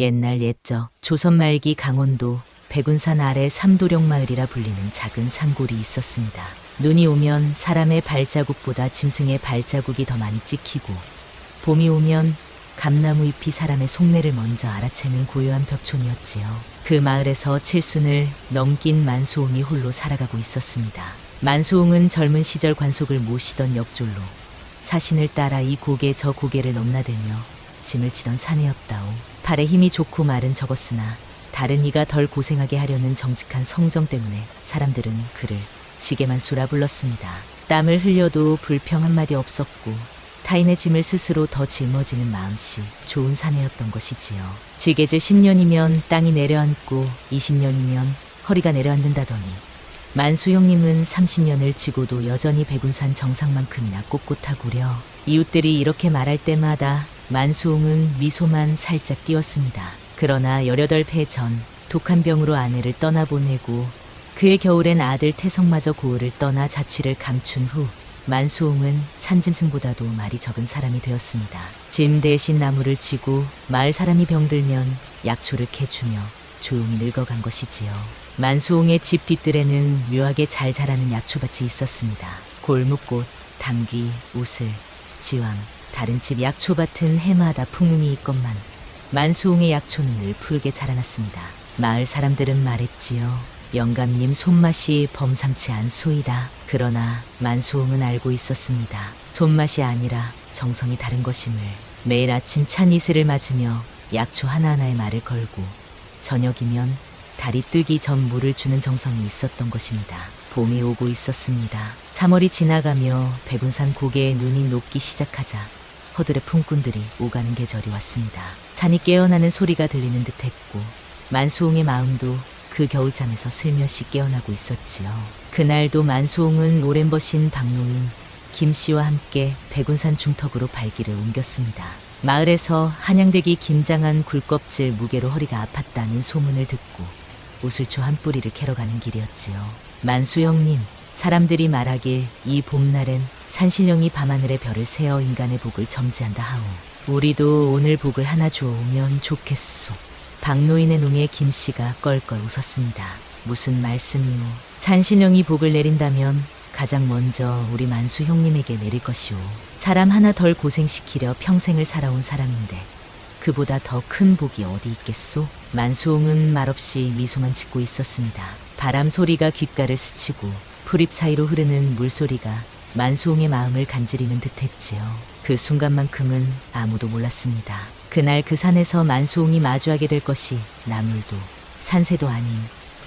옛날 옛적 조선 말기 강원도 백운산 아래 삼도령마을이라 불리는 작은 산골이 있었습니다. 눈이 오면 사람의 발자국보다 짐승의 발자국이 더 많이 찍히고, 봄이 오면 감나무 잎이 사람의 속내를 먼저 알아채는 고요한 벽촌이었지요. 그 마을에서 칠순을 넘긴 만수홍이 홀로 살아가고 있었습니다. 만수홍은 젊은 시절 관속을 모시던 역졸로 사신을 따라 이 고개 저 고개를 넘나들며 짐을 지던 사내였다오. 팔에 힘이 좋고 말은 적었으나 다른 이가 덜 고생하게 하려는 정직한 성정 때문에 사람들은 그를 지게만수라 불렀습니다. 땀을 흘려도 불평 한마디 없었고 타인의 짐을 스스로 더 짊어지는 마음씨 좋은 사내였던 것이지요. 지게질 10년이면 땅이 내려앉고 20년이면 허리가 내려앉는다더니 만수 형님은 30년을 지고도 여전히 백운산 정상만큼이나 꼿꼿하구려. 이웃들이 이렇게 말할 때마다 만수홍은 미소만 살짝 띄었습니다. 그러나 18해 전 독한 병으로 아내를 떠나보내고 그의 겨울엔 아들 태성마저 고을을 떠나 자취를 감춘 후 만수홍은 산짐승보다도 말이 적은 사람이 되었습니다. 짐 대신 나무를 지고 마을 사람이 병들면 약초를 캐주며 조용히 늙어간 것이지요. 만수홍의 집 뒤뜰에는 묘하게 잘 자라는 약초밭이 있었습니다. 골묵꽃, 당귀, 우슬, 지왕, 다른 집 약초밭은 해마다 풍운이 있건만 만수홍의 약초는 늘 푸르게 자라났습니다. 마을 사람들은 말했지요. 영감님 손맛이 범상치 않소이다. 그러나 만수홍은 알고 있었습니다. 손맛이 아니라 정성이 다른 것임을. 매일 아침 찬 이슬을 맞으며 약초 하나하나에 말을 걸고 저녁이면 달이 뜨기 전 물을 주는 정성이 있었던 것입니다. 봄이 오고 있었습니다. 3월이 지나가며 백운산 고개에 눈이 녹기 시작하자 허들의 품꾼들이 오가는 계절이 왔습니다. 잔이 깨어나는 소리가 들리는 듯했고 만수홍의 마음도 그 겨울잠에서 슬며시 깨어나고 있었지요. 그날도 만수홍은 오랜 버신 박노인 김씨와 함께 백운산 중턱으로 발길을 옮겼습니다. 마을에서 한양대기 김장한 굴껍질 무게로 허리가 아팠다는 소문을 듣고 우슬초 한 뿌리를 캐러 가는 길이었지요. 만수 형님, 사람들이 말하길 이 봄날엔 산신령이 밤하늘의 별을 세어 인간의 복을 점지한다 하오. 우리도 오늘 복을 하나 주어오면 좋겠소. 박노인의 농에 김씨가 껄껄 웃었습니다. 무슨 말씀이오. 산신령이 복을 내린다면 가장 먼저 우리 만수 형님에게 내릴 것이오. 사람 하나 덜 고생시키려 평생을 살아온 사람인데 그보다 더 큰 복이 어디 있겠소? 만수홍은 말없이 미소만 짓고 있었습니다. 바람 소리가 귓가를 스치고 풀잎 사이로 흐르는 물소리가 만수홍의 마음을 간지리는 듯했지요. 그 순간만큼은 아무도 몰랐습니다. 그날 그 산에서 만수홍이 마주하게 될 것이 나물도 산새도 아닌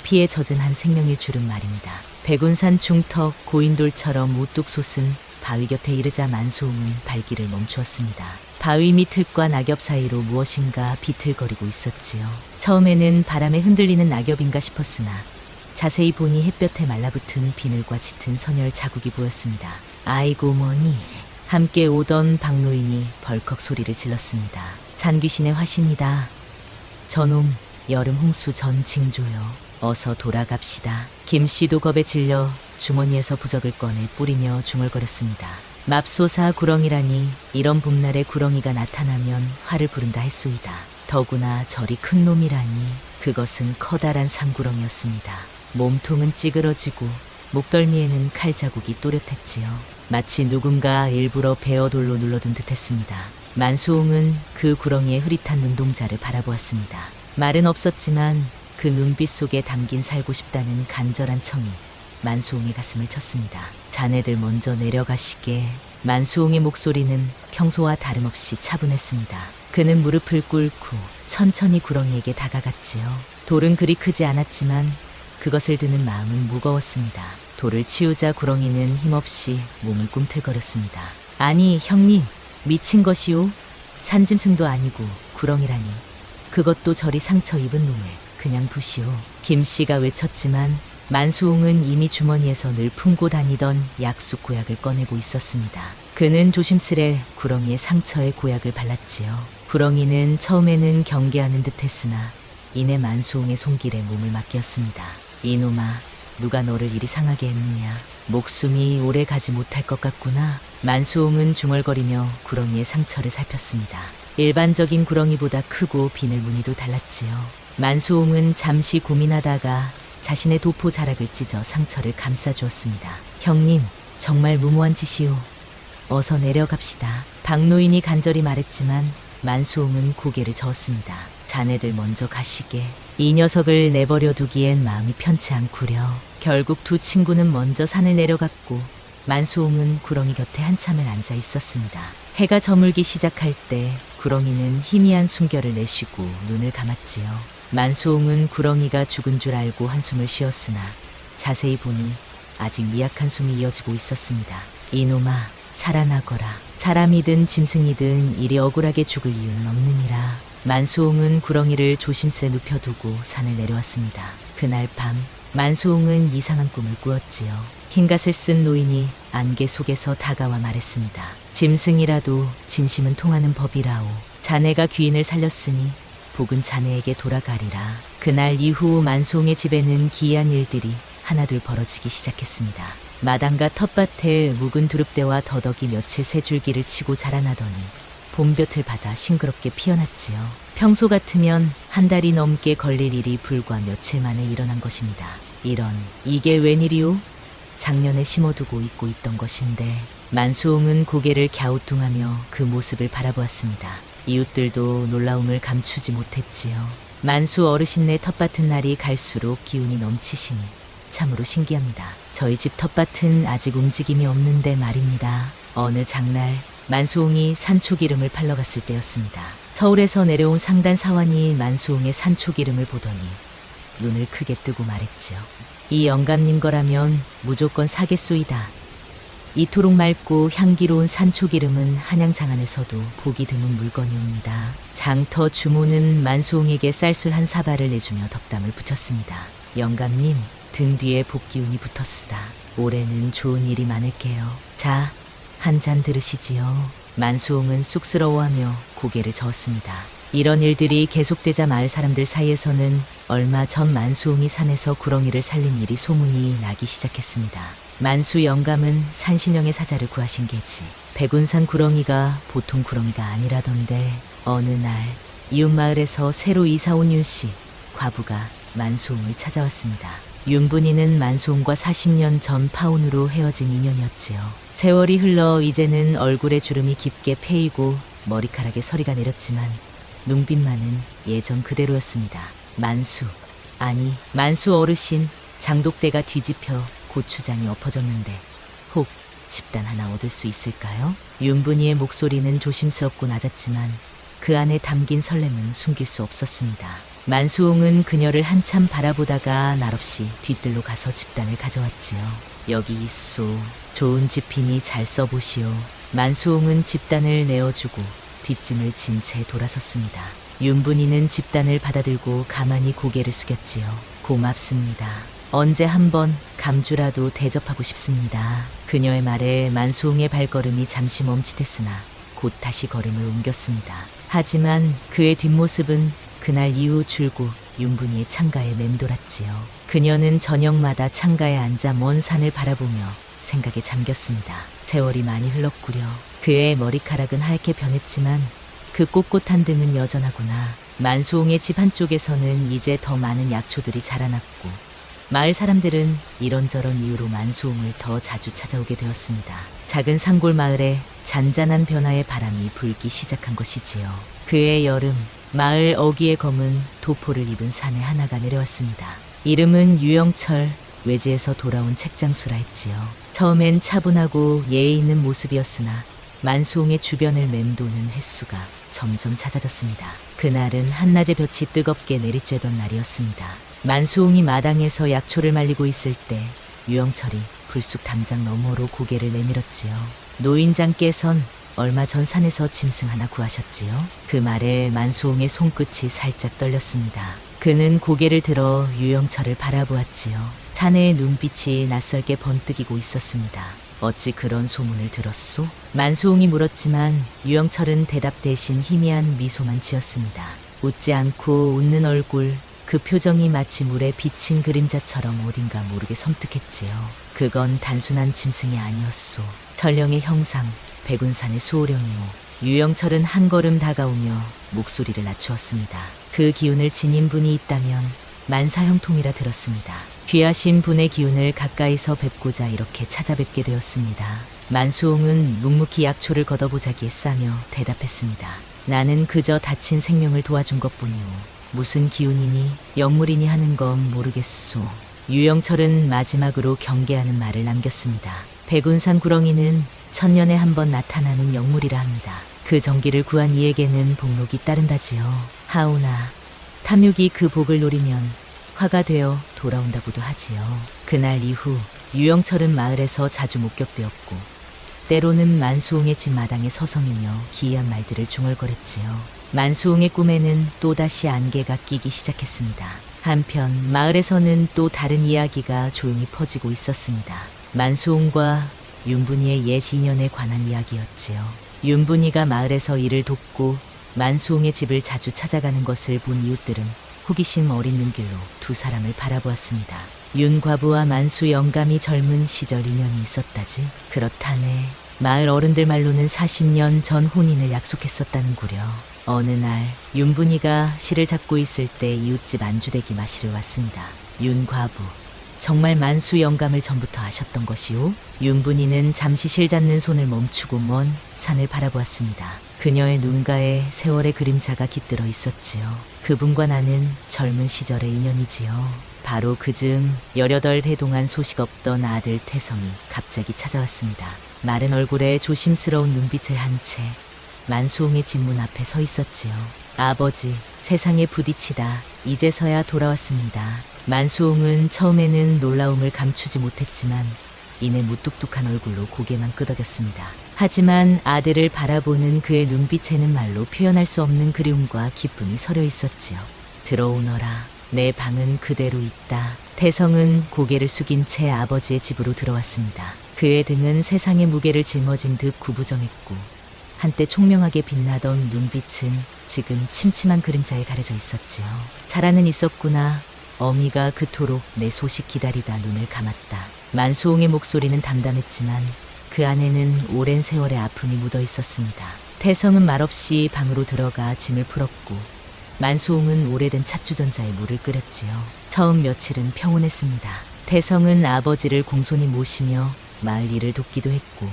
피에 젖은 한 생명일 줄은 말입니다. 백운산 중턱 고인돌처럼 우뚝 솟은 바위 곁에 이르자 만수홍은 발길을 멈추었습니다. 바위 밑흙과 낙엽 사이로 무엇인가 비틀거리고 있었지요. 처음에는 바람에 흔들리는 낙엽인가 싶었으나 자세히 보니 햇볕에 말라붙은 비늘과 짙은 선열 자국이 보였습니다. 아이고 뭐니. 함께 오던 박노인이 벌컥 소리를 질렀습니다. 잔귀신의 화신이다. 저놈 여름 홍수 전 징조요. 어서 돌아갑시다. 김씨도 겁에 질려 주머니에서 부적을 꺼내 뿌리며 중얼거렸습니다. 맙소사 구렁이라니 이런 봄날에 구렁이가 나타나면 화를 부른다 했소이다. 더구나 저리 큰 놈이라니 그것은 커다란 산구렁이었습니다. 몸통은 찌그러지고 목덜미에는 칼자국이 또렷했지요. 마치 누군가 일부러 베어돌로 눌러둔 듯했습니다. 만수홍은 그 구렁이의 흐릿한 눈동자를 바라보았습니다. 말은 없었지만 그 눈빛 속에 담긴 살고 싶다는 간절한 청이 만수홍의 가슴을 쳤습니다. 자네들 먼저 내려가시게. 만수홍의 목소리는 평소와 다름없이 차분했습니다. 그는 무릎을 꿇고 천천히 구렁이에게 다가갔지요. 돌은 그리 크지 않았지만 그것을 드는 마음은 무거웠습니다. 돌을 치우자 구렁이는 힘없이 몸을 꿈틀거렸습니다. 아니 형님, 미친 것이오. 산짐승도 아니고 구렁이라니. 그것도 저리 상처 입은 놈을 그냥 두시오. 김씨가 외쳤지만 만수홍은 이미 주머니에서 늘 품고 다니던 약수 고약을 꺼내고 있었습니다. 그는 조심스레 구렁이의 상처에 고약을 발랐지요. 구렁이는 처음에는 경계하는 듯했으나 이내 만수홍의 손길에 몸을 맡겼습니다. 이놈아, 누가 너를 이리 상하게 했느냐. 목숨이 오래 가지 못할 것 같구나. 만수홍은 중얼거리며 구렁이의 상처를 살폈습니다. 일반적인 구렁이보다 크고 비늘 무늬도 달랐지요. 만수홍은 잠시 고민하다가 자신의 도포 자락을 찢어 상처를 감싸주었습니다. 형님, 정말 무모한 짓이오. 어서 내려갑시다. 박노인이 간절히 말했지만 만수홍은 고개를 저었습니다. 자네들 먼저 가시게. 이 녀석을 내버려 두기엔 마음이 편치 않구려. 결국 두 친구는 먼저 산을 내려갔고 만수홍은 구렁이 곁에 한참을 앉아 있었습니다. 해가 저물기 시작할 때 구렁이는 희미한 숨결을 내쉬고 눈을 감았지요. 만수홍은 구렁이가 죽은 줄 알고 한숨을 쉬었으나 자세히 보니 아직 미약한 숨이 이어지고 있었습니다. 이놈아, 살아나거라. 사람이든 짐승이든 이리 억울하게 죽을 이유는 없느니라. 만수홍은 구렁이를 조심스레 눕혀두고 산을 내려왔습니다. 그날 밤 만수홍은 이상한 꿈을 꾸었지요. 흰갓을 쓴 노인이 안개 속에서 다가와 말했습니다. 짐승이라도 진심은 통하는 법이라오. 자네가 귀인을 살렸으니 복은 자네에게 돌아가리라. 그날 이후 만수홍의 집에는 기이한 일들이 하나둘 벌어지기 시작했습니다. 마당과 텃밭에 묵은 두릅대와 더덕이 며칠 새 줄기를 치고 자라나더니 봄볕을 받아 싱그럽게 피어났지요. 평소 같으면 한 달이 넘게 걸릴 일이 불과 며칠 만에 일어난 것입니다. 이게 웬일이오? 작년에 심어두고 잊고 있던 것인데. 만수홍은 고개를 갸우뚱하며 그 모습을 바라보았습니다. 이웃들도 놀라움을 감추지 못했지요. 만수 어르신네 텃밭은 날이 갈수록 기운이 넘치시니 참으로 신기합니다. 저희 집 텃밭은 아직 움직임이 없는데 말입니다. 어느 장날 만수홍이 산초기름을 팔러 갔을 때였습니다. 서울에서 내려온 상단 사환이 만수홍의 산초기름을 보더니 눈을 크게 뜨고 말했지요. 이 영감님 거라면 무조건 사겠소이다. 이토록 맑고 향기로운 산초기름은 한양장안에서도 보기 드문 물건이옵니다. 장터 주모는 만수홍에게 쌀술 한 사발을 내주며 덕담을 붙였습니다. 영감님, 등 뒤에 복기운이 붙었으다. 올해는 좋은 일이 많을게요. 자, 한 잔 들으시지요. 만수홍은 쑥스러워하며 고개를 저었습니다. 이런 일들이 계속되자 마을 사람들 사이에서는 얼마 전 만수홍이 산에서 구렁이를 살린 일이 소문이 나기 시작했습니다. 만수 영감은 산신령의 사자를 구하신 게지. 백운산 구렁이가 보통 구렁이가 아니라던데. 어느 날 이웃 마을에서 새로 이사 온 윤씨 과부가 만수홍을 찾아왔습니다. 윤분이는 만수홍과 40년 전 파혼으로 헤어진 인연이었지요. 세월이 흘러 이제는 얼굴에 주름이 깊게 패이고 머리카락에 서리가 내렸지만 눈빛만은 예전 그대로였습니다. 만수 어르신, 장독대가 뒤집혀 고추장이 엎어졌는데 혹 집단 하나 얻을 수 있을까요? 윤분이의 목소리는 조심스럽고 낮았지만 그 안에 담긴 설렘은 숨길 수 없었습니다. 만수홍은 그녀를 한참 바라보다가 날없이 뒤뜰로 가서 집단을 가져왔지요. 여기 있소. 좋은 집이니 잘 써보시오. 만수홍은 집단을 내어주고 뒷짐을 진 채 돌아섰습니다. 윤분이는 집단을 받아들고 가만히 고개를 숙였지요. 고맙습니다. 언제 한번 감주라도 대접하고 싶습니다. 그녀의 말에 만수홍의 발걸음이 잠시 멈칫했으나 곧 다시 걸음을 옮겼습니다. 하지만 그의 뒷모습은 그날 이후 줄곧 윤분이의 창가에 맴돌았지요. 그녀는 저녁마다 창가에 앉아 먼 산을 바라보며 생각에 잠겼습니다. 세월이 많이 흘렀구려. 그의 머리카락은 하얗게 변했지만 그 꼿꼿한 등은 여전하구나. 만수홍의 집 한쪽에서는 이제 더 많은 약초들이 자라났고 마을 사람들은 이런저런 이유로 만수홍을 더 자주 찾아오게 되었습니다. 작은 산골 마을에 잔잔한 변화의 바람이 불기 시작한 것이지요. 그해 여름, 마을 어귀의 검은 도포를 입은 사내 하나가 내려왔습니다. 이름은 유영철, 외지에서 돌아온 책장수라 했지요. 처음엔 차분하고 예의 있는 모습이었으나 만수홍의 주변을 맴도는 횟수가 점점 잦아졌습니다. 그날은 한낮의 볕이 뜨겁게 내리쬐던 날이었습니다. 만수홍이 마당에서 약초를 말리고 있을 때 유영철이 불쑥 담장 너머로 고개를 내밀었지요. 노인장께선 얼마 전 산에서 짐승 하나 구하셨지요. 그 말에 만수홍의 손끝이 살짝 떨렸습니다. 그는 고개를 들어 유영철을 바라보았지요. 자네의 눈빛이 낯설게 번뜩이고 있었습니다. 어찌 그런 소문을 들었소? 만수홍이 물었지만 유영철은 대답 대신 희미한 미소만 지었습니다. 웃지 않고 웃는 얼굴, 그 표정이 마치 물에 비친 그림자처럼 어딘가 모르게 섬뜩했지요. 그건 단순한 짐승이 아니었소. 전령의 형상, 백운산의 수호령이오. 유영철은 한 걸음 다가오며 목소리를 낮추었습니다. 그 기운을 지닌 분이 있다면 만사형통이라 들었습니다. 귀하신 분의 기운을 가까이서 뵙고자 이렇게 찾아뵙게 되었습니다. 만수홍은 묵묵히 약초를 걷어보자기에 싸며 대답했습니다. 나는 그저 다친 생명을 도와준 것뿐이오. 무슨 기운이니 영물이니 하는 건 모르겠소. 유영철은 마지막으로 경계하는 말을 남겼습니다. 백운산 구렁이는 천년에 한 번 나타나는 영물이라 합니다. 그 정기를 구한 이에게는 복록이 따른다지요. 하오나 탐욕이 그 복을 노리면 화가 되어 돌아온다고도 하지요. 그날 이후 유영철은 마을에서 자주 목격되었고 때로는 만수홍의 집 마당에 서성이며 기이한 말들을 중얼거렸지요. 만수홍의 꿈에는 또다시 안개가 끼기 시작했습니다. 한편 마을에서는 또 다른 이야기가 조용히 퍼지고 있었습니다. 만수홍과 윤분이의 옛 인연에 관한 이야기였지요. 윤분이가 마을에서 일을 돕고 만수홍의 집을 자주 찾아가는 것을 본 이웃들은 호기심 어린 눈길로 두 사람을 바라보았습니다. 윤 과부와 만수 영감이 젊은 시절 인연이 있었다지. 그렇다네. 마을 어른들 말로는 40년 전 혼인을 약속했었다는구려. 어느 날 윤분이가 실을 잡고 있을 때 이웃집 안주대기 마시러 왔습니다. 윤 과부, 정말 만수 영감을 전부터 아셨던 것이오? 윤분이는 잠시 실 잡는 손을 멈추고 먼 산을 바라보았습니다. 그녀의 눈가에 세월의 그림자가 깃들어 있었지요. 그분과 나는 젊은 시절의 인연이지요. 바로 그즈음 18해 동안 소식 없던 아들 태성이 갑자기 찾아왔습니다. 마른 얼굴에 조심스러운 눈빛을 한 채 만수홍의 집 문 앞에 서 있었지요. 아버지, 세상에 부딪히다 이제서야 돌아왔습니다. 만수홍은 처음에는 놀라움을 감추지 못했지만 이내 무뚝뚝한 얼굴로 고개만 끄덕였습니다. 하지만 아들을 바라보는 그의 눈빛에는 말로 표현할 수 없는 그리움과 기쁨이 서려 있었지요. 들어오너라. 내 방은 그대로 있다. 태성은 고개를 숙인 채 아버지의 집으로 들어왔습니다. 그의 등은 세상의 무게를 짊어진 듯 구부정했고 한때 총명하게 빛나던 눈빛은 지금 침침한 그림자에 가려져 있었지요. 자라는 있었구나. 어미가 그토록 내 소식 기다리다 눈을 감았다. 만수홍의 목소리는 담담했지만 그 안에는 오랜 세월의 아픔이 묻어 있었습니다. 태성은 말없이 방으로 들어가 짐을 풀었고 만수홍은 오래된 찻주전자에 물을 끓였지요. 처음 며칠은 평온했습니다. 태성은 아버지를 공손히 모시며 마을 일을 돕기도 했고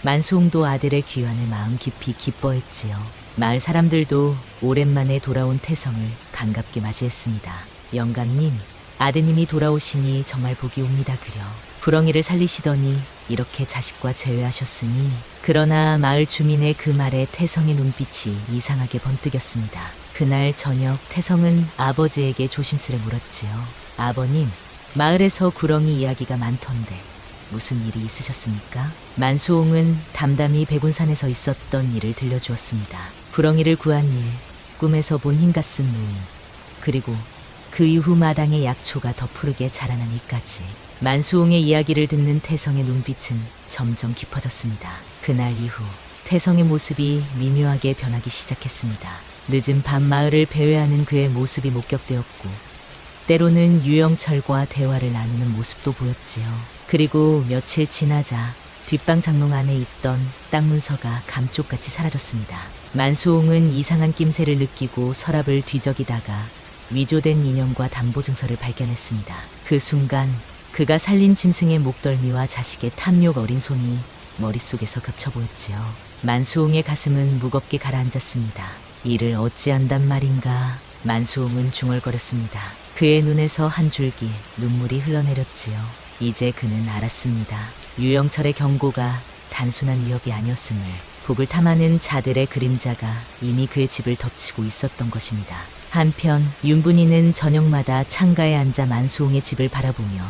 만수홍도 아들의 귀환을 마음 깊이 기뻐했지요. 마을 사람들도 오랜만에 돌아온 태성을 반갑게 맞이했습니다. 영감님, 아드님이 돌아오시니 정말 복이 옵니다 그려. 구렁이를 살리시더니 이렇게 자식과 재회하셨으니. 그러나 마을 주민의 그 말에 태성의 눈빛이 이상하게 번뜩였습니다. 그날 저녁 태성은 아버지에게 조심스레 물었지요. 아버님, 마을에서 구렁이 이야기가 많던데 무슨 일이 있으셨습니까? 만수홍은 담담히 백운산에서 있었던 일을 들려주었습니다. 구렁이를 구한 일, 꿈에서 본 흰가슴 노인, 그리고 그 이후 마당의 약초가 더 푸르게 자라난 일까지. 만수홍의 이야기를 듣는 태성의 눈빛은 점점 깊어졌습니다. 그날 이후 태성의 모습이 미묘하게 변하기 시작했습니다. 늦은 밤 마을을 배회하는 그의 모습이 목격되었고 때로는 유영철과 대화를 나누는 모습도 보였지요. 그리고 며칠 지나자 뒷방 장롱 안에 있던 땅 문서가 감쪽같이 사라졌습니다. 만수홍은 이상한 낌새를 느끼고 서랍을 뒤적이다가 위조된 인형과 담보증서를 발견했습니다. 그 순간 그가 살린 짐승의 목덜미와 자식의 탐욕 어린 손이 머릿속에서 겹쳐 보였지요. 만수홍의 가슴은 무겁게 가라앉았습니다. 이를 어찌한단 말인가. 만수홍은 중얼거렸습니다. 그의 눈에서 한 줄기 눈물이 흘러내렸지요. 이제 그는 알았습니다. 유영철의 경고가 단순한 위협이 아니었음을. 복을 탐하는 자들의 그림자가 이미 그의 집을 덮치고 있었던 것입니다. 한편 윤분이는 저녁마다 창가에 앉아 만수홍의 집을 바라보며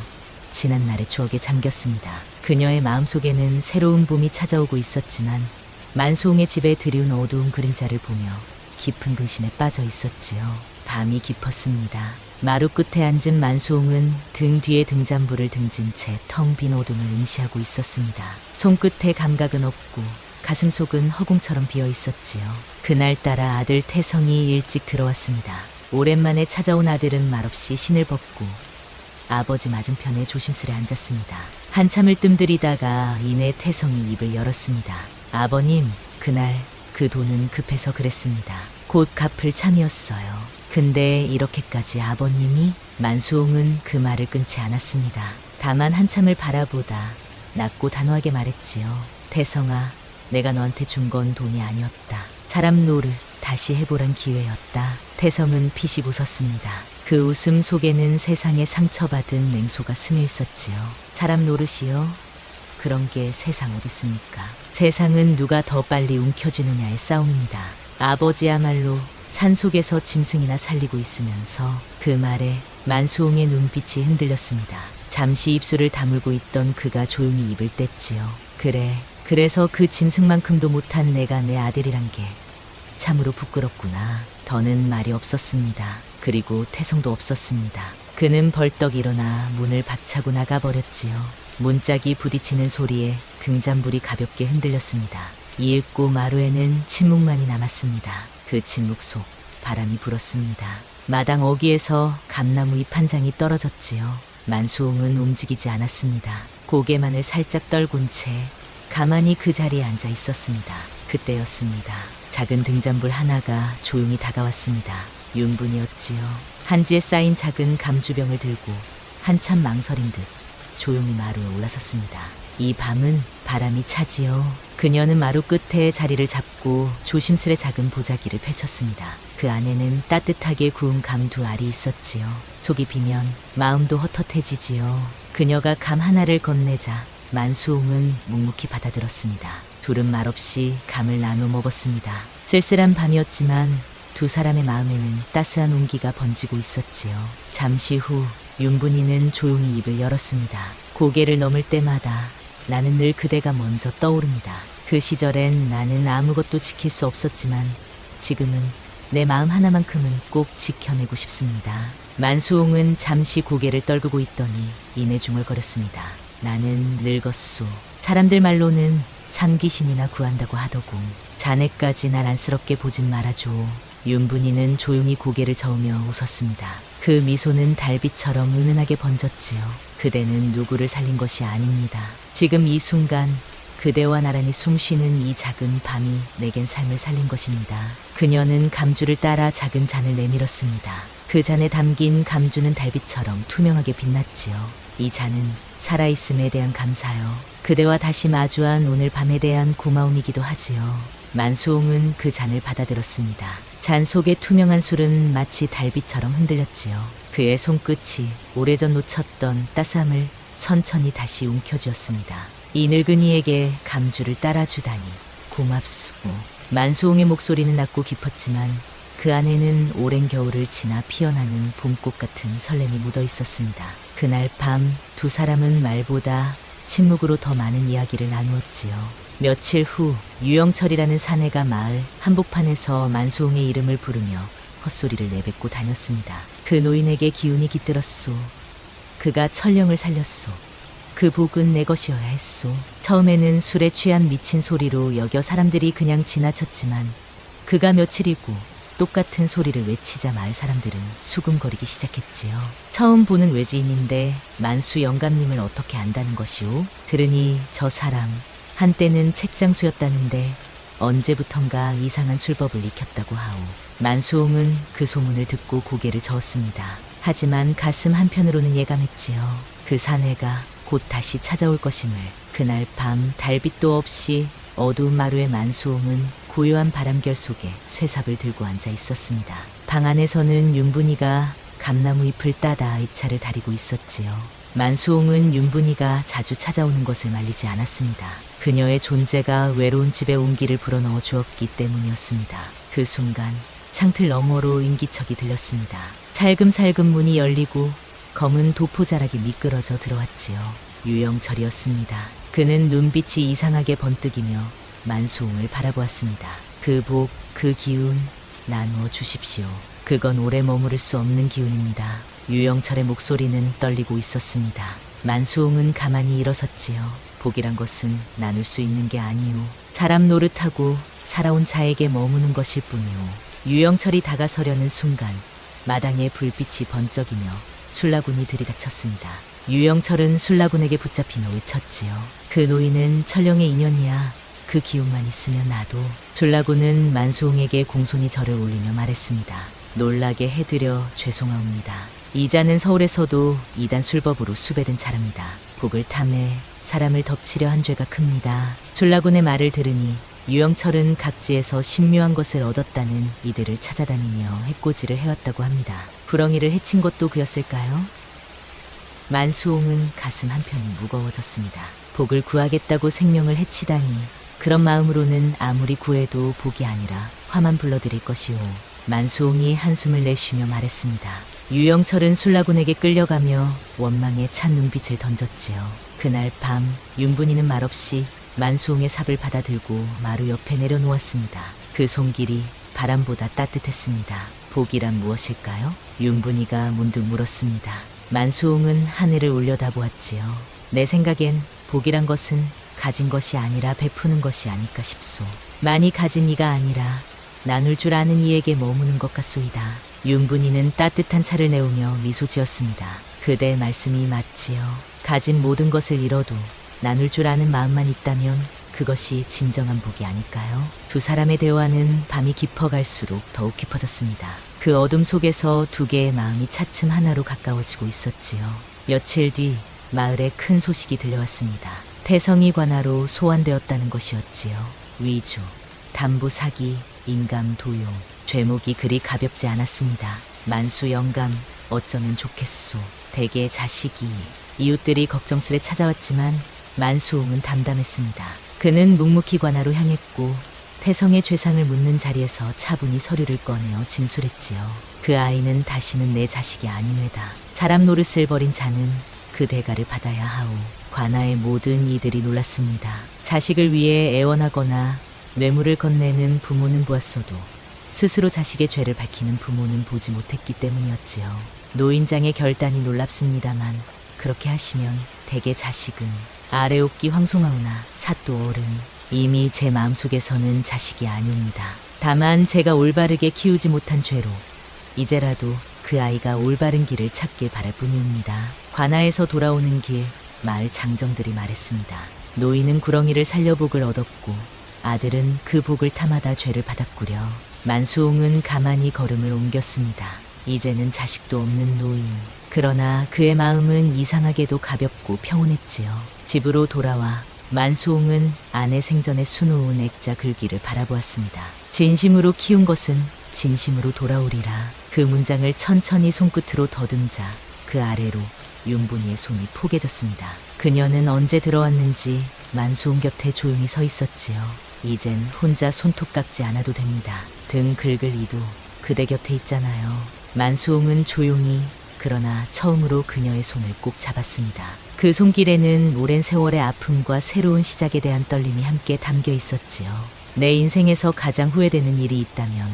지난날의 추억에 잠겼습니다. 그녀의 마음속에는 새로운 봄이 찾아오고 있었지만 만수홍의 집에 드리운 어두운 그림자를 보며 깊은 근심에 빠져 있었지요. 밤이 깊었습니다. 마루 끝에 앉은 만수홍은 등 뒤에 등잔불을 등진 채 텅 빈 어둠을 응시하고 있었습니다. 손끝에 감각은 없고 가슴속은 허공처럼 비어 있었지요. 그날따라 아들 태성이 일찍 들어왔습니다. 오랜만에 찾아온 아들은 말없이 신을 벗고 아버지 맞은편에 조심스레 앉았습니다. 한참을 뜸들이다가 이내 태성이 입을 열었습니다. 아버님, 그날 그 돈은 급해서 그랬습니다. 곧 갚을 참이었어요. 근데 이렇게까지 아버님이? 만수홍은 그 말을 끊지 않았습니다. 다만 한참을 바라보다 낮고 단호하게 말했지요. 태성아, 내가 너한테 준 건 돈이 아니었다. 사람 노릇 다시 해보란 기회였다. 태성은 피식 웃었습니다. 그 웃음 속에는 세상에 상처받은 냉소가 스며 있었지요. 사람 노릇이요? 그런 게 세상 어딨습니까? 세상은 누가 더 빨리 움켜쥐느냐의 싸움입니다. 아버지야말로 산속에서 짐승이나 살리고 있으면서 그 말에 만수홍의 눈빛이 흔들렸습니다. 잠시 입술을 다물고 있던 그가 조용히 입을 뗐지요. 그래서 그 짐승만큼도 못한 내가 내 아들이란 게 참으로 부끄럽구나. 더는 말이 없었습니다. 그리고 태성도 없었습니다. 그는 벌떡 일어나 문을 박차고 나가버렸지요. 문짝이 부딪히는 소리에 등잔불이 가볍게 흔들렸습니다. 이윽고 마루에는 침묵만이 남았습니다. 그 침묵 속 바람이 불었습니다. 마당 어귀에서 감나무 잎 한 장이 떨어졌지요. 만수홍은 움직이지 않았습니다. 고개만을 살짝 떨군 채 가만히 그 자리에 앉아 있었습니다. 그때였습니다. 작은 등잔불 하나가 조용히 다가왔습니다. 윤분이었지요. 한지에 쌓인 작은 감주병을 들고 한참 망설인 듯 조용히 마루에 올라섰습니다. 이 밤은 바람이 차지요. 그녀는 마루 끝에 자리를 잡고 조심스레 작은 보자기를 펼쳤습니다. 그 안에는 따뜻하게 구운 감 두 알이 있었지요. 속이 비면 마음도 헛헛해지지요. 그녀가 감 하나를 건네자 만수홍은 묵묵히 받아들었습니다. 둘은 말없이 감을 나눠 먹었습니다. 쓸쓸한 밤이었지만 두 사람의 마음에는 따스한 온기가 번지고 있었지요. 잠시 후 윤분이는 조용히 입을 열었습니다. 고개를 넘을 때마다 나는 늘 그대가 먼저 떠오릅니다. 그 시절엔 나는 아무것도 지킬 수 없었지만 지금은 내 마음 하나만큼은 꼭 지켜내고 싶습니다. 만수홍은 잠시 고개를 떨구고 있더니 이내 중얼거렸습니다. 나는 늙었소. 사람들 말로는 산귀신이나 구한다고 하더고 자네까지 날 안쓰럽게 보진 말아줘. 윤분이는 조용히 고개를 저으며 웃었습니다. 그 미소는 달빛처럼 은은하게 번졌지요. 그대는 누구를 살린 것이 아닙니다. 지금 이 순간 그대와 나란히 숨쉬는 이 작은 밤이 내겐 삶을 살린 것입니다. 그녀는 감주를 따라 작은 잔을 내밀었습니다. 그 잔에 담긴 감주는 달빛처럼 투명하게 빛났지요. 이 잔은 살아있음에 대한 감사요. 그대와 다시 마주한 오늘 밤에 대한 고마움이기도 하지요. 만수홍은 그 잔을 받아들었습니다. 잔 속의 투명한 술은 마치 달빛처럼 흔들렸지요. 그의 손끝이 오래전 놓쳤던 따스함을 천천히 다시 움켜쥐었습니다. 이 늙은이에게 감주를 따라주다니 고맙소. 만수홍의 목소리는 낮고 깊었지만 그 안에는 오랜 겨울을 지나 피어나는 봄꽃 같은 설렘이 묻어 있었습니다. 그날 밤 두 사람은 말보다 침묵으로 더 많은 이야기를 나누었지요. 며칠 후 유영철이라는 사내가 마을 한복판에서 만수홍의 이름을 부르며 헛소리를 내뱉고 다녔습니다. 그 노인에게 기운이 깃들었소. 그가 천령을 살렸소. 그 복은 내 것이어야 했소. 처음에는 술에 취한 미친 소리로 여겨 사람들이 그냥 지나쳤지만 그가 며칠이고 똑같은 소리를 외치자 마을 사람들은 수군거리기 시작했지요. 처음 보는 외지인인데 만수 영감님을 어떻게 안다는 것이오? 들으니 저 사람 한때는 책장수였다는데 언제부턴가 이상한 술법을 익혔다고 하오. 만수홍은 그 소문을 듣고 고개를 저었습니다. 하지만 가슴 한편으로는 예감했지요. 그 사내가 곧 다시 찾아올 것임을. 그날 밤 달빛도 없이 어두운 마루의 만수홍은 고요한 바람결 속에 쇠삽을 들고 앉아 있었습니다. 방 안에서는 윤분이가 감나무 잎을 따다 입차를 다리고 있었지요. 만수홍은 윤분이가 자주 찾아오는 것을 말리지 않았습니다. 그녀의 존재가 외로운 집에 온기를 불어넣어 주었기 때문이었습니다. 그 순간 창틀 너머로 인기척이 들렸습니다. 살금살금 문이 열리고 검은 도포자락이 미끄러져 들어왔지요. 유영철이었습니다. 그는 눈빛이 이상하게 번뜩이며 만수홍을 바라보았습니다. 그 복, 그 기운 나누어 주십시오. 그건 오래 머무를 수 없는 기운입니다. 유영철의 목소리는 떨리고 있었습니다. 만수홍은 가만히 일어섰지요. 복이란 것은 나눌 수 있는 게 아니오. 사람 노릇하고 살아온 자에게 머무는 것일 뿐이오. 유영철이 다가서려는 순간 마당에 불빛이 번쩍이며 술라군이 들이닥쳤습니다. 유영철은 술라군에게 붙잡히며 외쳤지요. 그 노인은 천령의 인연이야. 그 기운만 있으면 나도. 졸라구는 만수홍에게 공손히 절을 올리며 말했습니다. 놀라게 해드려 죄송하옵니다. 이자는 서울에서도 이단 술법으로 수배된 차랍니다. 복을 탐해 사람을 덮치려 한 죄가 큽니다. 졸라군의 말을 들으니 유영철은 각지에서 신묘한 것을 얻었다는 이들을 찾아다니며 해코지를 해왔다고 합니다. 구렁이를 해친 것도 그였을까요? 만수홍은 가슴 한편이 무거워졌습니다. 복을 구하겠다고 생명을 해치다니, 그런 마음으로는 아무리 구해도 복이 아니라 화만 불러들일 것이오. 만수홍이 한숨을 내쉬며 말했습니다. 유영철은 술라군에게 끌려가며 원망에 찬 눈빛을 던졌지요. 그날 밤 윤분이는 말없이 만수홍의 삽을 받아들고 마루 옆에 내려놓았습니다. 그 손길이 바람보다 따뜻했습니다. 복이란 무엇일까요? 윤분이가 문득 물었습니다. 만수홍은 하늘을 올려다보았지요. 내 생각엔 복이란 것은 가진 것이 아니라 베푸는 것이 아닐까 싶소. 많이 가진 이가 아니라 나눌 줄 아는 이에게 머무는 것 같소이다. 윤분이는 따뜻한 차를 내오며 미소 지었습니다. 그대의 말씀이 맞지요. 가진 모든 것을 잃어도 나눌 줄 아는 마음만 있다면 그것이 진정한 복이 아닐까요? 두 사람의 대화는 밤이 깊어갈수록 더욱 깊어졌습니다. 그 어둠 속에서 두 개의 마음이 차츰 하나로 가까워지고 있었지요. 며칠 뒤 마을에 큰 소식이 들려왔습니다. 태성이 관하로 소환되었다는 것이었지요. 위조, 담보 사기, 인감 도용, 죄목이 그리 가볍지 않았습니다. 만수 영감, 어쩌면 좋겠소. 대개의 자식이. 이웃들이 걱정스레 찾아왔지만 만수홍은 담담했습니다. 그는 묵묵히 관하로 향했고 태성의 죄상을 묻는 자리에서 차분히 서류를 꺼내어 진술했지요. 그 아이는 다시는 내 자식이 아니외다. 사람 노릇을 벌인 자는 그 대가를 받아야 하오. 관아의 모든 이들이 놀랐습니다. 자식을 위해 애원하거나 뇌물을 건네는 부모는 보았어도 스스로 자식의 죄를 밝히는 부모는 보지 못했기 때문이었지요. 노인장의 결단이 놀랍습니다만 그렇게 하시면 대개 자식은 아래옵기 황송하오나 사또 어른, 이미 제 마음속에서는 자식이 아니옵니다. 다만 제가 올바르게 키우지 못한 죄로 이제라도 그 아이가 올바른 길을 찾길 바랄 뿐입니다. 관아에서 돌아오는 길 마을 장정들이 말했습니다. 노인은 구렁이를 살려 복을 얻었고 아들은 그 복을 탐하다 죄를 받았구려. 만수홍은 가만히 걸음을 옮겼습니다. 이제는 자식도 없는 노인. 그러나 그의 마음은 이상하게도 가볍고 평온했지요. 집으로 돌아와 만수홍은 아내 생전에 수놓은 액자 글귀를 바라보았습니다. 진심으로 키운 것은 진심으로 돌아오리라. 그 문장을 천천히 손끝으로 더듬자 그 아래로 윤분이의 손이 포개졌습니다. 그녀는 언제 들어왔는지 만수홍 곁에 조용히 서 있었지요. 이젠 혼자 손톱 깎지 않아도 됩니다. 등 긁을 이도 그대 곁에 있잖아요. 만수홍은 조용히 그러나 처음으로 그녀의 손을 꼭 잡았습니다. 그 손길에는 오랜 세월의 아픔과 새로운 시작에 대한 떨림이 함께 담겨 있었지요. 내 인생에서 가장 후회되는 일이 있다면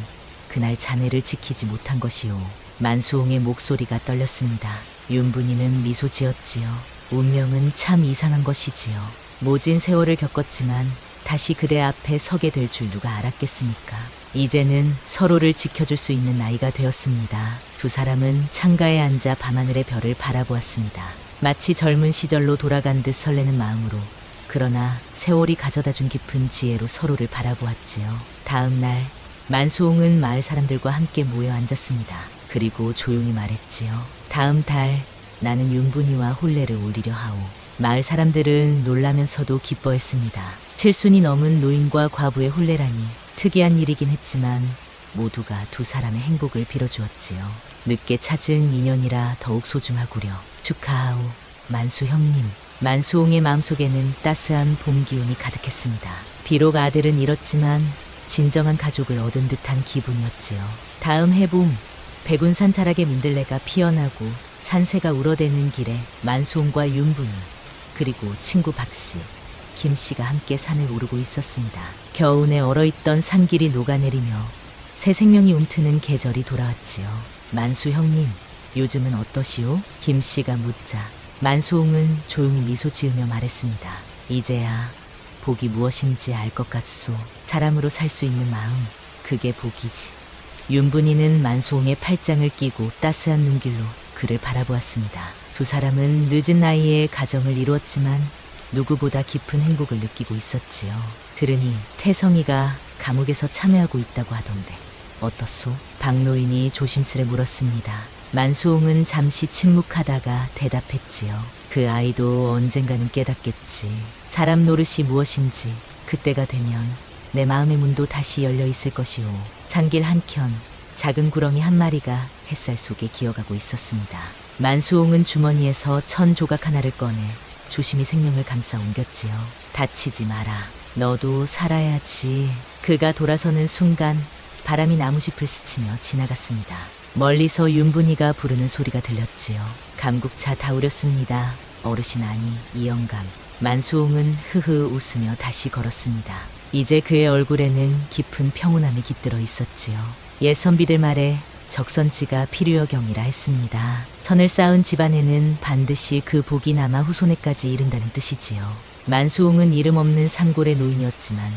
그날 자네를 지키지 못한 것이오. 만수홍의 목소리가 떨렸습니다. 윤분이는 미소 지었지요. 운명은 참 이상한 것이지요. 모진 세월을 겪었지만 다시 그대 앞에 서게 될 줄 누가 알았겠습니까? 이제는 서로를 지켜줄 수 있는 나이가 되었습니다. 두 사람은 창가에 앉아 밤하늘의 별을 바라보았습니다. 마치 젊은 시절로 돌아간 듯 설레는 마음으로, 그러나 세월이 가져다준 깊은 지혜로 서로를 바라보았지요. 다음 날 만수홍은 마을 사람들과 함께 모여 앉았습니다. 그리고 조용히 말했지요. 다음 달 나는 윤분이와 혼례를 올리려 하오. 마을 사람들은 놀라면서도 기뻐했습니다. 칠순이 넘은 노인과 과부의 혼례라니 특이한 일이긴 했지만 모두가 두 사람의 행복을 빌어주었지요. 늦게 찾은 인연이라 더욱 소중하구려. 축하하오, 만수 형님. 만수홍의 마음속에는 따스한 봄 기운이 가득했습니다. 비록 아들은 잃었지만 진정한 가족을 얻은 듯한 기분이었지요. 다음 해봄 백운산 자락의 민들레가 피어나고 산새가 울어대는 길에 만수홍과 윤분이 그리고 친구 박씨, 김씨가 함께 산을 오르고 있었습니다. 겨우내 얼어있던 산길이 녹아내리며 새 생명이 움트는 계절이 돌아왔지요. 만수 형님, 요즘은 어떠시오? 김씨가 묻자 만수홍은 조용히 미소 지으며 말했습니다. 이제야 복이 무엇인지 알 것 같소. 사람으로 살 수 있는 마음, 그게 복이지. 윤분이는 만수홍의 팔짱을 끼고 따스한 눈길로 그를 바라보았습니다. 두 사람은 늦은 나이에 가정을 이루었지만 누구보다 깊은 행복을 느끼고 있었지요. 들으니 태성이가 감옥에서 참여하고 있다고 하던데 어떻소? 박노인이 조심스레 물었습니다. 만수홍은 잠시 침묵하다가 대답했지요. 그 아이도 언젠가는 깨닫겠지. 사람 노릇이 무엇인지 그때가 되면 내 마음의 문도 다시 열려 있을 것이오. 잔길 한켠 작은 구렁이 한 마리가 햇살 속에 기어가고 있었습니다. 만수홍은 주머니에서 천 조각 하나를 꺼내 조심히 생명을 감싸 옮겼지요. 다치지 마라. 너도 살아야지. 그가 돌아서는 순간 바람이 나무짚을 스치며 지나갔습니다. 멀리서 윤분이가 부르는 소리가 들렸지요. 감국차 다 우렸습니다. 어르신 아니 이 영감. 만수홍은 흐흐 웃으며 다시 걸었습니다. 이제 그의 얼굴에는 깊은 평온함이 깃들어 있었지요. 옛 선비들 말에 적선지가 필요여경이라 했습니다. 선을 쌓은 집안에는 반드시 그 복이 남아 후손에까지 이른다는 뜻이지요. 만수홍은 이름 없는 산골의 노인이었지만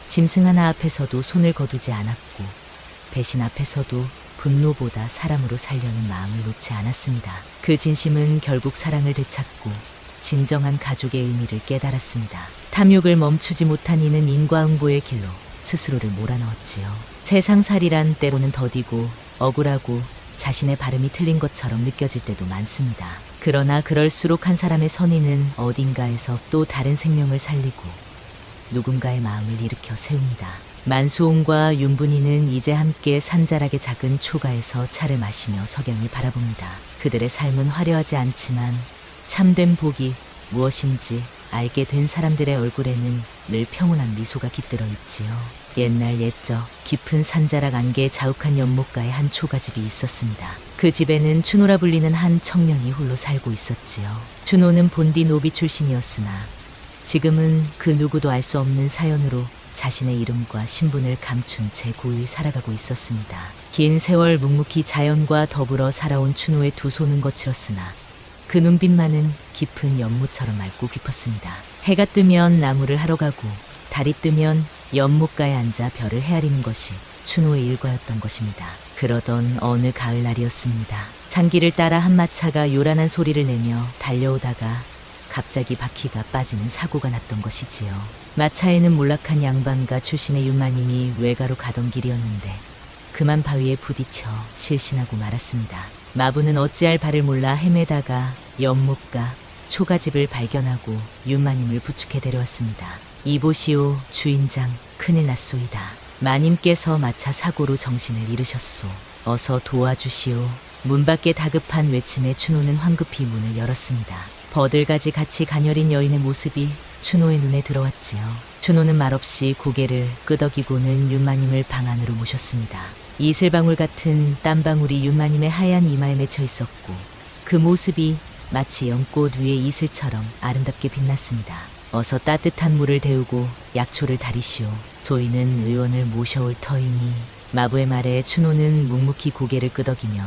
짐승 하나 앞에서도 손을 거두지 않았고 배신 앞에서도 분노보다 사람으로 살려는 마음을 놓지 않았습니다. 그 진심은 결국 사랑을 되찾고 진정한 가족의 의미를 깨달았습니다. 탐욕을 멈추지 못한 이는 인과응보의 길로 스스로를 몰아넣었지요. 세상살이란 때로는 더디고 억울하고 자신의 발음이 틀린 것처럼 느껴질 때도 많습니다. 그러나 그럴수록 한 사람의 선의는 어딘가에서 또 다른 생명을 살리고 누군가의 마음을 일으켜 세웁니다. 만수홍과 윤분이는 이제 함께 산자락의 작은 초가에서 차를 마시며 석양을 바라봅니다. 그들의 삶은 화려하지 않지만 참된 복이 무엇인지 알게 된 사람들의 얼굴에는 늘 평온한 미소가 깃들어 있지요. 옛날 옛적 깊은 산자락 안개 자욱한 연못가에 한 초가집이 있었습니다. 그 집에는 춘호라 불리는 한 청년이 홀로 살고 있었지요. 춘호는 본디 노비 출신이었으나 지금은 그 누구도 알 수 없는 사연으로 자신의 이름과 신분을 감춘 채 고요히 살아가고 있었습니다. 긴 세월 묵묵히 자연과 더불어 살아온 춘호의 두 손은 거칠었으나 그 눈빛만은 깊은 연못처럼 맑고 깊었습니다. 해가 뜨면 나무를 하러 가고 달이 뜨면 연못가에 앉아 별을 헤아리는 것이 춘호의 일과였던 것입니다. 그러던 어느 가을날이었습니다. 잔길을 따라 한 마차가 요란한 소리를 내며 달려오다가 갑자기 바퀴가 빠지는 사고가 났던 것이지요. 마차에는 몰락한 양반가 출신의 윤마님이 외가로 가던 길이었는데 그만 바위에 부딪혀 실신하고 말았습니다. 마부는 어찌할 바를 몰라 헤매다가 연못가 초가집을 발견하고 윤마님을 부축해 데려왔습니다. 이보시오 주인장, 큰일 났소이다. 마님께서 마차 사고로 정신을 잃으셨소. 어서 도와주시오. 문 밖에 다급한 외침에 춘호는 황급히 문을 열었습니다. 버들가지 같이 가녀린 여인의 모습이 춘호의 눈에 들어왔지요. 춘호는 말없이 고개를 끄덕이고는 윤마님을 방 안으로 모셨습니다. 이슬방울 같은 땀방울이 윤마님의 하얀 이마에 맺혀 있었고 그 모습이 마치 연꽃 위의 이슬처럼 아름답게 빛났습니다. 어서 따뜻한 물을 데우고 약초를 다리시오. 저희는 의원을 모셔올 터이니. 마부의 말에 춘호는 묵묵히 고개를 끄덕이며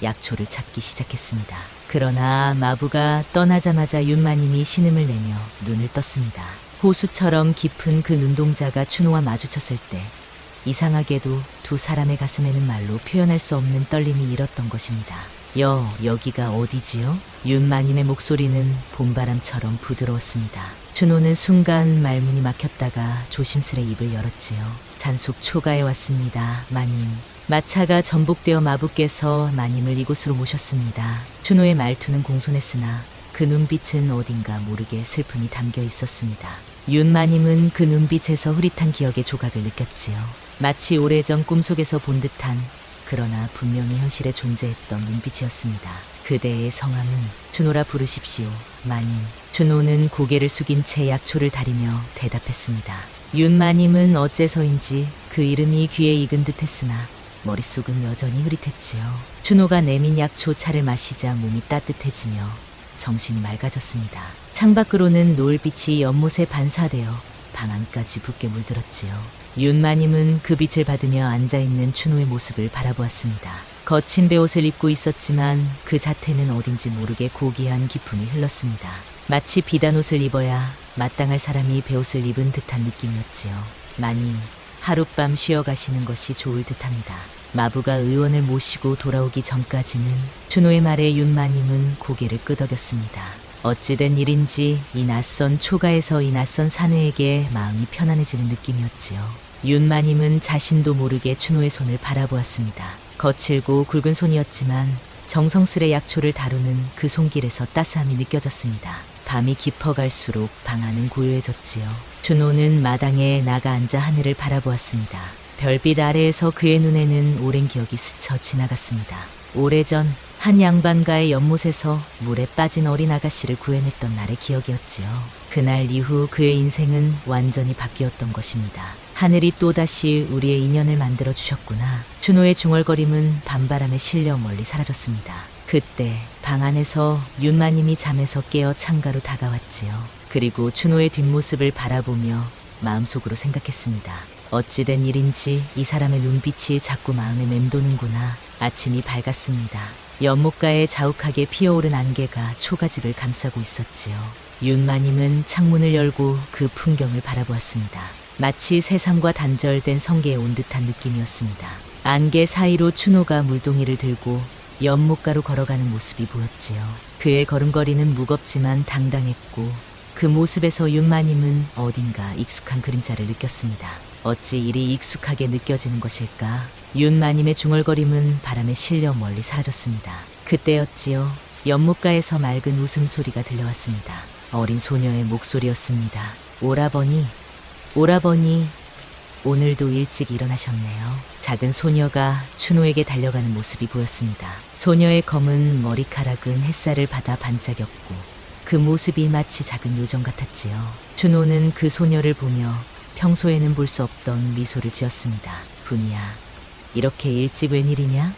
약초를 찾기 시작했습니다. 그러나 마부가 떠나자마자 윤마님이 신음을 내며 눈을 떴습니다. 호수처럼 깊은 그 눈동자가 춘호와 마주쳤을 때 이상하게도 두 사람의 가슴에는 말로 표현할 수 없는 떨림이 일었던 것입니다. 여기가 어디지요? 윤마님의 목소리는 봄바람처럼 부드러웠습니다. 춘호는 순간 말문이 막혔다가 조심스레 입을 열었지요. 잔속 초가에 왔습니다, 마님. 마차가 전복되어 마부께서 마님을 이곳으로 모셨습니다. 춘호의 말투는 공손했으나 그 눈빛은 어딘가 모르게 슬픔이 담겨 있었습니다. 윤마님은 그 눈빛에서 흐릿한 기억의 조각을 느꼈지요. 마치 오래전 꿈속에서 본 듯한 그러나 분명히 현실에 존재했던 눈빛이었습니다. 그대의 성함은 춘호라 부르십시오, 마님. 춘호는 고개를 숙인 채 약초를 다리며 대답했습니다. 윤마님은 어째서인지 그 이름이 귀에 익은 듯했으나 머릿속은 여전히 흐릿했지요. 춘호가 내민 약초 차를 마시자 몸이 따뜻해지며 정신이 맑아졌습니다. 창밖으로는 노을빛이 연못에 반사되어 방 안까지 붉게 물들었지요. 윤마님은 그 빛을 받으며 앉아있는 춘호의 모습을 바라보았습니다. 거친 베옷을 입고 있었지만 그 자태는 어딘지 모르게 고귀한 기품이 흘렀습니다. 마치 비단 옷을 입어야 마땅할 사람이 베옷을 입은 듯한 느낌이었지요. 마님, 하룻밤 쉬어 가시는 것이 좋을 듯합니다. 마부가 의원을 모시고 돌아오기 전까지는 춘호의 말에 윤마님은 고개를 끄덕였습니다. 어찌된 일인지 이 낯선 초가에서 이 낯선 사내에게 마음이 편안해지는 느낌이었지요. 윤마님은 자신도 모르게 춘호의 손을 바라보았습니다. 거칠고 굵은 손이었지만 정성스레 약초를 다루는 그 손길에서 따스함이 느껴졌습니다. 밤이 깊어갈수록 방 안은 고요해졌지요. 춘호는 마당에 나가 앉아 하늘을 바라보았습니다. 별빛 아래에서 그의 눈에는 오랜 기억이 스쳐 지나갔습니다. 오래전 한 양반가의 연못에서 물에 빠진 어린 아가씨를 구해냈던 날의 기억이었지요. 그날 이후 그의 인생은 완전히 바뀌었던 것입니다. 하늘이 또다시 우리의 인연을 만들어 주셨구나. 춘호의 중얼거림은 밤바람에 실려 멀리 사라졌습니다. 그때 방 안에서 윤마님이 잠에서 깨어 창가로 다가왔지요. 그리고 춘호의 뒷모습을 바라보며 마음속으로 생각했습니다. 어찌된 일인지 이 사람의 눈빛이 자꾸 마음에 맴도는구나. 아침이 밝았습니다. 연못가에 자욱하게 피어오른 안개가 초가집을 감싸고 있었지요. 윤마님은 창문을 열고 그 풍경을 바라보았습니다. 마치 세상과 단절된 성게에 온 듯한 느낌이었습니다. 안개 사이로 춘호가 물동이를 들고 연못가로 걸어가는 모습이 보였지요. 그의 걸음걸이는 무겁지만 당당했고 그 모습에서 윤마님은 어딘가 익숙한 그림자를 느꼈습니다. 어찌 이리 익숙하게 느껴지는 것일까? 윤마님의 중얼거림은 바람에 실려 멀리 사라졌습니다. 그때였지요. 연못가에서 맑은 웃음소리가 들려왔습니다. 어린 소녀의 목소리였습니다. 오라버니, 오라버니, 오늘도 일찍 일어나셨네요. 작은 소녀가 춘호에게 달려가는 모습이 보였습니다. 소녀의 검은 머리카락은 햇살을 받아 반짝였고 그 모습이 마치 작은 요정 같았지요. 춘호는 그 소녀를 보며 평소에는 볼 수 없던 미소를 지었습니다. 분이야, 이렇게 일찍 웬일이냐?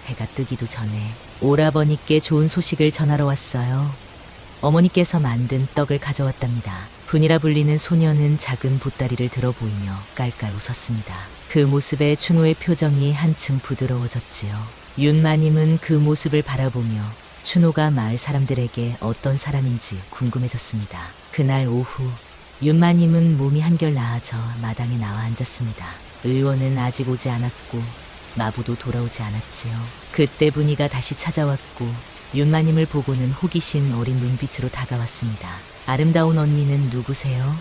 해가 뜨기도 전에 오라버니께 좋은 소식을 전하러 왔어요. 어머니께서 만든 떡을 가져왔답니다. 분이라 불리는 소녀는 작은 보따리를 들어 보이며 깔깔 웃었습니다. 그 모습에 춘호의 표정이 한층 부드러워졌지요. 윤마님은 그 모습을 바라보며 춘호가 마을 사람들에게 어떤 사람인지 궁금해졌습니다. 그날 오후 윤마님은 몸이 한결 나아져 마당에 나와 앉았습니다. 의원은 아직 오지 않았고 마부도 돌아오지 않았지요. 그때 분이가 다시 찾아왔고 윤마님을 보고는 호기심 어린 눈빛으로 다가왔습니다. 아름다운 언니는 누구세요?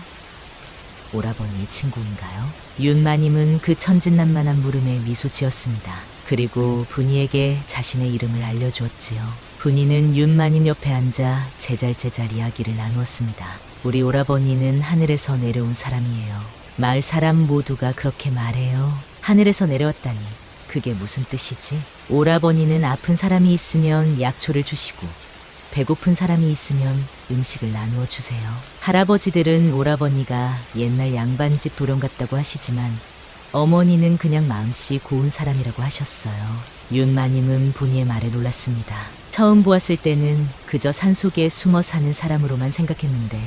오라버니의 친구인가요? 윤마님은 그 천진난만한 물음에 미소 지었습니다. 그리고 분이에게 자신의 이름을 알려주었지요. 분이는 윤마님 옆에 앉아 제잘제잘 이야기를 나누었습니다. 우리 오라버니는 하늘에서 내려온 사람이에요. 마을 사람 모두가 그렇게 말해요. 하늘에서 내려왔다니 그게 무슨 뜻이지? 오라버니는 아픈 사람이 있으면 약초를 주시고 배고픈 사람이 있으면 음식을 나누어 주세요. 할아버지들은 오라버니가 옛날 양반집 도령 같다고 하시지만 어머니는 그냥 마음씨 고운 사람이라고 하셨어요. 윤마님은 분이의 말에 놀랐습니다. 처음 보았을 때는 그저 산속에 숨어 사는 사람으로만 생각했는데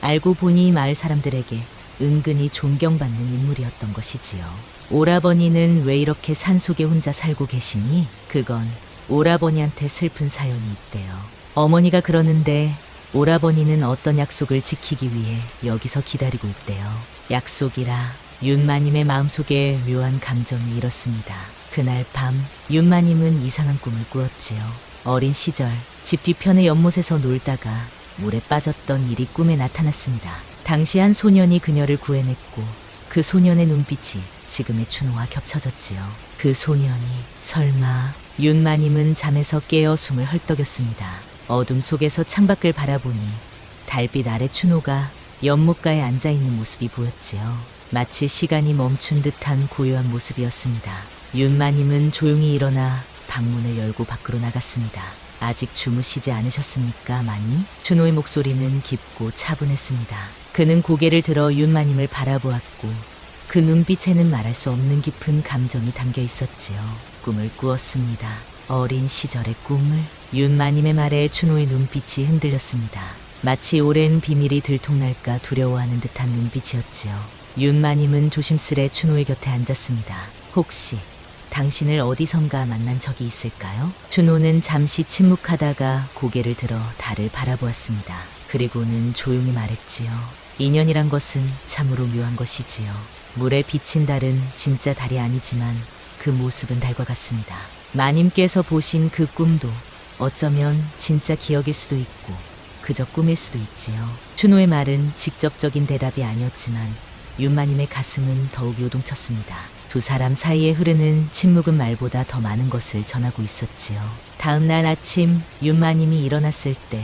알고 보니 마을 사람들에게 은근히 존경받는 인물이었던 것이지요. 오라버니는 왜 이렇게 산속에 혼자 살고 계시니? 그건 오라버니한테 슬픈 사연이 있대요. 어머니가 그러는데 오라버니는 어떤 약속을 지키기 위해 여기서 기다리고 있대요. 약속이라 윤마님의 마음속에 묘한 감정이 일었습니다. 그날 밤 윤마님은 이상한 꿈을 꾸었지요. 어린 시절 집 뒤편의 연못에서 놀다가 물에 빠졌던 일이 꿈에 나타났습니다. 당시 한 소년이 그녀를 구해냈고 그 소년의 눈빛이 지금의 춘호와 겹쳐졌지요. 그 소년이 설마... 윤마님은 잠에서 깨어 숨을 헐떡였습니다. 어둠 속에서 창밖을 바라보니 달빛 아래 춘호가 연못가에 앉아있는 모습이 보였지요. 마치 시간이 멈춘 듯한 고요한 모습이었습니다. 윤마님은 조용히 일어나 방문을 열고 밖으로 나갔습니다. 아직 주무시지 않으셨습니까, 마님? 춘호의 목소리는 깊고 차분했습니다. 그는 고개를 들어 윤마님을 바라보았고 그 눈빛에는 말할 수 없는 깊은 감정이 담겨 있었지요. 꿈을 꾸었습니다. 어린 시절의 꿈을. 윤마님의 말에 춘호의 눈빛이 흔들렸습니다. 마치 오랜 비밀이 들통날까 두려워하는 듯한 눈빛이었지요. 윤마님은 조심스레 춘호의 곁에 앉았습니다. 혹시 당신을 어디선가 만난 적이 있을까요? 춘호는 잠시 침묵하다가 고개를 들어 달을 바라보았습니다. 그리고는 조용히 말했지요. 인연이란 것은 참으로 묘한 것이지요. 물에 비친 달은 진짜 달이 아니지만 그 모습은 달과 같습니다. 마님께서 보신 그 꿈도 어쩌면 진짜 기억일 수도 있고 그저 꿈일 수도 있지요. 춘호의 말은 직접적인 대답이 아니었지만 윤마님의 가슴은 더욱 요동쳤습니다. 두 사람 사이에 흐르는 침묵은 말보다 더 많은 것을 전하고 있었지요. 다음 날 아침 윤마님이 일어났을 때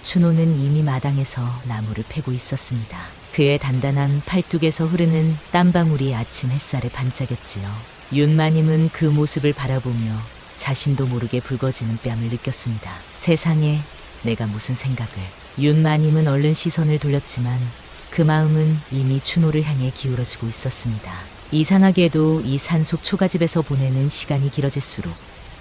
춘호는 이미 마당에서 나무를 패고 있었습니다. 그의 단단한 팔뚝에서 흐르는 땀방울이 아침 햇살에 반짝였지요. 윤마님은 그 모습을 바라보며 자신도 모르게 붉어지는 뺨을 느꼈습니다. 세상에 내가 무슨 생각을. 윤마님은 얼른 시선을 돌렸지만 그 마음은 이미 춘호를 향해 기울어지고 있었습니다. 이상하게도 이 산속 초가집에서 보내는 시간이 길어질수록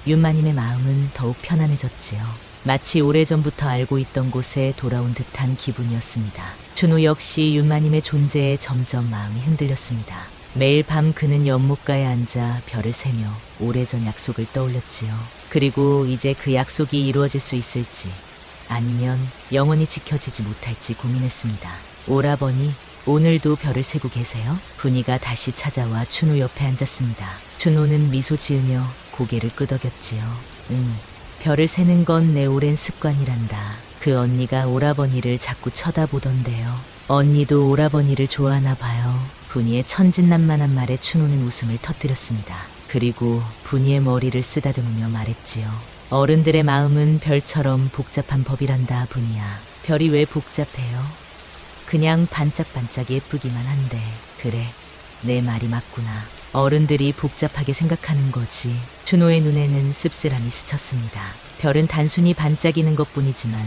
윤마님의 마음은 더욱 편안해졌지요. 마치 오래전부터 알고 있던 곳에 돌아온 듯한 기분이었습니다. 춘호 역시 윤마님의 존재에 점점 마음이 흔들렸습니다. 매일 밤 그는 연못가에 앉아 별을 세며 오래전 약속을 떠올렸지요. 그리고 이제 그 약속이 이루어질 수 있을지 아니면 영원히 지켜지지 못할지 고민했습니다. 오라버니, 오늘도 별을 세고 계세요? 분이가 다시 찾아와 춘호 옆에 앉았습니다. 춘호는 미소 지으며 고개를 끄덕였지요. 별을 세는 건 내 오랜 습관이란다. 그 언니가 오라버니를 자꾸 쳐다보던데요. 언니도 오라버니를 좋아하나 봐요. 분이의 천진난만한 말에 춘호는 웃음을 터뜨렸습니다. 그리고 분이의 머리를 쓰다듬으며 말했지요. 어른들의 마음은 별처럼 복잡한 법이란다, 분이야. 별이 왜 복잡해요? 그냥 반짝반짝 예쁘기만 한데. 그래, 내 말이 맞구나. 어른들이 복잡하게 생각하는 거지. 춘호의 눈에는 씁쓸함이 스쳤습니다. 별은 단순히 반짝이는 것뿐이지만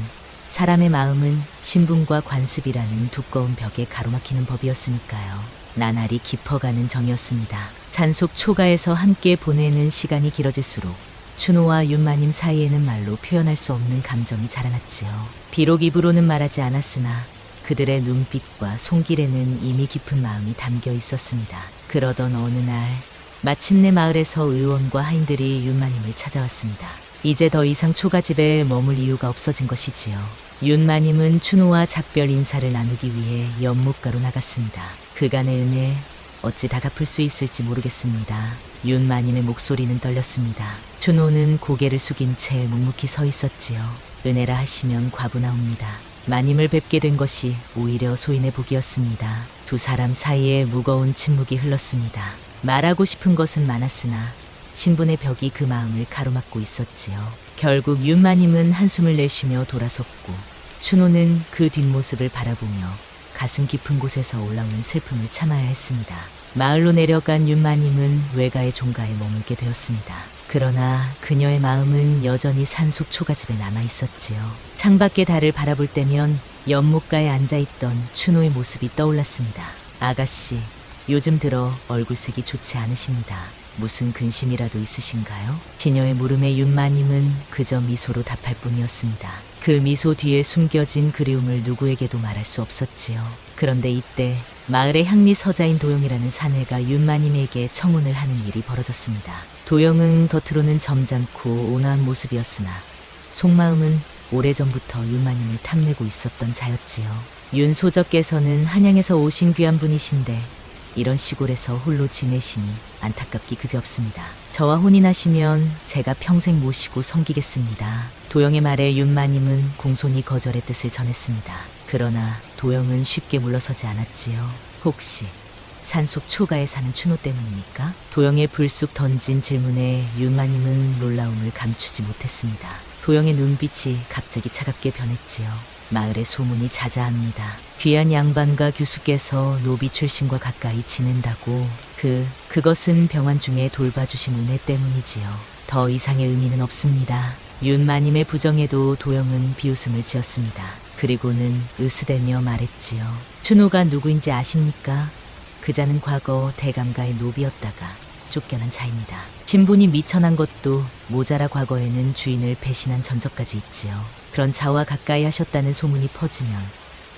사람의 마음은 신분과 관습이라는 두꺼운 벽에 가로막히는 법이었으니까요. 나날이 깊어가는 정이었습니다. 산속 초가에서 함께 보내는 시간이 길어질수록 춘호와 윤마님 사이에는 말로 표현할 수 없는 감정이 자라났지요. 비록 입으로는 말하지 않았으나 그들의 눈빛과 손길에는 이미 깊은 마음이 담겨 있었습니다. 그러던 어느 날 마침내 마을에서 의원과 하인들이 윤마님을 찾아왔습니다. 이제 더 이상 초가집에 머물 이유가 없어진 것이지요. 윤마님은 춘호와 작별 인사를 나누기 위해 연못가로 나갔습니다. 그간의 은혜 어찌 다 갚을 수 있을지 모르겠습니다. 윤마님의 목소리는 떨렸습니다. 춘호는 고개를 숙인 채 묵묵히 서 있었지요. 은혜라 하시면 과부나옵니다. 마님을 뵙게 된 것이 오히려 소인의 복이었습니다. 두 사람 사이에 무거운 침묵이 흘렀습니다. 말하고 싶은 것은 많았으나 신분의 벽이 그 마음을 가로막고 있었지요. 결국 윤마님은 한숨을 내쉬며 돌아섰고 춘호는 그 뒷모습을 바라보며 가슴 깊은 곳에서 올라오는 슬픔을 참아야 했습니다. 마을로 내려간 윤마님은 외가의 종가에 머물게 되었습니다. 그러나 그녀의 마음은 여전히 산속 초가집에 남아 있었지요. 창밖의 달을 바라볼 때면 연못가에 앉아있던 춘호의 모습이 떠올랐습니다. 아가씨, 요즘 들어 얼굴색이 좋지 않으십니다. 무슨 근심이라도 있으신가요? 시녀의 물음에 윤마님은 그저 미소로 답할 뿐이었습니다. 그 미소 뒤에 숨겨진 그리움을 누구에게도 말할 수 없었지요. 그런데 이때 마을의 향리 서자인 도영이라는 사내가 윤마님에게 청혼을 하는 일이 벌어졌습니다. 도영은 겉으로는 점잖고 온화한 모습이었으나 속마음은 오래전부터 윤마님을 탐내고 있었던 자였지요. 윤소저께서는 한양에서 오신 귀한 분이신데 이런 시골에서 홀로 지내시니 안타깝기 그지없습니다. 저와 혼인하시면 제가 평생 모시고 섬기겠습니다. 도영의 말에 윤마님은 공손히 거절의 뜻을 전했습니다. 그러나 도영은 쉽게 물러서지 않았지요. 혹시 산속 초가에 사는 춘호 때문입니까? 도영의 불쑥 던진 질문에 윤마님은 놀라움을 감추지 못했습니다. 도영의 눈빛이 갑자기 차갑게 변했지요. 마을의 소문이 자자합니다. 귀한 양반과 교수께서 노비 출신과 가까이 지낸다고. 그것은 병환 중에 돌봐주신 은혜 때문이지요. 더 이상의 의미는 없습니다. 윤마님의 부정에도 도영은 비웃음을 지었습니다. 그리고는 으스대며 말했지요. 춘호가 누구인지 아십니까? 그자는 과거 대감가의 노비였다가 쫓겨난 자입니다. 신분이 미천한 것도 모자라 과거에는 주인을 배신한 전적까지 있지요. 그런 자와 가까이 하셨다는 소문이 퍼지면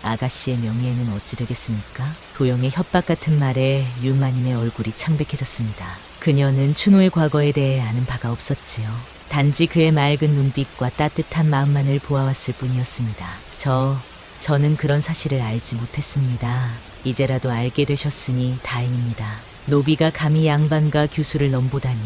아가씨의 명예에는 어찌 되겠습니까? 도영의 협박 같은 말에 윤마님의 얼굴이 창백해졌습니다. 그녀는 춘호의 과거에 대해 아는 바가 없었지요. 단지 그의 맑은 눈빛과 따뜻한 마음만을 보아왔을 뿐이었습니다. 저는 그런 사실을 알지 못했습니다. 이제라도 알게 되셨으니 다행입니다. 노비가 감히 양반과 규수를 넘보다니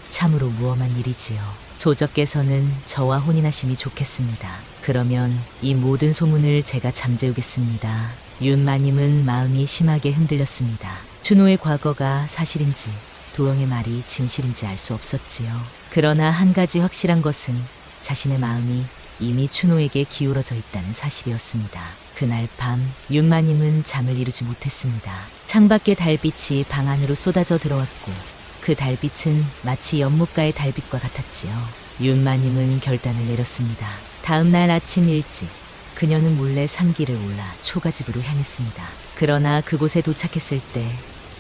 참으로 무엄한 일이지요. 조적께서는 저와 혼인하심이 좋겠습니다. 그러면 이 모든 소문을 제가 잠재우겠습니다. 윤마님은 마음이 심하게 흔들렸습니다. 춘호의 과거가 사실인지 도영의 말이 진실인지 알 수 없었지요. 그러나 한 가지 확실한 것은 자신의 마음이 이미 춘호에게 기울어져 있다는 사실이었습니다. 그날 밤 윤마님은 잠을 이루지 못했습니다. 창밖의 달빛이 방 안으로 쏟아져 들어왔고 그 달빛은 마치 연못가의 달빛과 같았지요. 윤마님은 결단을 내렸습니다. 다음 날 아침 일찍 그녀는 몰래 산길을 올라 초가집으로 향했습니다. 그러나 그곳에 도착했을 때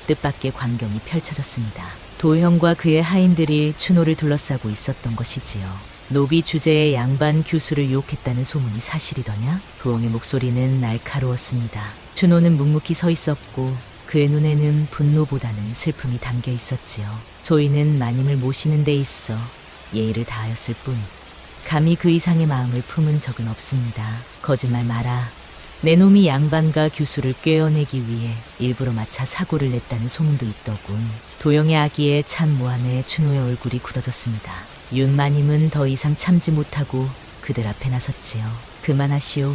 뜻밖의 광경이 펼쳐졌습니다. 도형과 그의 하인들이 춘호를 둘러싸고 있었던 것이지요. 노비 주제의 양반 교수를 유혹했다는 소문이 사실이더냐? 도형의 목소리는 날카로웠습니다. 춘호는 묵묵히 서 있었고 그의 눈에는 분노보다는 슬픔이 담겨 있었지요. 조이는 마님을 모시는 데 있어 예의를 다하였을 뿐 감히 그 이상의 마음을 품은 적은 없습니다. 거짓말 마라. 내 놈이 양반과 교수를 꿰어내기 위해 일부러 마차 사고를 냈다는 소문도 있더군. 도영의 아기에 찬 모함에 춘호의 얼굴이 굳어졌습니다. 윤마님은 더 이상 참지 못하고 그들 앞에 나섰지요. 그만하시오.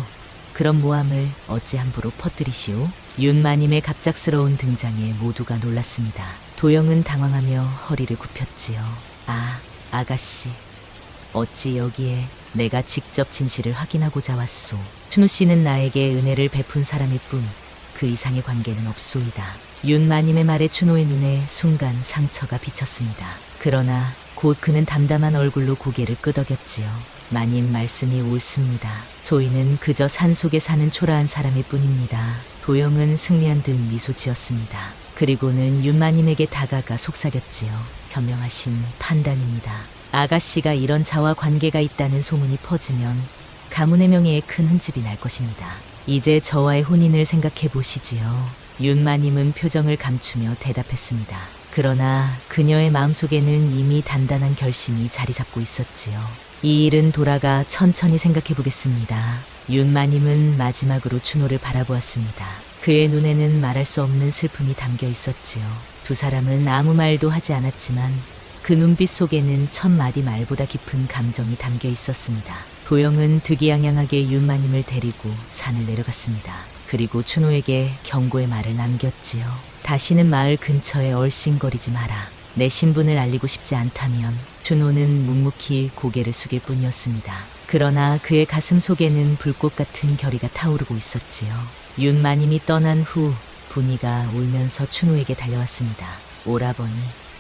그런 모함을 어찌 함부로 퍼뜨리시오? 윤마님의 갑작스러운 등장에 모두가 놀랐습니다. 도영은 당황하며 허리를 굽혔지요. 아, 아가씨. 어찌 여기에 내가 직접 진실을 확인하고자 왔소. 춘우 씨는 나에게 은혜를 베푼 사람일 뿐 그 이상의 관계는 없소이다. 윤마님의 말에 춘호의 눈에 순간 상처가 비쳤습니다. 그러나 곧 그는 담담한 얼굴로 고개를 끄덕였지요. 마님 말씀이 옳습니다. 조이는 그저 산속에 사는 초라한 사람일 뿐입니다. 도영은 승리한 듯 미소 지었습니다. 그리고는 윤마님에게 다가가 속삭였지요. 현명하신 판단입니다. 아가씨가 이런 자와 관계가 있다는 소문이 퍼지면 가문의 명예에 큰 흠집이 날 것입니다. 이제 저와의 혼인을 생각해 보시지요. 윤마님은 표정을 감추며 대답했습니다. 그러나 그녀의 마음속에는 이미 단단한 결심이 자리 잡고 있었지요. 이 일은 돌아가 천천히 생각해 보겠습니다. 윤마님은 마지막으로 춘호를 바라보았습니다. 그의 눈에는 말할 수 없는 슬픔이 담겨 있었지요. 두 사람은 아무 말도 하지 않았지만 그 눈빛 속에는 천마디 말보다 깊은 감정이 담겨 있었습니다. 도영은 득이양양하게 윤마님을 데리고 산을 내려갔습니다. 그리고 춘호에게 경고의 말을 남겼지요. 다시는 마을 근처에 얼씬거리지 마라. 내 신분을 알리고 싶지 않다면. 춘호는 묵묵히 고개를 숙일 뿐이었습니다. 그러나 그의 가슴 속에는 불꽃 같은 결의가 타오르고 있었지요. 윤마님이 떠난 후 분이가 울면서 춘호에게 달려왔습니다. 오라버니,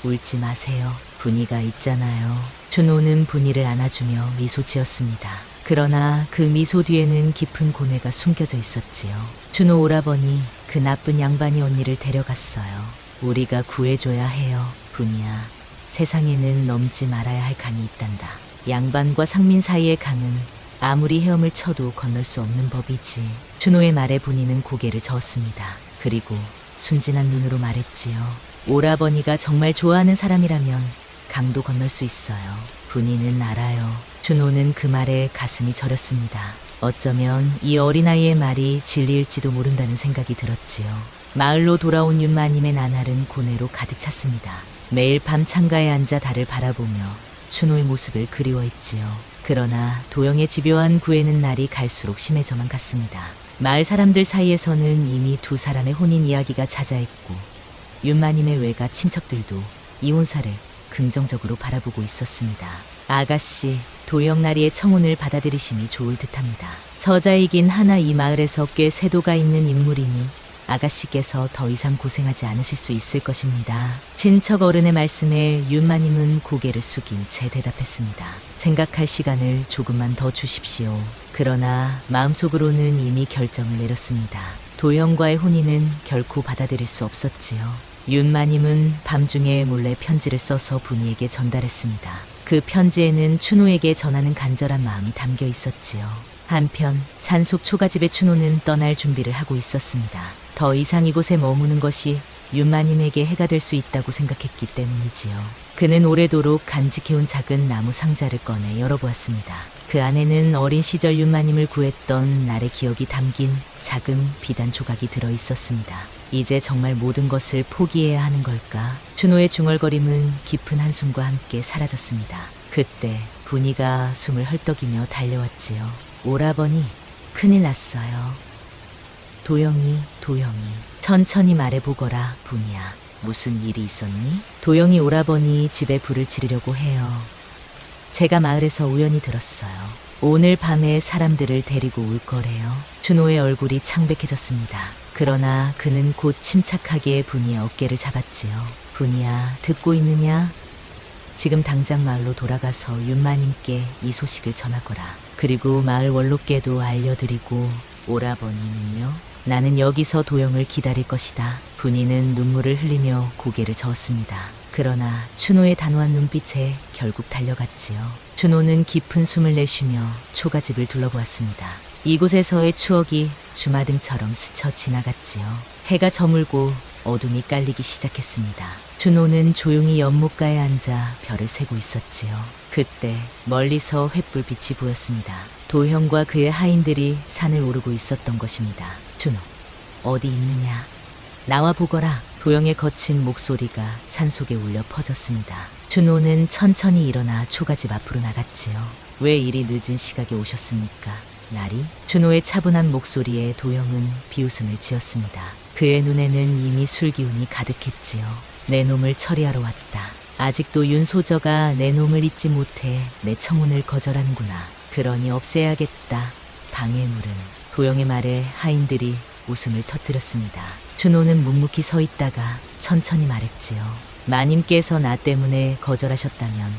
울지 마세요. 분이가 있잖아요. 춘호는 분이를 안아주며 미소 지었습니다. 그러나 그 미소 뒤에는 깊은 고뇌가 숨겨져 있었지요. 춘호 오라버니, 그 나쁜 양반이 언니를 데려갔어요. 우리가 구해줘야 해요. 분이야, 세상에는 넘지 말아야 할 강이 있단다. 양반과 상민 사이의 강은 아무리 헤엄을 쳐도 건널 수 없는 법이지. 춘호의 말에 분이는 고개를 저었습니다. 그리고 순진한 눈으로 말했지요. 오라버니가 정말 좋아하는 사람이라면 강도 건널 수 있어요. 분이는 알아요. 춘호는 그 말에 가슴이 저렸습니다. 어쩌면 이 어린아이의 말이 진리일지도 모른다는 생각이 들었지요. 마을로 돌아온 윤마님의 나날은 고뇌로 가득 찼습니다. 매일 밤 창가에 앉아 달을 바라보며 춘호의 모습을 그리워했지요. 그러나 도영의 집요한 구애는 날이 갈수록 심해져만 갔습니다. 마을 사람들 사이에서는 이미 두 사람의 혼인 이야기가 자자했고 윤마님의 외가 친척들도 이혼사를 긍정적으로 바라보고 있었습니다. 아가씨, 도영나리의 청혼을 받아들이심이 좋을 듯합니다. 저자이긴 하나 이 마을에서 꽤 세도가 있는 인물이니 아가씨께서 더 이상 고생하지 않으실 수 있을 것입니다. 친척 어른의 말씀에 윤마님은 고개를 숙인 채 대답했습니다. 생각할 시간을 조금만 더 주십시오. 그러나 마음속으로는 이미 결정을 내렸습니다. 도영과의 혼인은 결코 받아들일 수 없었지요. 윤마님은 밤중에 몰래 편지를 써서 분이에게 전달했습니다. 그 편지에는 춘호에게 전하는 간절한 마음이 담겨 있었지요. 한편 산속 초가집의 춘호는 떠날 준비를 하고 있었습니다. 더 이상 이곳에 머무는 것이 윤마님에게 해가 될 수 있다고 생각했기 때문이지요. 그는 오래도록 간직해온 작은 나무 상자를 꺼내 열어보았습니다. 그 안에는 어린 시절 윤마님을 구했던 날의 기억이 담긴 작은 비단 조각이 들어 있었습니다. 이제 정말 모든 것을 포기해야 하는 걸까? 춘호의 중얼거림은 깊은 한숨과 함께 사라졌습니다. 그때 분이가 숨을 헐떡이며 달려왔지요. 오라버니, 큰일 났어요. 도영이, 천천히 말해보거라, 분이야. 무슨 일이 있었니? 도영이 오라버니 집에 불을 지르려고 해요. 제가 마을에서 우연히 들었어요. 오늘 밤에 사람들을 데리고 올 거래요. 준호의 얼굴이 창백해졌습니다. 그러나 그는 곧 침착하게 분이의 어깨를 잡았지요. 분이야, 듣고 있느냐? 지금 당장 마을로 돌아가서 윤마님께 이 소식을 전하거라. 그리고 마을 원로께도 알려드리고, 오라버니는요? 나는 여기서 도영을 기다릴 것이다. 분이는 눈물을 흘리며 고개를 저었습니다. 그러나 춘호의 단호한 눈빛에 결국 달려갔지요. 춘호는 깊은 숨을 내쉬며 초가집을 둘러보았습니다. 이곳에서의 추억이 주마등처럼 스쳐 지나갔지요. 해가 저물고 어둠이 깔리기 시작했습니다. 춘호는 조용히 연못가에 앉아 별을 세고 있었지요. 그때 멀리서 횃불빛이 보였습니다. 도형과 그의 하인들이 산을 오르고 있었던 것입니다. 준호, 어디 있느냐? 나와 보거라. 도영의 거친 목소리가 산속에 울려 퍼졌습니다. 준호는 천천히 일어나 초가집 앞으로 나갔지요. 왜 이리 늦은 시각에 오셨습니까? 나리? 준호의 차분한 목소리에 도영은 비웃음을 지었습니다. 그의 눈에는 이미 술기운이 가득했지요. 내 놈을 처리하러 왔다. 아직도 윤소저가 내 놈을 잊지 못해 내 청혼을 거절하는구나. 그러니 없애야겠다. 방해물은. 도영의 말에 하인들이 웃음을 터뜨렸습니다. 준호는 묵묵히 서 있다가 천천히 말했지요. 마님께서 나 때문에 거절하셨다면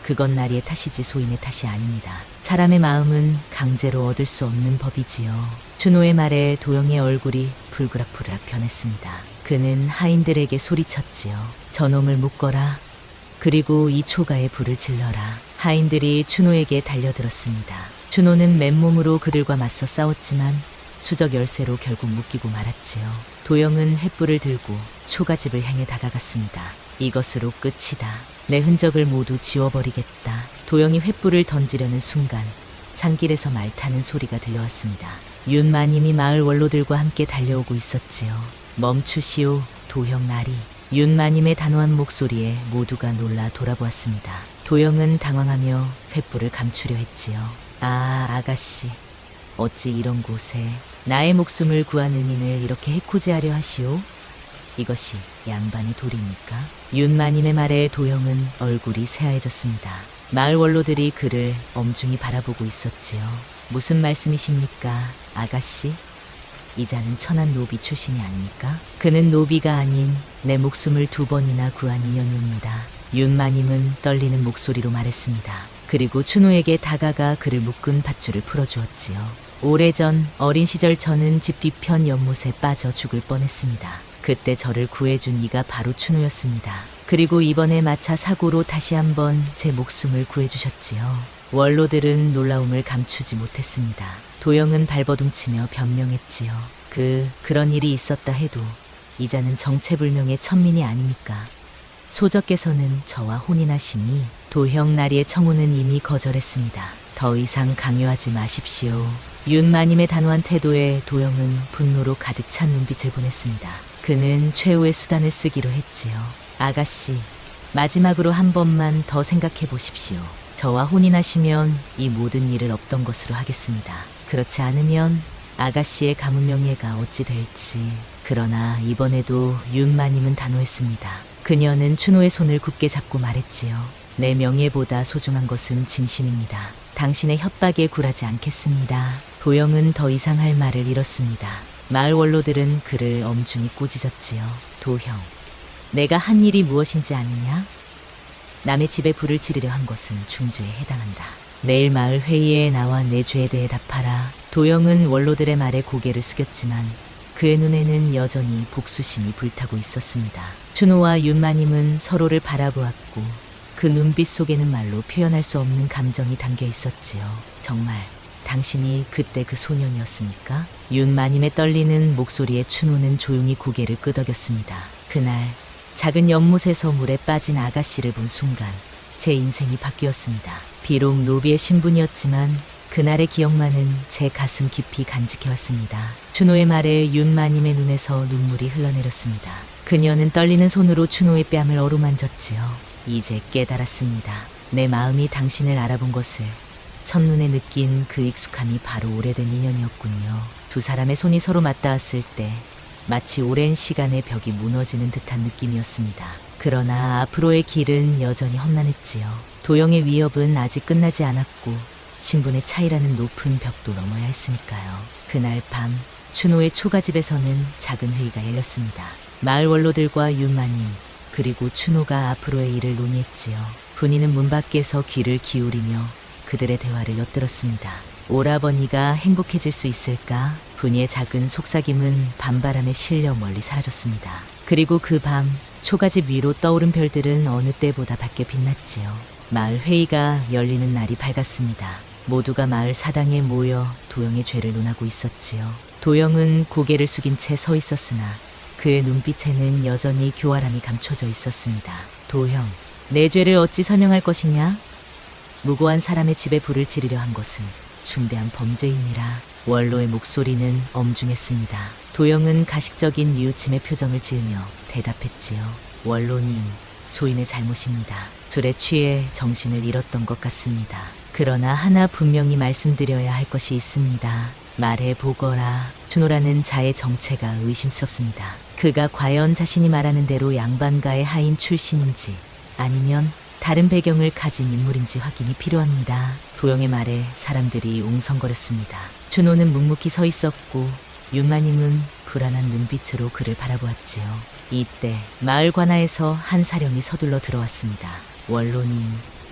그건 나리의 탓이지 소인의 탓이 아닙니다. 사람의 마음은 강제로 얻을 수 없는 법이지요. 준호의 말에 도영의 얼굴이 불그락불락 변했습니다. 그는 하인들에게 소리쳤지요. 저놈을 묶어라. 그리고 이 초가에 불을 질러라. 하인들이 준호에게 달려들었습니다. 준호는 맨몸으로 그들과 맞서 싸웠지만 수적 열쇠로 결국 묶이고 말았지요. 도영은 횃불을 들고 초가집을 향해 다가갔습니다. 이것으로 끝이다. 내 흔적을 모두 지워버리겠다. 도영이 횃불을 던지려는 순간 산길에서 말 타는 소리가 들려왔습니다. 윤마님이 마을 원로들과 함께 달려오고 있었지요. 멈추시오, 도형 나리. 윤마님의 단호한 목소리에 모두가 놀라 돌아보았습니다. 도영은 당황하며 횃불을 감추려 했지요. 아, 아가씨. 어찌 이런 곳에 나의 목숨을 구한 은인을 이렇게 해코지하려 하시오? 이것이 양반의 도리입니까? 윤마님의 말에 도영은 얼굴이 새하얘졌습니다. 마을 원로들이 그를 엄중히 바라보고 있었지요. 무슨 말씀이십니까, 아가씨? 이자는 천한 노비 출신이 아닙니까? 그는 노비가 아닌 내 목숨을 2번이나 구한 인연입니다. 윤마님은 떨리는 목소리로 말했습니다. 그리고 춘우에게 다가가 그를 묶은 밧줄을 풀어주었지요. 오래전 어린 시절 저는 집 뒤편 연못에 빠져 죽을 뻔했습니다. 그때 저를 구해준 이가 바로 춘우였습니다. 그리고 이번에 마차 사고로 다시 한번 제 목숨을 구해주셨지요. 원로들은 놀라움을 감추지 못했습니다. 도영은 발버둥치며 변명했지요. 그런 일이 있었다 해도 이자는 정체불명의 천민이 아닙니까? 소저께서는 저와 혼인하시니 도형 나리의 청혼은 이미 거절했습니다. 더 이상 강요하지 마십시오. 윤마님의 단호한 태도에 도영은 분노로 가득 찬 눈빛을 보냈습니다. 그는 최후의 수단을 쓰기로 했지요. 아가씨, 마지막으로 한 번만 더 생각해 보십시오. 저와 혼인하시면 이 모든 일을 없던 것으로 하겠습니다. 그렇지 않으면 아가씨의 가문 명예가 어찌 될지. 그러나 이번에도 윤마님은 단호했습니다. 그녀는 춘호의 손을 굳게 잡고 말했지요. 내 명예보다 소중한 것은 진심입니다. 당신의 협박에 굴하지 않겠습니다. 도영은 더 이상 할 말을 잃었습니다. 마을 원로들은 그를 엄중히 꾸짖었지요. 도형, 내가 한 일이 무엇인지 아느냐? 남의 집에 불을 지르려 한 것은 중죄에 해당한다. 내일 마을 회의에 나와 내 죄에 대해 답하라. 도영은 원로들의 말에 고개를 숙였지만 그의 눈에는 여전히 복수심이 불타고 있었습니다. 춘호와 윤마님은 서로를 바라보았고 그 눈빛 속에는 말로 표현할 수 없는 감정이 담겨 있었지요. 정말 당신이 그때 그 소년이었습니까? 윤마님의 떨리는 목소리에 춘호는 조용히 고개를 끄덕였습니다. 그날 작은 연못에서 물에 빠진 아가씨를 본 순간 제 인생이 바뀌었습니다. 비록 노비의 신분이었지만 그날의 기억만은 제 가슴 깊이 간직해왔습니다. 춘호의 말에 윤마님의 눈에서 눈물이 흘러내렸습니다. 그녀는 떨리는 손으로 춘호의 뺨을 어루만졌지요. 이제 깨달았습니다. 내 마음이 당신을 알아본 것을. 첫눈에 느낀 그 익숙함이 바로 오래된 인연이었군요. 두 사람의 손이 서로 맞닿았을 때 마치 오랜 시간의 벽이 무너지는 듯한 느낌이었습니다. 그러나 앞으로의 길은 여전히 험난했지요. 도영의 위협은 아직 끝나지 않았고 신분의 차이라는 높은 벽도 넘어야 했으니까요. 그날 밤 춘호의 초가집에서는 작은 회의가 열렸습니다. 마을 원로들과 윤마님 그리고 춘호가 앞으로의 일을 논의했지요. 분이는 문 밖에서 귀를 기울이며 그들의 대화를 엿들었습니다. 오라버니가 행복해질 수 있을까? 분이의 작은 속삭임은 밤바람에 실려 멀리 사라졌습니다. 그리고 그 밤 초가집 위로 떠오른 별들은 어느 때보다 밝게 빛났지요. 마을 회의가 열리는 날이 밝았습니다. 모두가 마을 사당에 모여 도영의 죄를 논하고 있었지요. 도영은 고개를 숙인 채 서 있었으나 그의 눈빛에는 여전히 교활함이 감춰져 있었습니다. 도영, 내 죄를 어찌 설명할 것이냐? 무고한 사람의 집에 불을 지르려 한 것은 중대한 범죄이니라. 원로의 목소리는 엄중했습니다. 도영은 가식적인 뉘우침의 표정을 지으며 대답했지요. 원로님, 소인의 잘못입니다. 술에 취해 정신을 잃었던 것 같습니다. 그러나 하나 분명히 말씀드려야 할 것이 있습니다. 말해보거라. 춘호라는 자의 정체가 의심스럽습니다. 그가 과연 자신이 말하는 대로 양반가의 하인 출신인지 아니면 다른 배경을 가진 인물인지 확인이 필요합니다. 도영의 말에 사람들이 웅성거렸습니다. 춘호는 묵묵히 서 있었고 윤마님은 불안한 눈빛으로 그를 바라보았지요. 이때 마을 관아에서 한 사령이 서둘러 들어왔습니다. 원로님,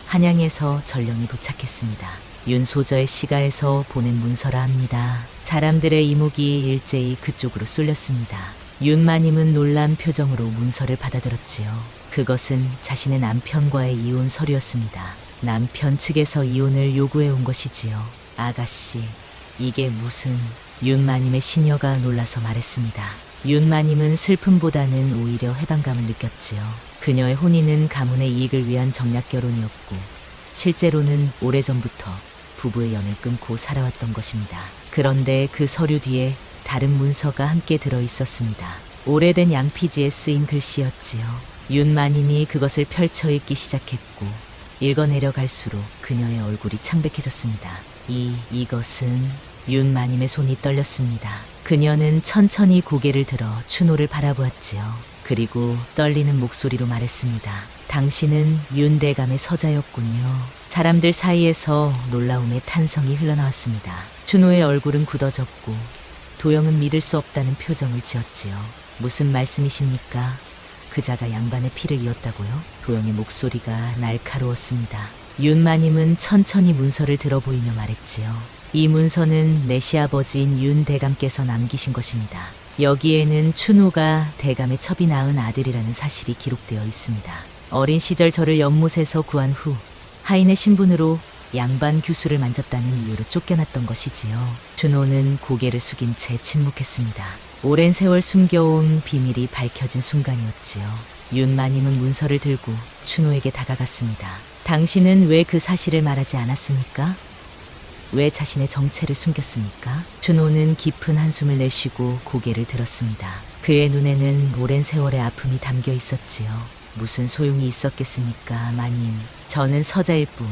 한양에서 전령이 도착했습니다. 윤소저의 시가에서 보낸 문서라 합니다. 사람들의 이목이 일제히 그쪽으로 쏠렸습니다. 윤마님은 놀란 표정으로 문서를 받아들었지요. 그것은 자신의 남편과의 이혼 서류였습니다. 남편 측에서 이혼을 요구해 온 것이지요. 아가씨, 이게 무슨... 윤마님의 시녀가 놀라서 말했습니다. 윤마님은 슬픔보다는 오히려 해방감을 느꼈지요. 그녀의 혼인은 가문의 이익을 위한 정략 결혼이었고 실제로는 오래전부터 부부의 연을 끊고 살아왔던 것입니다. 그런데 그 서류 뒤에 다른 문서가 함께 들어 있었습니다. 오래된 양피지에 쓰인 글씨였지요. 윤마님이 그것을 펼쳐 읽기 시작했고 읽어내려 갈수록 그녀의 얼굴이 창백해졌습니다. 이것은... 윤마님의 손이 떨렸습니다. 그녀는 천천히 고개를 들어 춘호를 바라보았지요. 그리고 떨리는 목소리로 말했습니다. 당신은 윤대감의 서자였군요. 사람들 사이에서 놀라움의 탄성이 흘러나왔습니다. 춘호의 얼굴은 굳어졌고 도영은 믿을 수 없다는 표정을 지었지요. 무슨 말씀이십니까? 그자가 양반의 피를 이었다고요? 도영의 목소리가 날카로웠습니다. 윤마님은 천천히 문서를 들어보이며 말했지요. 이 문서는 내 시아버지인 윤 대감께서 남기신 것입니다. 여기에는 춘호가 대감의 첩이 낳은 아들이라는 사실이 기록되어 있습니다. 어린 시절 저를 연못에서 구한 후 하인의 신분으로 양반 규수를 만졌다는 이유로 쫓겨났던 것이지요. 춘호는 고개를 숙인 채 침묵했습니다. 오랜 세월 숨겨온 비밀이 밝혀진 순간이었지요. 윤마님은 문서를 들고 춘호에게 다가갔습니다. 당신은 왜 그 사실을 말하지 않았습니까? 왜 자신의 정체를 숨겼습니까? 춘호는 깊은 한숨을 내쉬고 고개를 들었습니다. 그의 눈에는 오랜 세월의 아픔이 담겨 있었지요. 무슨 소용이 있었겠습니까, 마님. 저는 서자일 뿐,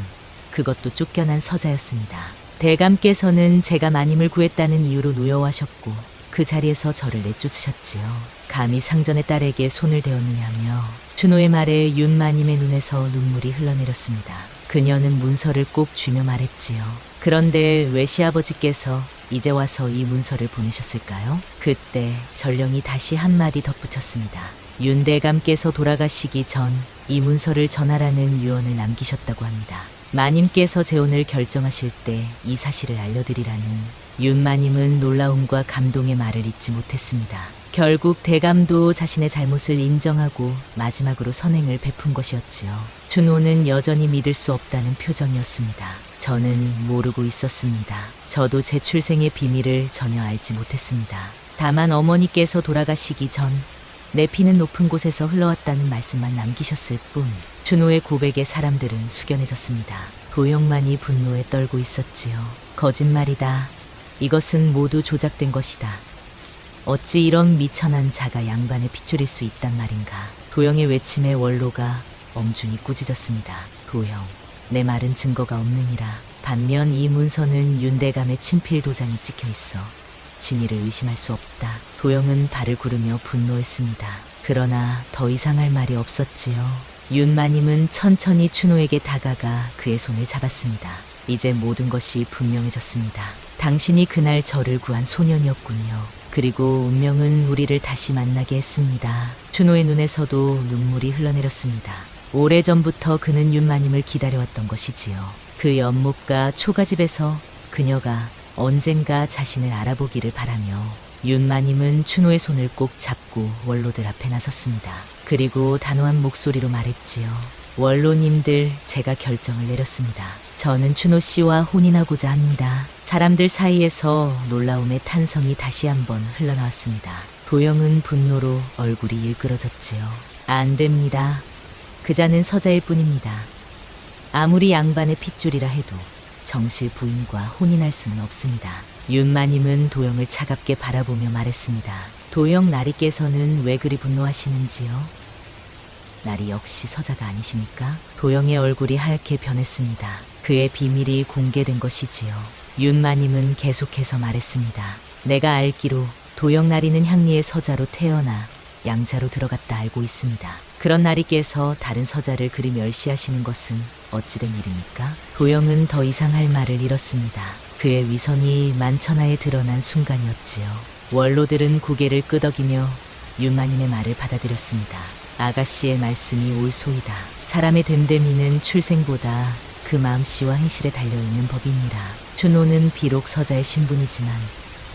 그것도 쫓겨난 서자였습니다. 대감께서는 제가 마님을 구했다는 이유로 노여워하셨고 그 자리에서 저를 내쫓으셨지요. 감히 상전의 딸에게 손을 대었느냐며. 춘호의 말에 윤마님의 눈에서 눈물이 흘러내렸습니다. 그녀는 문서를 꼭 쥐며 말했지요. 그런데 왜 시아버지께서 이제 와서 이 문서를 보내셨을까요? 그때 전령이 다시 한마디 덧붙였습니다. 윤대감께서 돌아가시기 전 이 문서를 전하라는 유언을 남기셨다고 합니다. 마님께서 재혼을 결정하실 때 이 사실을 알려드리라는. 윤마님은 놀라움과 감동의 말을 잇지 못했습니다. 결국 대감도 자신의 잘못을 인정하고 마지막으로 선행을 베푼 것이었지요. 춘호는 여전히 믿을 수 없다는 표정이었습니다. 저는 모르고 있었습니다. 저도 제 출생의 비밀을 전혀 알지 못했습니다. 다만 어머니께서 돌아가시기 전 내 피는 높은 곳에서 흘러왔다는 말씀만 남기셨을 뿐. 춘호의 고백에 사람들은 숙연해졌습니다. 도영만이 분노에 떨고 있었지요. 거짓말이다. 이것은 모두 조작된 것이다. 어찌 이런 미천한 자가 양반을 핏줄일 수 있단 말인가. 도영의 외침에 원로가 엄중히 꾸짖었습니다. 도영, 내 말은 증거가 없느니라. 반면 이 문서는 윤대감의 친필 도장이 찍혀 있어 진위를 의심할 수 없다. 도영은 발을 구르며 분노했습니다. 그러나 더 이상 할 말이 없었지요. 윤마님은 천천히 춘호에게 다가가 그의 손을 잡았습니다. 이제 모든 것이 분명해졌습니다. 당신이 그날 저를 구한 소년이었군요. 그리고 운명은 우리를 다시 만나게 했습니다. 춘호의 눈에서도 눈물이 흘러내렸습니다. 오래전부터 그는 윤마님을 기다려왔던 것이지요. 그 연못과 초가집에서 그녀가 언젠가 자신을 알아보기를 바라며 윤마님은 춘호의 손을 꼭 잡고 원로들 앞에 나섰습니다. 그리고 단호한 목소리로 말했지요. 원로님들, 제가 결정을 내렸습니다. 저는 춘호 씨와 혼인하고자 합니다. 사람들 사이에서 놀라움의 탄성이 다시 한번 흘러나왔습니다. 도영은 분노로 얼굴이 일그러졌지요. 안 됩니다. 그자는 서자일 뿐입니다. 아무리 양반의 핏줄이라 해도 정실 부인과 혼인할 수는 없습니다. 윤마님은 도영을 차갑게 바라보며 말했습니다. 도영 나리께서는 왜 그리 분노하시는지요? 나리 역시 서자가 아니십니까? 도영의 얼굴이 하얗게 변했습니다. 그의 비밀이 공개된 것이지요. 윤마님은 계속해서 말했습니다. 내가 알기로 도영 나리는 향리의 서자로 태어나 양자로 들어갔다 알고 있습니다. 그런 나리께서 다른 서자를 그리 멸시하시는 것은 어찌된 일입니까? 도영은 더 이상 할 말을 잃었습니다. 그의 위선이 만천하에 드러난 순간이었지요. 원로들은 고개를 끄덕이며 윤마님의 말을 받아들였습니다. 아가씨의 말씀이 옳소이다. 사람의 됨됨이는 출생보다 그 마음씨와 행실에 달려있는 법이니라. 춘호는 비록 서자의 신분이지만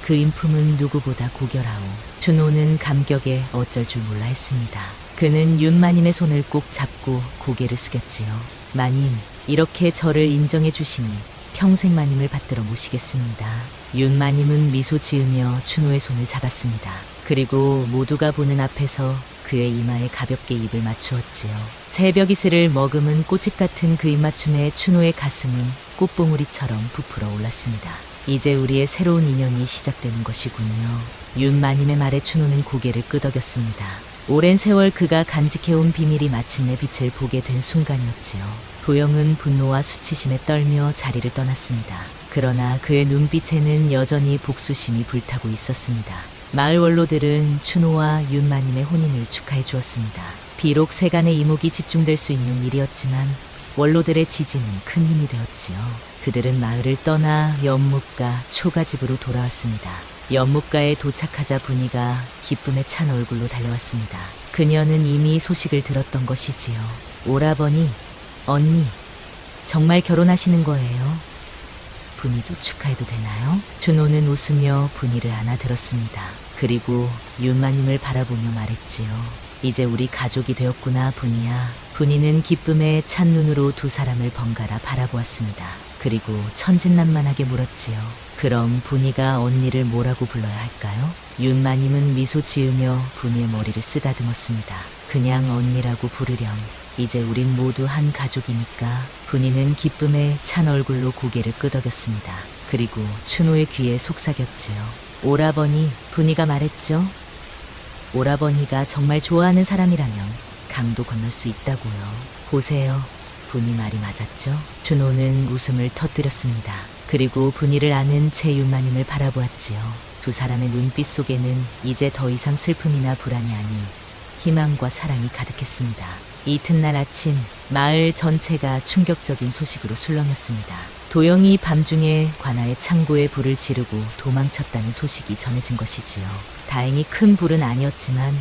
그 인품은 누구보다 고결하오. 춘호는 감격에 어쩔 줄 몰라 했습니다. 그는 윤마님의 손을 꼭 잡고 고개를 숙였지요. 마님, 이렇게 저를 인정해 주시니 평생 마님을 받들어 모시겠습니다. 윤마님은 미소 지으며 춘호의 손을 잡았습니다. 그리고 모두가 보는 앞에서 그의 이마에 가볍게 입을 맞추었지요. 새벽 이슬을 머금은 꽃잎 같은 그 입맞춤에 춘호의 가슴은 꽃봉우리처럼 부풀어 올랐습니다. 이제 우리의 새로운 인연이 시작되는 것이군요. 윤마님의 말에 춘호는 고개를 끄덕였습니다. 오랜 세월 그가 간직해온 비밀이 마침내 빛을 보게 된 순간이었지요. 도영은 분노와 수치심에 떨며 자리를 떠났습니다. 그러나 그의 눈빛에는 여전히 복수심이 불타고 있었습니다. 마을 원로들은 춘호와 윤마님의 혼인을 축하해 주었습니다. 비록 세간의 이목이 집중될 수 있는 일이었지만 원로들의 지지는 큰 힘이 되었지요. 그들은 마을을 떠나 연못가 초가집으로 돌아왔습니다. 연못가에 도착하자 분이가 기쁨에 찬 얼굴로 달려왔습니다. 그녀는 이미 소식을 들었던 것이지요. 오라버니, 언니, 정말 결혼하시는 거예요? 분이도 축하해도 되나요? 춘호는 웃으며 분이를 안아들었습니다. 그리고 윤마님을 바라보며 말했지요. 이제 우리 가족이 되었구나, 분이야. 분이는 기쁨에 찬 눈으로 두 사람을 번갈아 바라보았습니다. 그리고 천진난만하게 물었지요. 그럼 분이가 언니를 뭐라고 불러야 할까요? 윤마님은 미소 지으며 분이의 머리를 쓰다듬었습니다. 그냥 언니라고 부르렴. 이제 우린 모두 한 가족이니까. 분이는 기쁨에 찬 얼굴로 고개를 끄덕였습니다. 그리고 춘호의 귀에 속삭였지요. 오라버니, 분이가 말했죠. 오라버니가 정말 좋아하는 사람이라면 강도 건널 수 있다고요. 보세요. 분이 말이 맞았죠? 춘호는 웃음을 터뜨렸습니다. 그리고 분이를 아는 채 윤마님을 바라보았지요. 두 사람의 눈빛 속에는 이제 더 이상 슬픔이나 불안이 아닌 희망과 사랑이 가득했습니다. 이튿날 아침 마을 전체가 충격적인 소식으로 술렁였습니다. 도영이 밤중에 관아의 창고에 불을 지르고 도망쳤다는 소식이 전해진 것이지요. 다행히 큰 불은 아니었지만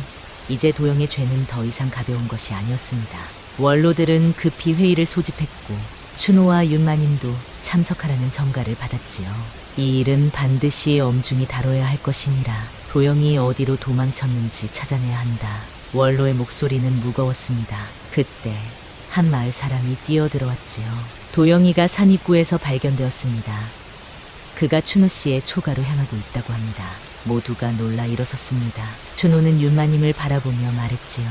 이제 도영의 죄는 더 이상 가벼운 것이 아니었습니다. 원로들은 급히 회의를 소집했고 춘호와 윤마님도 참석하라는 전가를 받았지요. 이 일은 반드시 엄중히 다뤄야 할 것이니라. 도영이 어디로 도망쳤는지 찾아내야 한다. 원로의 목소리는 무거웠습니다. 그때 한 마을 사람이 뛰어들어왔지요. 도영이가 산 입구에서 발견되었습니다. 그가 춘호 씨의 초가로 향하고 있다고 합니다. 모두가 놀라 일어섰습니다. 춘호는 윤마님을 바라보며 말했지요.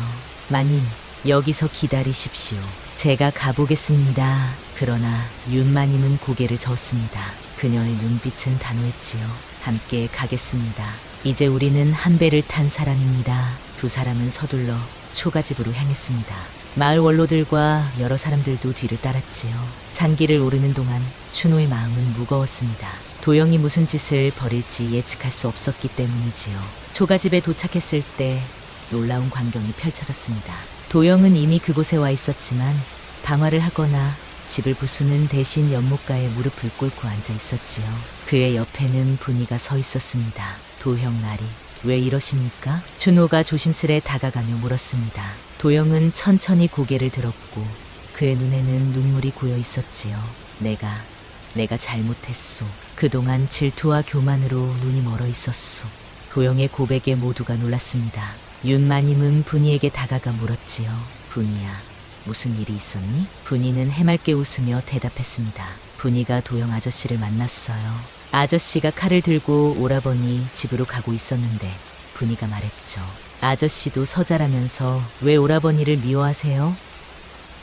마님, 여기서 기다리십시오. 제가 가보겠습니다. 그러나 윤마님은 고개를 저었습니다. 그녀의 눈빛은 단호했지요. 함께 가겠습니다. 이제 우리는 한 배를 탄 사람입니다. 두 사람은 서둘러 초가집으로 향했습니다. 마을 원로들과 여러 사람들도 뒤를 따랐지요. 잔길을 오르는 동안 춘호의 마음은 무거웠습니다. 도영이 무슨 짓을 벌일지 예측할 수 없었기 때문이지요. 초가집에 도착했을 때 놀라운 광경이 펼쳐졌습니다. 도영은 이미 그곳에 와 있었지만 방화를 하거나 집을 부수는 대신 연못가에 무릎을 꿇고 앉아 있었지요. 그의 옆에는 분이가 서 있었습니다. 도형 나리, 왜 이러십니까? 춘호가 조심스레 다가가며 물었습니다. 도영은 천천히 고개를 들었고 그의 눈에는 눈물이 고여 있었지요. 내가 잘못했소. 그동안 질투와 교만으로 눈이 멀어 있었소. 도영의 고백에 모두가 놀랐습니다. 윤마님은 분이에게 다가가 물었지요. 분이야, 무슨 일이 있었니? 분이는 해맑게 웃으며 대답했습니다. 분이가 도영 아저씨를 만났어요. 아저씨가 칼을 들고 오라버니 집으로 가고 있었는데 분이가 말했죠. 아저씨도 서자라면서 왜 오라버니를 미워하세요?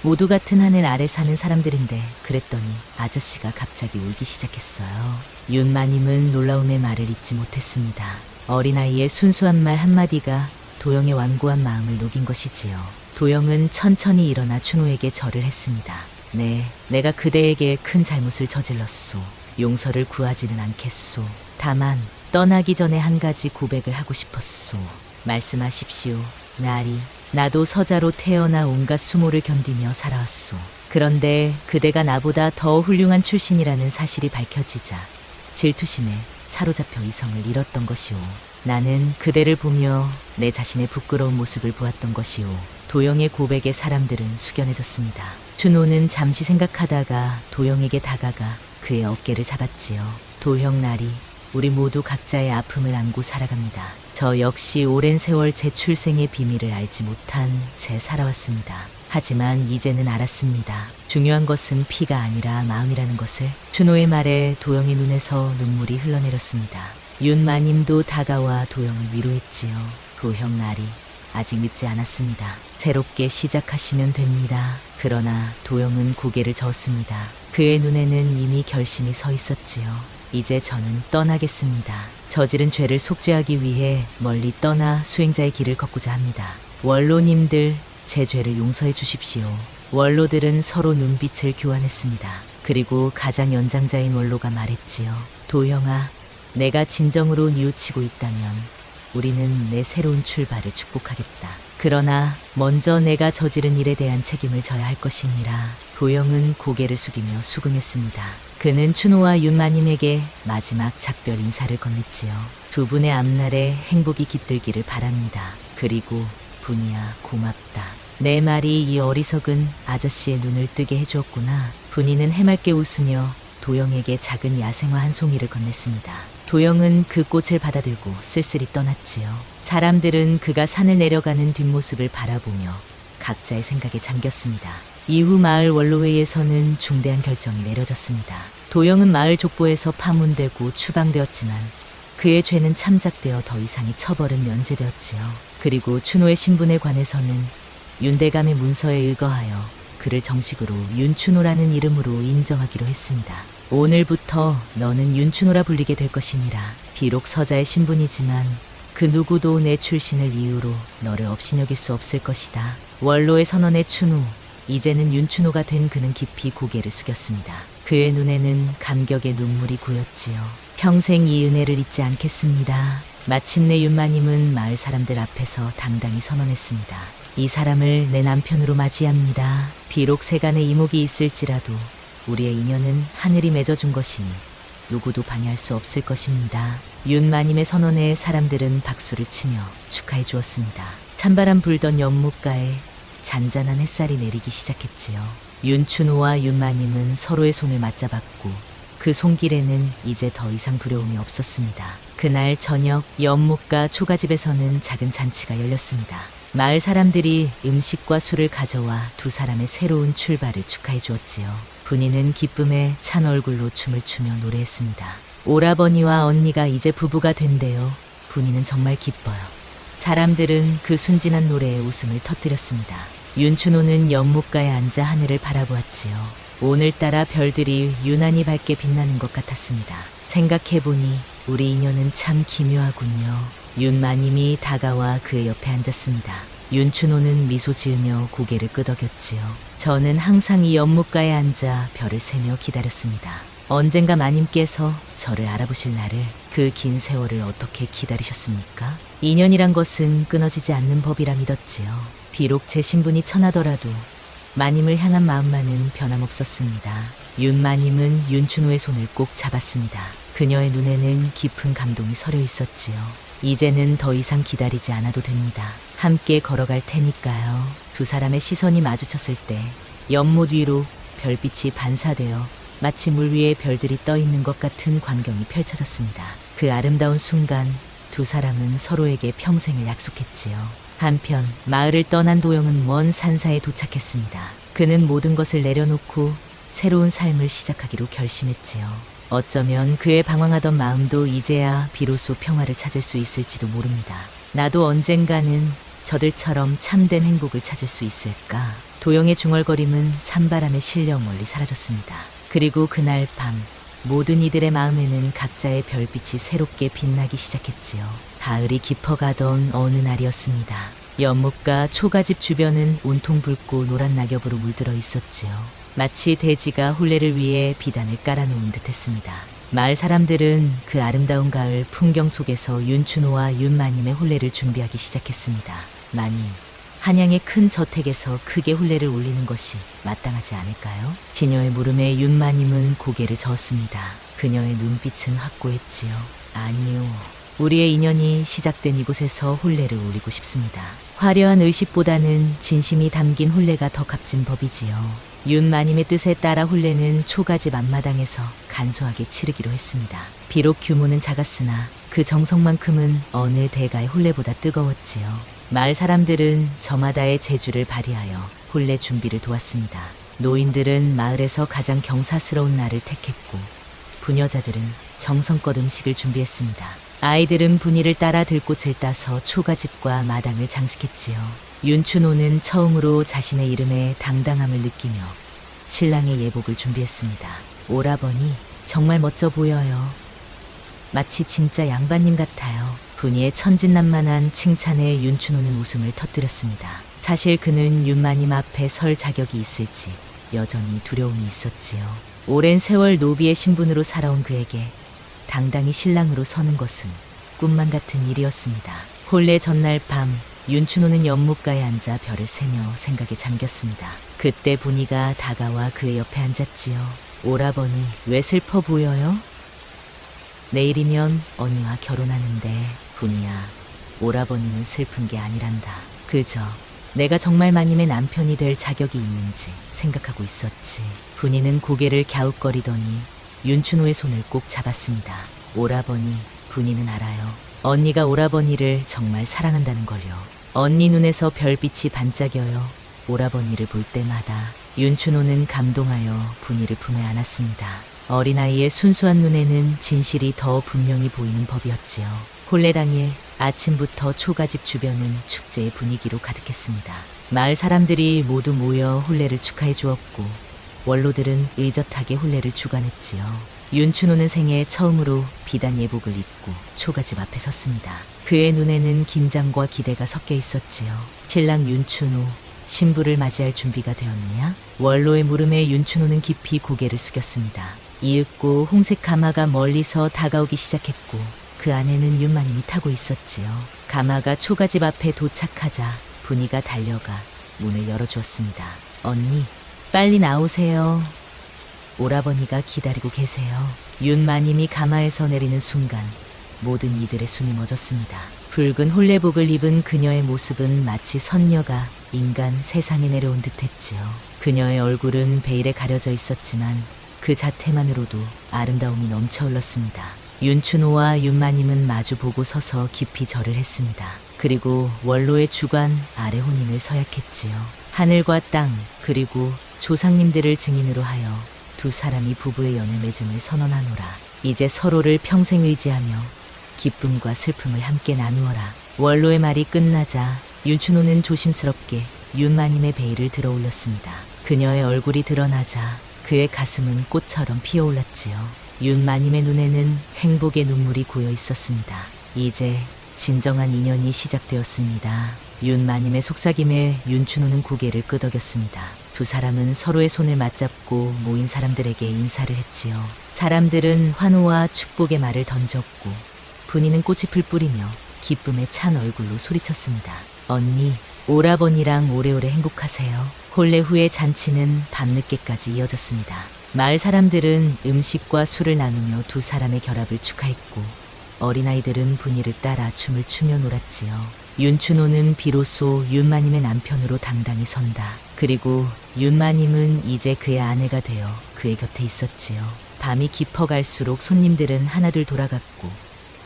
모두 같은 하늘 아래 사는 사람들인데. 그랬더니 아저씨가 갑자기 울기 시작했어요. 윤마님은 놀라움의 말을 잇지 못했습니다. 어린아이의 순수한 말 한마디가 도영의 완고한 마음을 녹인 것이지요. 도영은 천천히 일어나 춘호에게 절을 했습니다. 내가 그대에게 큰 잘못을 저질렀소. 용서를 구하지는 않겠소. 다만 떠나기 전에 한 가지 고백을 하고 싶었소. 말씀하십시오. 나도 서자로 태어나 온갖 수모를 견디며 살아왔소. 그런데 그대가 나보다 더 훌륭한 출신이라는 사실이 밝혀지자 질투심에 사로잡혀 이성을 잃었던 것이오. 나는 그대를 보며 내 자신의 부끄러운 모습을 보았던 것이오. 도영의 고백에 사람들은 숙연해졌습니다. 춘호는 잠시 생각하다가 도영에게 다가가 그의 어깨를 잡았지요. 도형 나리, 우리 모두 각자의 아픔을 안고 살아갑니다. 저 역시 오랜 세월 제 출생의 비밀을 알지 못한 채 살아왔습니다. 하지만 이제는 알았습니다. 중요한 것은 피가 아니라 마음이라는 것을. 춘호의 말에 도영의 눈에서 눈물이 흘러내렸습니다. 윤마님도 다가와 도영을 위로했지요. 도형 나리, 아직 늦지 않았습니다. 새롭게 시작하시면 됩니다. 그러나 도영은 고개를 저었습니다. 그의 눈에는 이미 결심이 서 있었지요. 이제 저는 떠나겠습니다. 저지른 죄를 속죄하기 위해 멀리 떠나 수행자의 길을 걷고자 합니다. 원로님들, 제 죄를 용서해 주십시오. 원로들은 서로 눈빛을 교환했습니다. 그리고 가장 연장자인 원로가 말했지요. 도영아, 내가 진정으로 뉘우치고 있다면 우리는 내 새로운 출발을 축복하겠다. 그러나 먼저 내가 저지른 일에 대한 책임을 져야 할 것이니라. 도영은 고개를 숙이며 수긍했습니다. 그는 춘호와 윤마님에게 마지막 작별 인사를 건넸지요. 두 분의 앞날에 행복이 깃들기를 바랍니다. 그리고 분이야, 고맙다. 내 말이 이 어리석은 아저씨의 눈을 뜨게 해주었구나. 분이는 해맑게 웃으며 도영에게 작은 야생화 한 송이를 건넸습니다. 도영은 그 꽃을 받아들고 쓸쓸히 떠났지요. 사람들은 그가 산을 내려가는 뒷모습을 바라보며 각자의 생각에 잠겼습니다. 이후 마을 원로회의에서는 중대한 결정이 내려졌습니다. 도영은 마을 족보에서 파문되고 추방되었지만 그의 죄는 참작되어 더 이상의 처벌은 면제되었지요. 그리고 춘호의 신분에 관해서는 윤대감의 문서에 의거하여 그를 정식으로 윤춘호라는 이름으로 인정하기로 했습니다. 오늘부터 너는 윤춘호라 불리게 될 것이니라. 비록 서자의 신분이지만 그 누구도 내 출신을 이유로 너를 업신여길 수 없을 것이다. 원로의 선언의 춘호, 이제는 윤춘호가 된 그는 깊이 고개를 숙였습니다. 그의 눈에는 감격의 눈물이 고였지요. 평생 이 은혜를 잊지 않겠습니다. 마침내 윤마님은 마을 사람들 앞에서 당당히 선언했습니다. 이 사람을 내 남편으로 맞이합니다. 비록 세간에 이목이 있을지라도 우리의 인연은 하늘이 맺어준 것이니 누구도 방해할 수 없을 것입니다. 윤마님의 선언에 사람들은 박수를 치며 축하해 주었습니다. 찬바람 불던 연못가에 잔잔한 햇살이 내리기 시작했지요. 윤춘호와 윤마님은 서로의 손을 맞잡았고 그 손길에는 이제 더 이상 두려움이 없었습니다. 그날 저녁 연못가 초가집에서는 작은 잔치가 열렸습니다. 마을 사람들이 음식과 술을 가져와 두 사람의 새로운 출발을 축하해 주었지요. 분이는 기쁨에 찬 얼굴로 춤을 추며 노래했습니다. 오라버니와 언니가 이제 부부가 된대요. 분이는 정말 기뻐요. 사람들은 그 순진한 노래에 웃음을 터뜨렸습니다. 윤춘호는 연못가에 앉아 하늘을 바라보았지요. 오늘따라 별들이 유난히 밝게 빛나는 것 같았습니다. 생각해보니 우리 인연은 참 기묘하군요. 윤마님이 다가와 그의 옆에 앉았습니다. 윤춘호는 미소 지으며 고개를 끄덕였지요. 저는 항상 이 연못가에 앉아 별을 세며 기다렸습니다. 언젠가 마님께서 저를 알아보실 날을, 그 긴 세월을 어떻게 기다리셨습니까? 인연이란 것은 끊어지지 않는 법이라 믿었지요. 비록 제 신분이 천하더라도 마님을 향한 마음만은 변함없었습니다. 윤마님은 윤춘호의 손을 꼭 잡았습니다. 그녀의 눈에는 깊은 감동이 서려 있었지요. 이제는 더 이상 기다리지 않아도 됩니다. 함께 걸어갈 테니까요. 두 사람의 시선이 마주쳤을 때 연못 위로 별빛이 반사되어 마치 물 위에 별들이 떠 있는 것 같은 광경이 펼쳐졌습니다. 그 아름다운 순간 두 사람은 서로에게 평생을 약속했지요. 한편 마을을 떠난 도영은 먼 산사에 도착했습니다. 그는 모든 것을 내려놓고 새로운 삶을 시작하기로 결심했지요. 어쩌면 그의 방황하던 마음도 이제야 비로소 평화를 찾을 수 있을지도 모릅니다. 나도 언젠가는 저들처럼 참된 행복을 찾을 수 있을까? 도영의 중얼거림은 산바람에 실려 멀리 사라졌습니다. 그리고 그날 밤 모든 이들의 마음에는 각자의 별빛이 새롭게 빛나기 시작했지요. 가을이 깊어가던 어느 날이었습니다. 연못과 초가집 주변은 온통 붉고 노란 낙엽으로 물들어 있었지요. 마치 대지가 혼례를 위해 비단을 깔아놓은 듯했습니다. 마을 사람들은 그 아름다운 가을 풍경 속에서 윤춘호와 윤마님의 혼례를 준비하기 시작했습니다. 마님, 한양의 큰 저택에서 크게 혼례를 올리는 것이 마땅하지 않을까요? 시녀의 물음에 윤마님은 고개를 저었습니다. 그녀의 눈빛은 확고했지요. 아니요. 우리의 인연이 시작된 이곳에서 혼례를 올리고 싶습니다. 화려한 의식보다는 진심이 담긴 혼례가 더 값진 법이지요. 윤마님의 뜻에 따라 혼례는 초가집 앞마당에서 간소하게 치르기로 했습니다. 비록 규모는 작았으나 그 정성만큼은 어느 대가의 혼례보다 뜨거웠지요. 마을 사람들은 저마다의 재주를 발휘하여 혼례 준비를 도왔습니다. 노인들은 마을에서 가장 경사스러운 날을 택했고 부녀자들은 정성껏 음식을 준비했습니다. 아이들은 분위를 따라 들꽃을 따서 초가집과 마당을 장식했지요. 윤춘호는 처음으로 자신의 이름에 당당함을 느끼며 신랑의 예복을 준비했습니다. 오라버니, 정말 멋져 보여요. 마치 진짜 양반님 같아요. 분이의 천진난만한 칭찬에 윤춘호는 웃음을 터뜨렸습니다. 사실 그는 윤마님 앞에 설 자격이 있을지 여전히 두려움이 있었지요. 오랜 세월 노비의 신분으로 살아온 그에게 당당히 신랑으로 서는 것은 꿈만 같은 일이었습니다. 혼례 전날 밤 윤춘호는 연못가에 앉아 별을 세며 생각에 잠겼습니다. 그때 분이가 다가와 그의 옆에 앉았지요. 오라버니, 왜 슬퍼 보여요? 내일이면 언니와 결혼하는데 분이야, 오라버니는 슬픈 게 아니란다. 그저 내가 정말 마님의 남편이 될 자격이 있는지 생각하고 있었지. 분이는 고개를 갸웃거리더니 윤춘호의 손을 꼭 잡았습니다. 오라버니, 분이는 알아요. 언니가 오라버니를 정말 사랑한다는 걸요. 언니 눈에서 별빛이 반짝여요. 오라버니를 볼 때마다. 윤춘호는 감동하여 분이를 품에 안았습니다. 어린아이의 순수한 눈에는 진실이 더 분명히 보이는 법이었지요. 혼례 당일 아침부터 초가집 주변은 축제의 분위기로 가득했습니다. 마을 사람들이 모두 모여 혼례를 축하해 주었고 원로들은 의젓하게 혼례를 주관했지요. 윤춘호는 생애 처음으로 비단 예복을 입고 초가집 앞에 섰습니다. 그의 눈에는 긴장과 기대가 섞여 있었지요. 신랑 윤춘호, 신부를 맞이할 준비가 되었느냐? 원로의 물음에 윤춘호는 깊이 고개를 숙였습니다. 이윽고 홍색 가마가 멀리서 다가오기 시작했고 그 안에는 윤마님이 타고 있었지요. 가마가 초가집 앞에 도착하자 분이가 달려가 문을 열어주었습니다. 언니, 빨리 나오세요. 오라버니가 기다리고 계세요. 윤마님이 가마에서 내리는 순간 모든 이들의 숨이 멎었습니다. 붉은 혼례복을 입은 그녀의 모습은 마치 선녀가 인간 세상에 내려온 듯했지요. 그녀의 얼굴은 베일에 가려져 있었지만 그 자태만으로도 아름다움이 넘쳐 흘렀습니다. 윤춘호와 윤마님은 마주 보고 서서 깊이 절을 했습니다. 그리고 원로의 주관 아래 혼인을 서약했지요. 하늘과 땅 그리고 조상님들을 증인으로 하여 두 사람이 부부의 연을 맺음을 선언하노라. 이제 서로를 평생 의지하며 기쁨과 슬픔을 함께 나누어라. 원로의 말이 끝나자 윤춘호는 조심스럽게 윤마님의 베일을 들어 올렸습니다. 그녀의 얼굴이 드러나자 그의 가슴은 꽃처럼 피어올랐지요. 윤마님의 눈에는 행복의 눈물이 고여 있었습니다. 이제 진정한 인연이 시작되었습니다. 윤마님의 속삭임에 윤춘호는 고개를 끄덕였습니다. 두 사람은 서로의 손을 맞잡고 모인 사람들에게 인사를 했지요. 사람들은 환호와 축복의 말을 던졌고 분이는 꽃잎을 뿌리며 기쁨에 찬 얼굴로 소리쳤습니다. 언니, 오라버니랑 오래오래 행복하세요. 혼례 후의 잔치는 밤늦게까지 이어졌습니다. 마을 사람들은 음식과 술을 나누며 두 사람의 결합을 축하했고 어린아이들은 분이를 따라 춤을 추며 놀았지요. 윤춘호는 비로소 윤마님의 남편으로 당당히 선다. 그리고 윤마님은 이제 그의 아내가 되어 그의 곁에 있었지요. 밤이 깊어갈수록 손님들은 하나둘 돌아갔고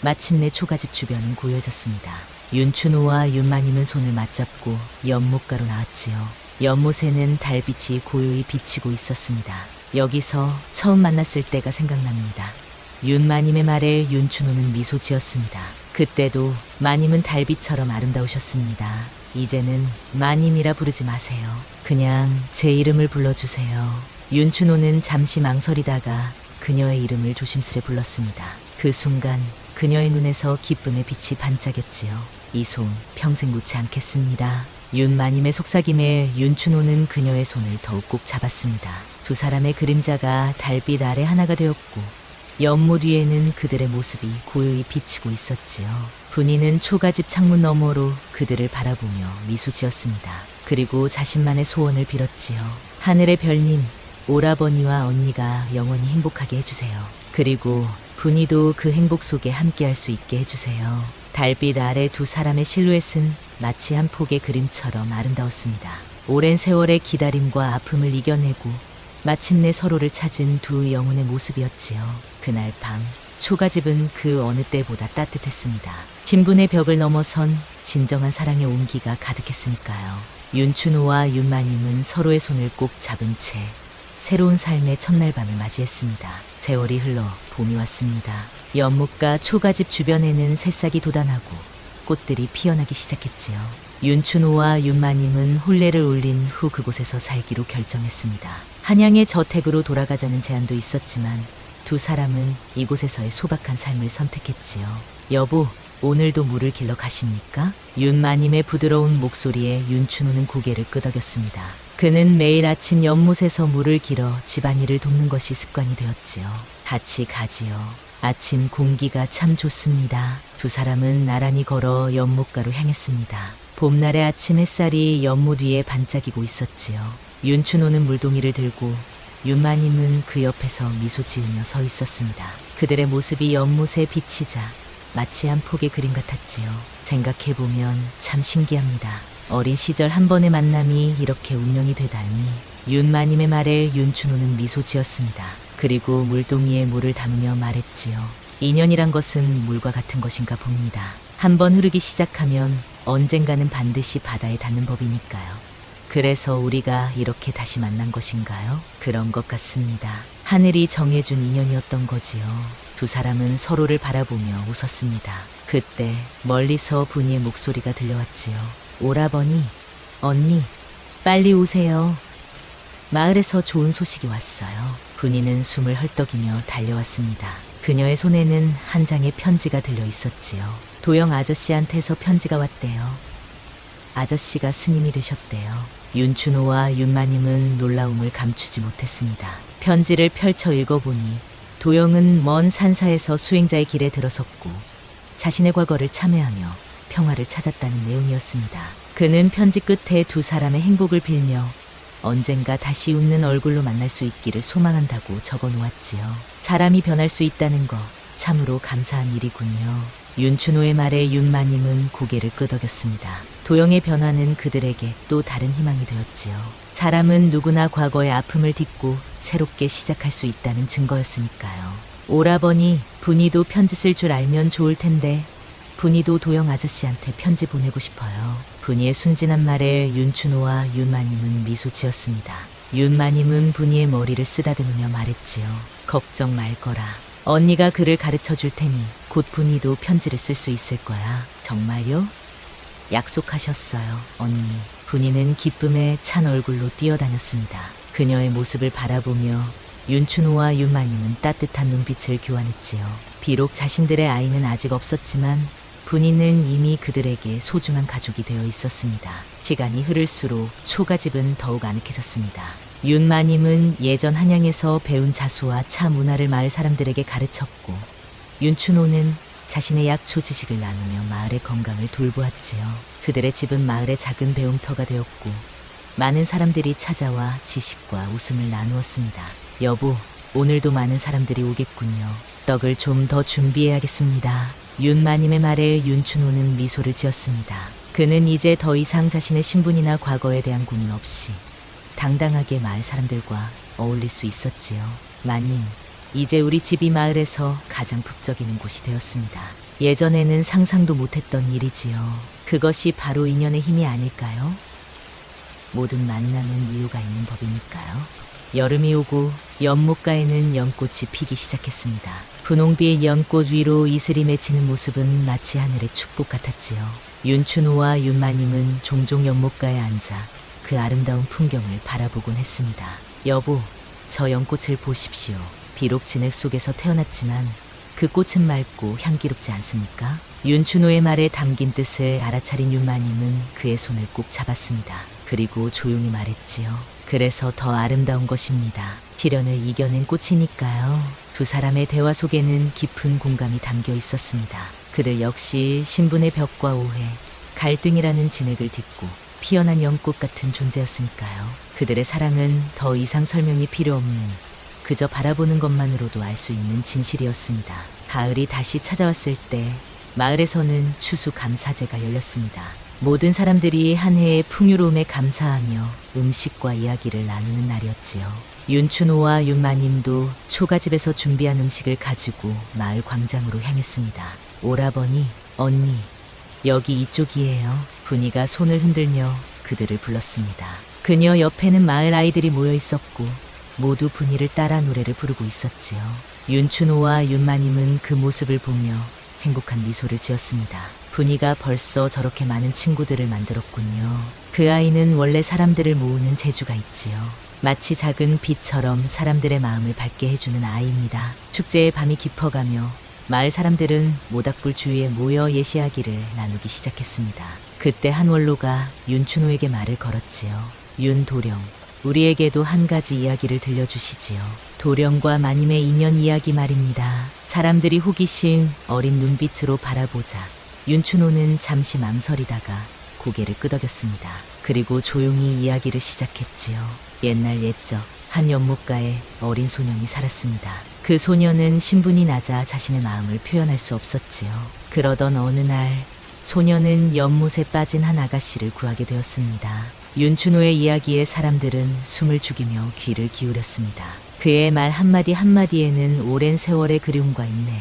마침내 초가집 주변은 고요해졌습니다. 윤춘호와 윤마님은 손을 맞잡고 연못가로 나왔지요. 연못에는 달빛이 고요히 비치고 있었습니다. 여기서 처음 만났을 때가 생각납니다. 윤마님의 말에 윤춘호는 미소 지었습니다. 그때도 마님은 달빛처럼 아름다우셨습니다. 이제는 마님이라 부르지 마세요. 그냥 제 이름을 불러주세요. 윤춘호는 잠시 망설이다가 그녀의 이름을 조심스레 불렀습니다. 그 순간 그녀의 눈에서 기쁨의 빛이 반짝였지요. 이 손 평생 놓지 않겠습니다. 윤마님의 속삭임에 윤춘호는 그녀의 손을 더욱 꼭 잡았습니다. 두 사람의 그림자가 달빛 아래 하나가 되었고 연못 위에는 그들의 모습이 고요히 비치고 있었지요. 분이는 초가집 창문 너머로 그들을 바라보며 미소 지었습니다. 그리고 자신만의 소원을 빌었지요. 하늘의 별님, 오라버니와 언니가 영원히 행복하게 해주세요. 그리고 분이도 그 행복 속에 함께할 수 있게 해주세요. 달빛 아래 두 사람의 실루엣은 마치 한 폭의 그림처럼 아름다웠습니다. 오랜 세월의 기다림과 아픔을 이겨내고 마침내 서로를 찾은 두 영혼의 모습이었지요. 그날 밤 초가집은 그 어느 때보다 따뜻했습니다. 신분의 벽을 넘어선 진정한 사랑의 온기가 가득했으니까요. 윤춘호와 윤마님은 서로의 손을 꼭 잡은 채 새로운 삶의 첫날 밤을 맞이했습니다. 세월이 흘러 봄이 왔습니다. 연못가 초가집 주변에는 새싹이 돋아나고 꽃들이 피어나기 시작했지요. 윤춘호와 윤마님은 혼례를 올린 후 그곳에서 살기로 결정했습니다. 한양의 저택으로 돌아가자는 제안도 있었지만 두 사람은 이곳에서의 소박한 삶을 선택했지요. 여보, 오늘도 물을 길러 가십니까? 윤마님의 부드러운 목소리에 윤춘호는 고개를 끄덕였습니다. 그는 매일 아침 연못에서 물을 길어 집안일을 돕는 것이 습관이 되었지요. 같이 가지요. 아침 공기가 참 좋습니다. 두 사람은 나란히 걸어 연못가로 향했습니다. 봄날의 아침 햇살이 연못 위에 반짝이고 있었지요. 윤춘호는 물동이를 들고 윤마님은 그 옆에서 미소 지으며 서 있었습니다. 그들의 모습이 연못에 비치자 마치 한 폭의 그림 같았지요. 생각해보면 참 신기합니다. 어린 시절 한 번의 만남이 이렇게 운명이 되다니. 윤마님의 말에 윤춘호는 미소 지었습니다. 그리고 물동이에 물을 담으며 말했지요. 인연이란 것은 물과 같은 것인가 봅니다. 한번 흐르기 시작하면 언젠가는 반드시 바다에 닿는 법이니까요. 그래서 우리가 이렇게 다시 만난 것인가요? 그런 것 같습니다. 하늘이 정해준 인연이었던 거지요. 두 사람은 서로를 바라보며 웃었습니다. 그때 멀리서 분이의 목소리가 들려왔지요. 오라버니, 언니, 빨리 오세요. 마을에서 좋은 소식이 왔어요. 분이는 숨을 헐떡이며 달려왔습니다. 그녀의 손에는 한 장의 편지가 들려 있었지요. 도영 아저씨한테서 편지가 왔대요. 아저씨가 스님이 되셨대요. 윤춘호와 윤마님은 놀라움을 감추지 못했습니다. 편지를 펼쳐 읽어보니 도영은 먼 산사에서 수행자의 길에 들어섰고 자신의 과거를 참회하며 평화를 찾았다는 내용이었습니다. 그는 편지 끝에 두 사람의 행복을 빌며 언젠가 다시 웃는 얼굴로 만날 수 있기를 소망한다고 적어 놓았지요. 사람이 변할 수 있다는 거 참으로 감사한 일이군요. 윤춘호의 말에 윤마님은 고개를 끄덕였습니다. 도영의 변화는 그들에게 또 다른 희망이 되었지요. 사람은 누구나 과거의 아픔을 딛고 새롭게 시작할 수 있다는 증거였으니까요. 오라버니, 분이도 편지 쓸 줄 알면 좋을 텐데 분이도 도영 아저씨한테 편지 보내고 싶어요. 분이의 순진한 말에 윤춘호와 윤마님은 미소 지었습니다. 윤마님은 분이의 머리를 쓰다듬으며 말했지요. 걱정 말 거라. 언니가 글을 가르쳐 줄 테니 곧 분이도 편지를 쓸 수 있을 거야. 정말요? 약속하셨어요, 언니. 분이는 기쁨에 찬 얼굴로 뛰어다녔습니다. 그녀의 모습을 바라보며 윤춘호와 윤마님은 따뜻한 눈빛을 교환했지요. 비록 자신들의 아이는 아직 없었지만 분이는 이미 그들에게 소중한 가족이 되어 있었습니다. 시간이 흐를수록 초가집은 더욱 아늑해졌습니다. 윤마님은 예전 한양에서 배운 자수와 차 문화를 마을 사람들에게 가르쳤고, 윤춘호는 자신의 약초 지식을 나누며 마을의 건강을 돌보았지요. 그들의 집은 마을의 작은 배움터가 되었고, 많은 사람들이 찾아와 지식과 웃음을 나누었습니다. 여보, 오늘도 많은 사람들이 오겠군요. 떡을 좀 더 준비해야겠습니다. 윤마님의 말에 윤춘호는 미소를 지었습니다. 그는 이제 더 이상 자신의 신분이나 과거에 대한 고민 없이 당당하게 마을 사람들과 어울릴 수 있었지요. 마님, 이제 우리 집이 마을에서 가장 북적이는 곳이 되었습니다. 예전에는 상상도 못했던 일이지요. 그것이 바로 인연의 힘이 아닐까요? 모든 만남은 이유가 있는 법이니까요. 여름이 오고 연못가에는 연꽃이 피기 시작했습니다. 분홍빛 연꽃 위로 이슬이 맺히는 모습은 마치 하늘의 축복 같았지요. 윤춘호와 윤마님은 종종 연못가에 앉아 그 아름다운 풍경을 바라보곤 했습니다. 여보, 저 연꽃을 보십시오. 비록 진액 속에서 태어났지만 그 꽃은 맑고 향기롭지 않습니까? 윤춘호의 말에 담긴 뜻을 알아차린 윤마님은 그의 손을 꼭 잡았습니다. 그리고 조용히 말했지요. 그래서 더 아름다운 것입니다. 시련을 이겨낸 꽃이니까요. 두 사람의 대화 속에는 깊은 공감이 담겨 있었습니다. 그들 역시 신분의 벽과 오해, 갈등이라는 진액을 딛고 피어난 연꽃 같은 존재였으니까요. 그들의 사랑은 더 이상 설명이 필요 없는, 그저 바라보는 것만으로도 알 수 있는 진실이었습니다. 가을이 다시 찾아왔을 때 마을에서는 추수감사제가 열렸습니다. 모든 사람들이 한 해의 풍요로움에 감사하며 음식과 이야기를 나누는 날이었지요. 윤춘호와 윤마님도 초가집에서 준비한 음식을 가지고 마을 광장으로 향했습니다. 오라버니, 언니, 여기 이쪽이에요. 분이가 손을 흔들며 그들을 불렀습니다. 그녀 옆에는 마을 아이들이 모여 있었고 모두 분이를 따라 노래를 부르고 있었지요. 윤춘호와 윤마님은 그 모습을 보며 행복한 미소를 지었습니다. 분이가 벌써 저렇게 많은 친구들을 만들었군요. 그 아이는 원래 사람들을 모으는 재주가 있지요. 마치 작은 빛처럼 사람들의 마음을 밝게 해주는 아이입니다. 축제의 밤이 깊어가며 마을 사람들은 모닥불 주위에 모여 예시하기를 나누기 시작했습니다. 그때 한 원로가 윤춘호에게 말을 걸었지요. 윤도령, 우리에게도 한 가지 이야기를 들려주시지요. 도령과 마님의 인연 이야기 말입니다. 사람들이 호기심 어린 눈빛으로 바라보자 윤춘호는 잠시 망설이다가 고개를 끄덕였습니다. 그리고 조용히 이야기를 시작했지요. 옛날 옛적 한 연못가에 어린 소년이 살았습니다. 그 소년은 신분이 낮아 자신의 마음을 표현할 수 없었지요. 그러던 어느 날 소년은 연못에 빠진 한 아가씨를 구하게 되었습니다. 윤춘호의 이야기에 사람들은 숨을 죽이며 귀를 기울였습니다. 그의 말 한마디 한마디에는 오랜 세월의 그리움과 인내,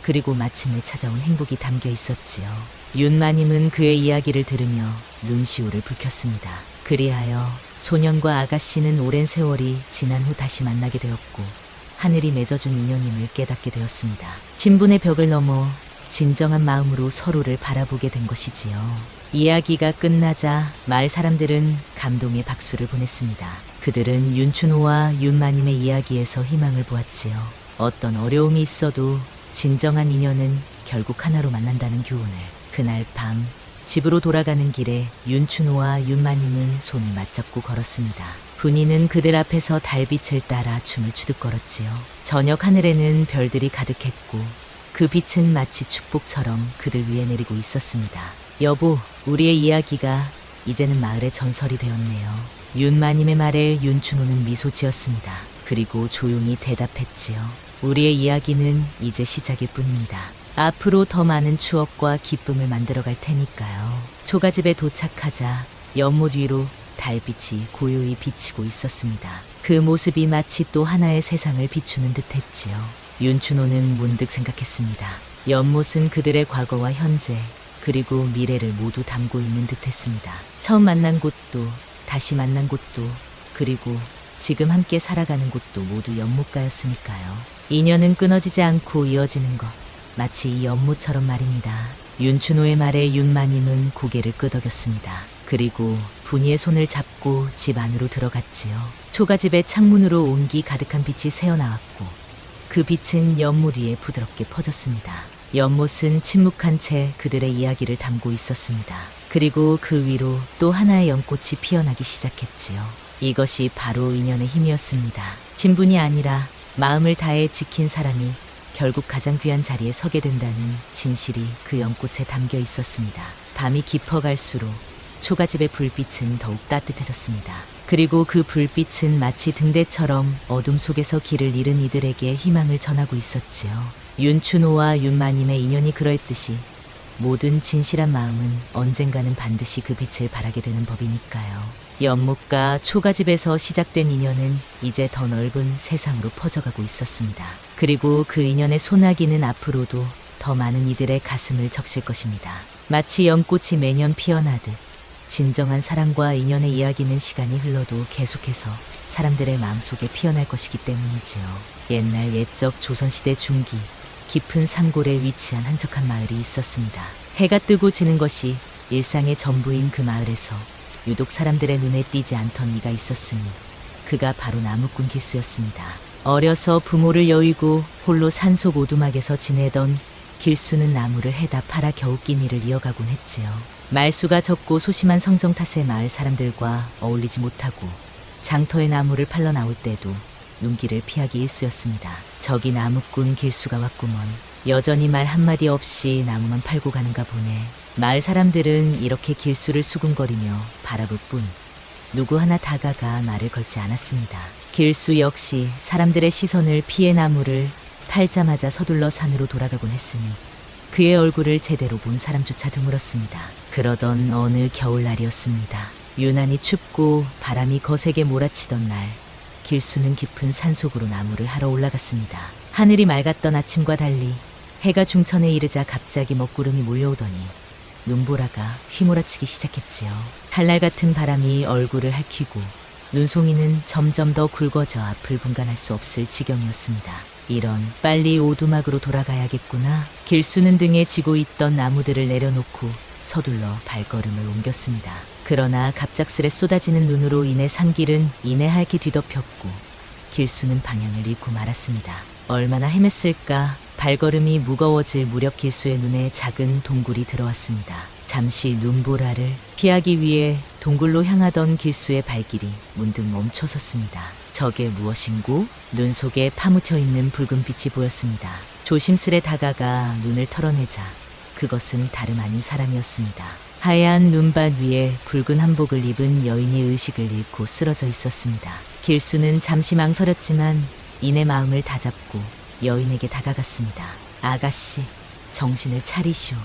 그리고 마침내 찾아온 행복이 담겨 있었지요. 윤마님은 그의 이야기를 들으며 눈시울을 붉혔습니다. 그리하여 소년과 아가씨는 오랜 세월이 지난 후 다시 만나게 되었고 하늘이 맺어준 인연임을 깨닫게 되었습니다. 신분의 벽을 넘어 진정한 마음으로 서로를 바라보게 된 것이지요. 이야기가 끝나자 마을 사람들은 감동의 박수를 보냈습니다. 그들은 윤춘호와 윤마님의 이야기에서 희망을 보았지요. 어떤 어려움이 있어도 진정한 인연은 결국 하나로 만난다는 교훈을. 그날 밤 집으로 돌아가는 길에 윤춘호와 윤마님은 손을 맞잡고 걸었습니다. 분이는 그들 앞에서 달빛을 따라 춤을 추듯거렸지요. 저녁 하늘에는 별들이 가득했고 그 빛은 마치 축복처럼 그들 위에 내리고 있었습니다. 여보, 우리의 이야기가 이제는 마을의 전설이 되었네요. 윤마님의 말에 윤춘호는 미소 지었습니다. 그리고 조용히 대답했지요. 우리의 이야기는 이제 시작일 뿐입니다. 앞으로 더 많은 추억과 기쁨을 만들어갈 테니까요. 초가집에 도착하자 연못 위로 달빛이 고요히 비치고 있었습니다. 그 모습이 마치 또 하나의 세상을 비추는 듯했지요. 윤춘호는 문득 생각했습니다. 연못은 그들의 과거와 현재, 그리고 미래를 모두 담고 있는 듯했습니다. 처음 만난 곳도, 다시 만난 곳도, 그리고 지금 함께 살아가는 곳도 모두 연못가였으니까요. 인연은 끊어지지 않고 이어지는 것, 마치 이 연못처럼 말입니다. 윤춘호의 말에 윤마님은 고개를 끄덕였습니다. 그리고 분이의 손을 잡고 집 안으로 들어갔지요. 초가집의 창문으로 온기 가득한 빛이 새어나왔고 그 빛은 연못 위에 부드럽게 퍼졌습니다. 연못은 침묵한 채 그들의 이야기를 담고 있었습니다. 그리고 그 위로 또 하나의 연꽃이 피어나기 시작했지요. 이것이 바로 인연의 힘이었습니다. 신분이 아니라 마음을 다해 지킨 사람이 결국 가장 귀한 자리에 서게 된다는 진실이 그 연꽃에 담겨 있었습니다. 밤이 깊어갈수록 초가집의 불빛은 더욱 따뜻해졌습니다. 그리고 그 불빛은 마치 등대처럼 어둠 속에서 길을 잃은 이들에게 희망을 전하고 있었지요. 윤춘호와 윤마님의 인연이 그러했듯이 모든 진실한 마음은 언젠가는 반드시 그 빛을 발하게 되는 법이니까요. 연못과 초가집에서 시작된 인연은 이제 더 넓은 세상으로 퍼져가고 있었습니다. 그리고 그 인연의 소나기는 앞으로도 더 많은 이들의 가슴을 적실 것입니다. 마치 연꽃이 매년 피어나듯 진정한 사랑과 인연의 이야기는 시간이 흘러도 계속해서 사람들의 마음속에 피어날 것이기 때문이지요. 옛날 옛적 조선시대 중기 깊은 산골에 위치한 한적한 마을이 있었습니다. 해가 뜨고 지는 것이 일상의 전부인 그 마을에서 유독 사람들의 눈에 띄지 않던 이가 있었으니 그가 바로 나무꾼 길수였습니다. 어려서 부모를 여의고 홀로 산속 오두막에서 지내던 길수는 나무를 해다 팔아 겨우 끼니를 이어가곤 했지요. 말수가 적고 소심한 성정 탓에 마을 사람들과 어울리지 못하고 장터에 나무를 팔러 나올 때도 눈길을 피하기 일쑤였습니다. 저기 나무꾼 길수가 왔구먼. 여전히 말 한마디 없이 나무만 팔고 가는가 보네. 마을 사람들은 이렇게 길수를 수군거리며 바라볼 뿐 누구 하나 다가가 말을 걸지 않았습니다. 길수 역시 사람들의 시선을 피해 나무를 팔자마자 서둘러 산으로 돌아가곤 했으니 그의 얼굴을 제대로 본 사람조차 드물었습니다. 그러던 어느 겨울날이었습니다. 유난히 춥고 바람이 거세게 몰아치던 날, 길수는 깊은 산속으로 나무를 하러 올라갔습니다. 하늘이 맑았던 아침과 달리 해가 중천에 이르자 갑자기 먹구름이 몰려오더니 눈보라가 휘몰아치기 시작했지요. 칼날 같은 바람이 얼굴을 핥히고 눈송이는 점점 더 굵어져 앞을 분간할 수 없을 지경이었습니다. 이런, 빨리 오두막으로 돌아가야겠구나. 길수는 등에 지고 있던 나무들을 내려놓고 서둘러 발걸음을 옮겼습니다. 그러나 갑작스레 쏟아지는 눈으로 인해 산길은 이내 하얗게 뒤덮였고 길수는 방향을 잃고 말았습니다. 얼마나 헤맸을까. 발걸음이 무거워질 무렵 길수의 눈에 작은 동굴이 들어왔습니다. 잠시 눈보라를 피하기 위해 동굴로 향하던 길수의 발길이 문득 멈춰섰습니다. 저게 무엇인고? 눈 속에 파묻혀 있는 붉은 빛이 보였습니다. 조심스레 다가가 눈을 털어내자 그것은 다름 아닌 사람이었습니다. 하얀 눈밭 위에 붉은 한복을 입은 여인이 의식을 잃고 쓰러져 있었습니다. 길수는 잠시 망설였지만 이내 마음을 다잡고 여인에게 다가갔습니다. 아가씨, 정신을 차리시오.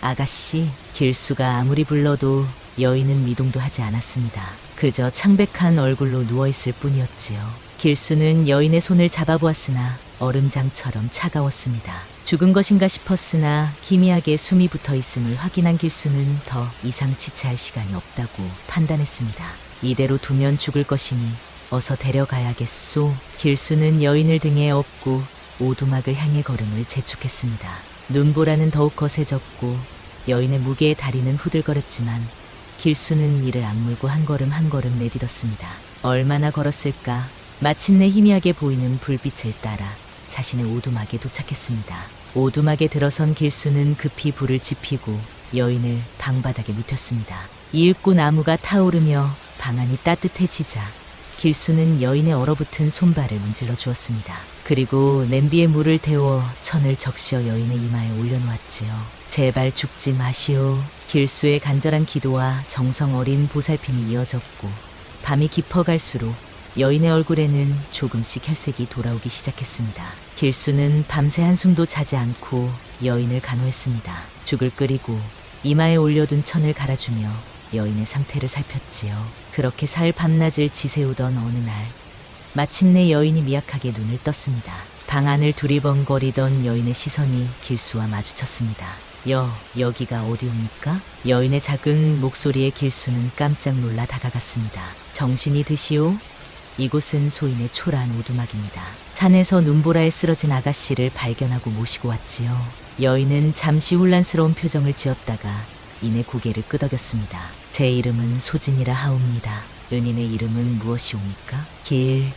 아가씨. 길수가 아무리 불러도 여인은 미동도 하지 않았습니다. 그저 창백한 얼굴로 누워있을 뿐이었지요. 길수는 여인의 손을 잡아보았으나 얼음장처럼 차가웠습니다. 죽은 것인가 싶었으나 희미하게 숨이 붙어 있음을 확인한 길수는 더 이상 지체할 시간이 없다고 판단했습니다. 이대로 두면 죽을 것이니 어서 데려가야겠소. 길수는 여인을 등에 업고 오두막을 향해 걸음을 재촉했습니다. 눈보라는 더욱 거세졌고 여인의 무게에 다리는 후들거렸지만 길수는 이를 악물고 한 걸음 한 걸음 내딛었습니다. 얼마나 걸었을까. 마침내 희미하게 보이는 불빛을 따라 자신의 오두막에 도착했습니다. 오두막에 들어선 길수는 급히 불을 지피고 여인을 방바닥에 눕혔습니다. 이윽고 나무가 타오르며 방안이 따뜻해지자 길수는 여인의 얼어붙은 손발을 문질러 주었습니다. 그리고 냄비에 물을 데워 천을 적셔 여인의 이마에 올려놓았지요. 제발 죽지 마시오. 길수의 간절한 기도와 정성 어린 보살핌이 이어졌고 밤이 깊어갈수록 여인의 얼굴에는 조금씩 혈색이 돌아오기 시작했습니다. 길수는 밤새 한숨도 자지 않고 여인을 간호했습니다. 죽을 끓이고 이마에 올려둔 천을 갈아주며 여인의 상태를 살폈지요. 그렇게 사흘 밤낮을 지새우던 어느 날 마침내 여인이 미약하게 눈을 떴습니다. 방 안을 두리번거리던 여인의 시선이 길수와 마주쳤습니다. 여기가 어디옵니까? 여인의 작은 목소리에 길수는 깜짝 놀라 다가갔습니다. 정신이 드시오? 이곳은 소인의 초라한 오두막입니다. 산에서 눈보라에 쓰러진 아가씨를 발견하고 모시고 왔지요. 여인은 잠시 혼란스러운 표정을 지었다가 이내 고개를 끄덕였습니다. 제 이름은 소진이라 하옵니다. 은인의 이름은 무엇이옵니까?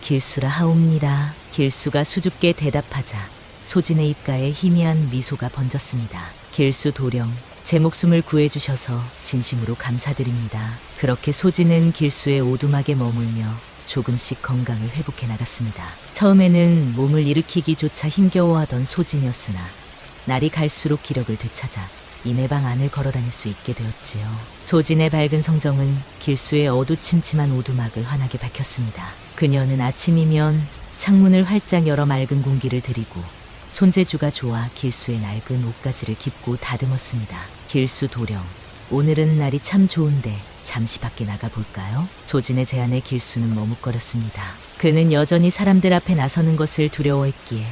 길수라 하옵니다. 길수가 수줍게 대답하자 소진의 입가에 희미한 미소가 번졌습니다. 길수 도령, 제 목숨을 구해주셔서 진심으로 감사드립니다. 그렇게 소진은 길수에 오두막에 머물며 조금씩 건강을 회복해 나갔습니다. 처음에는 몸을 일으키기조차 힘겨워하던 소진이었으나 날이 갈수록 기력을 되찾아 이내 방 안을 걸어다닐 수 있게 되었지요. 소진의 밝은 성정은 길수의 어두침침한 오두막을 환하게 밝혔습니다. 그녀는 아침이면 창문을 활짝 열어 맑은 공기를 들이고 손재주가 좋아 길수의 낡은 옷가지를 깊고 다듬었습니다. 길수 도령, 오늘은 날이 참 좋은데 잠시 밖에 나가볼까요? 소진의 제안에 길수는 머뭇거렸습니다. 그는 여전히 사람들 앞에 나서는 것을 두려워했기에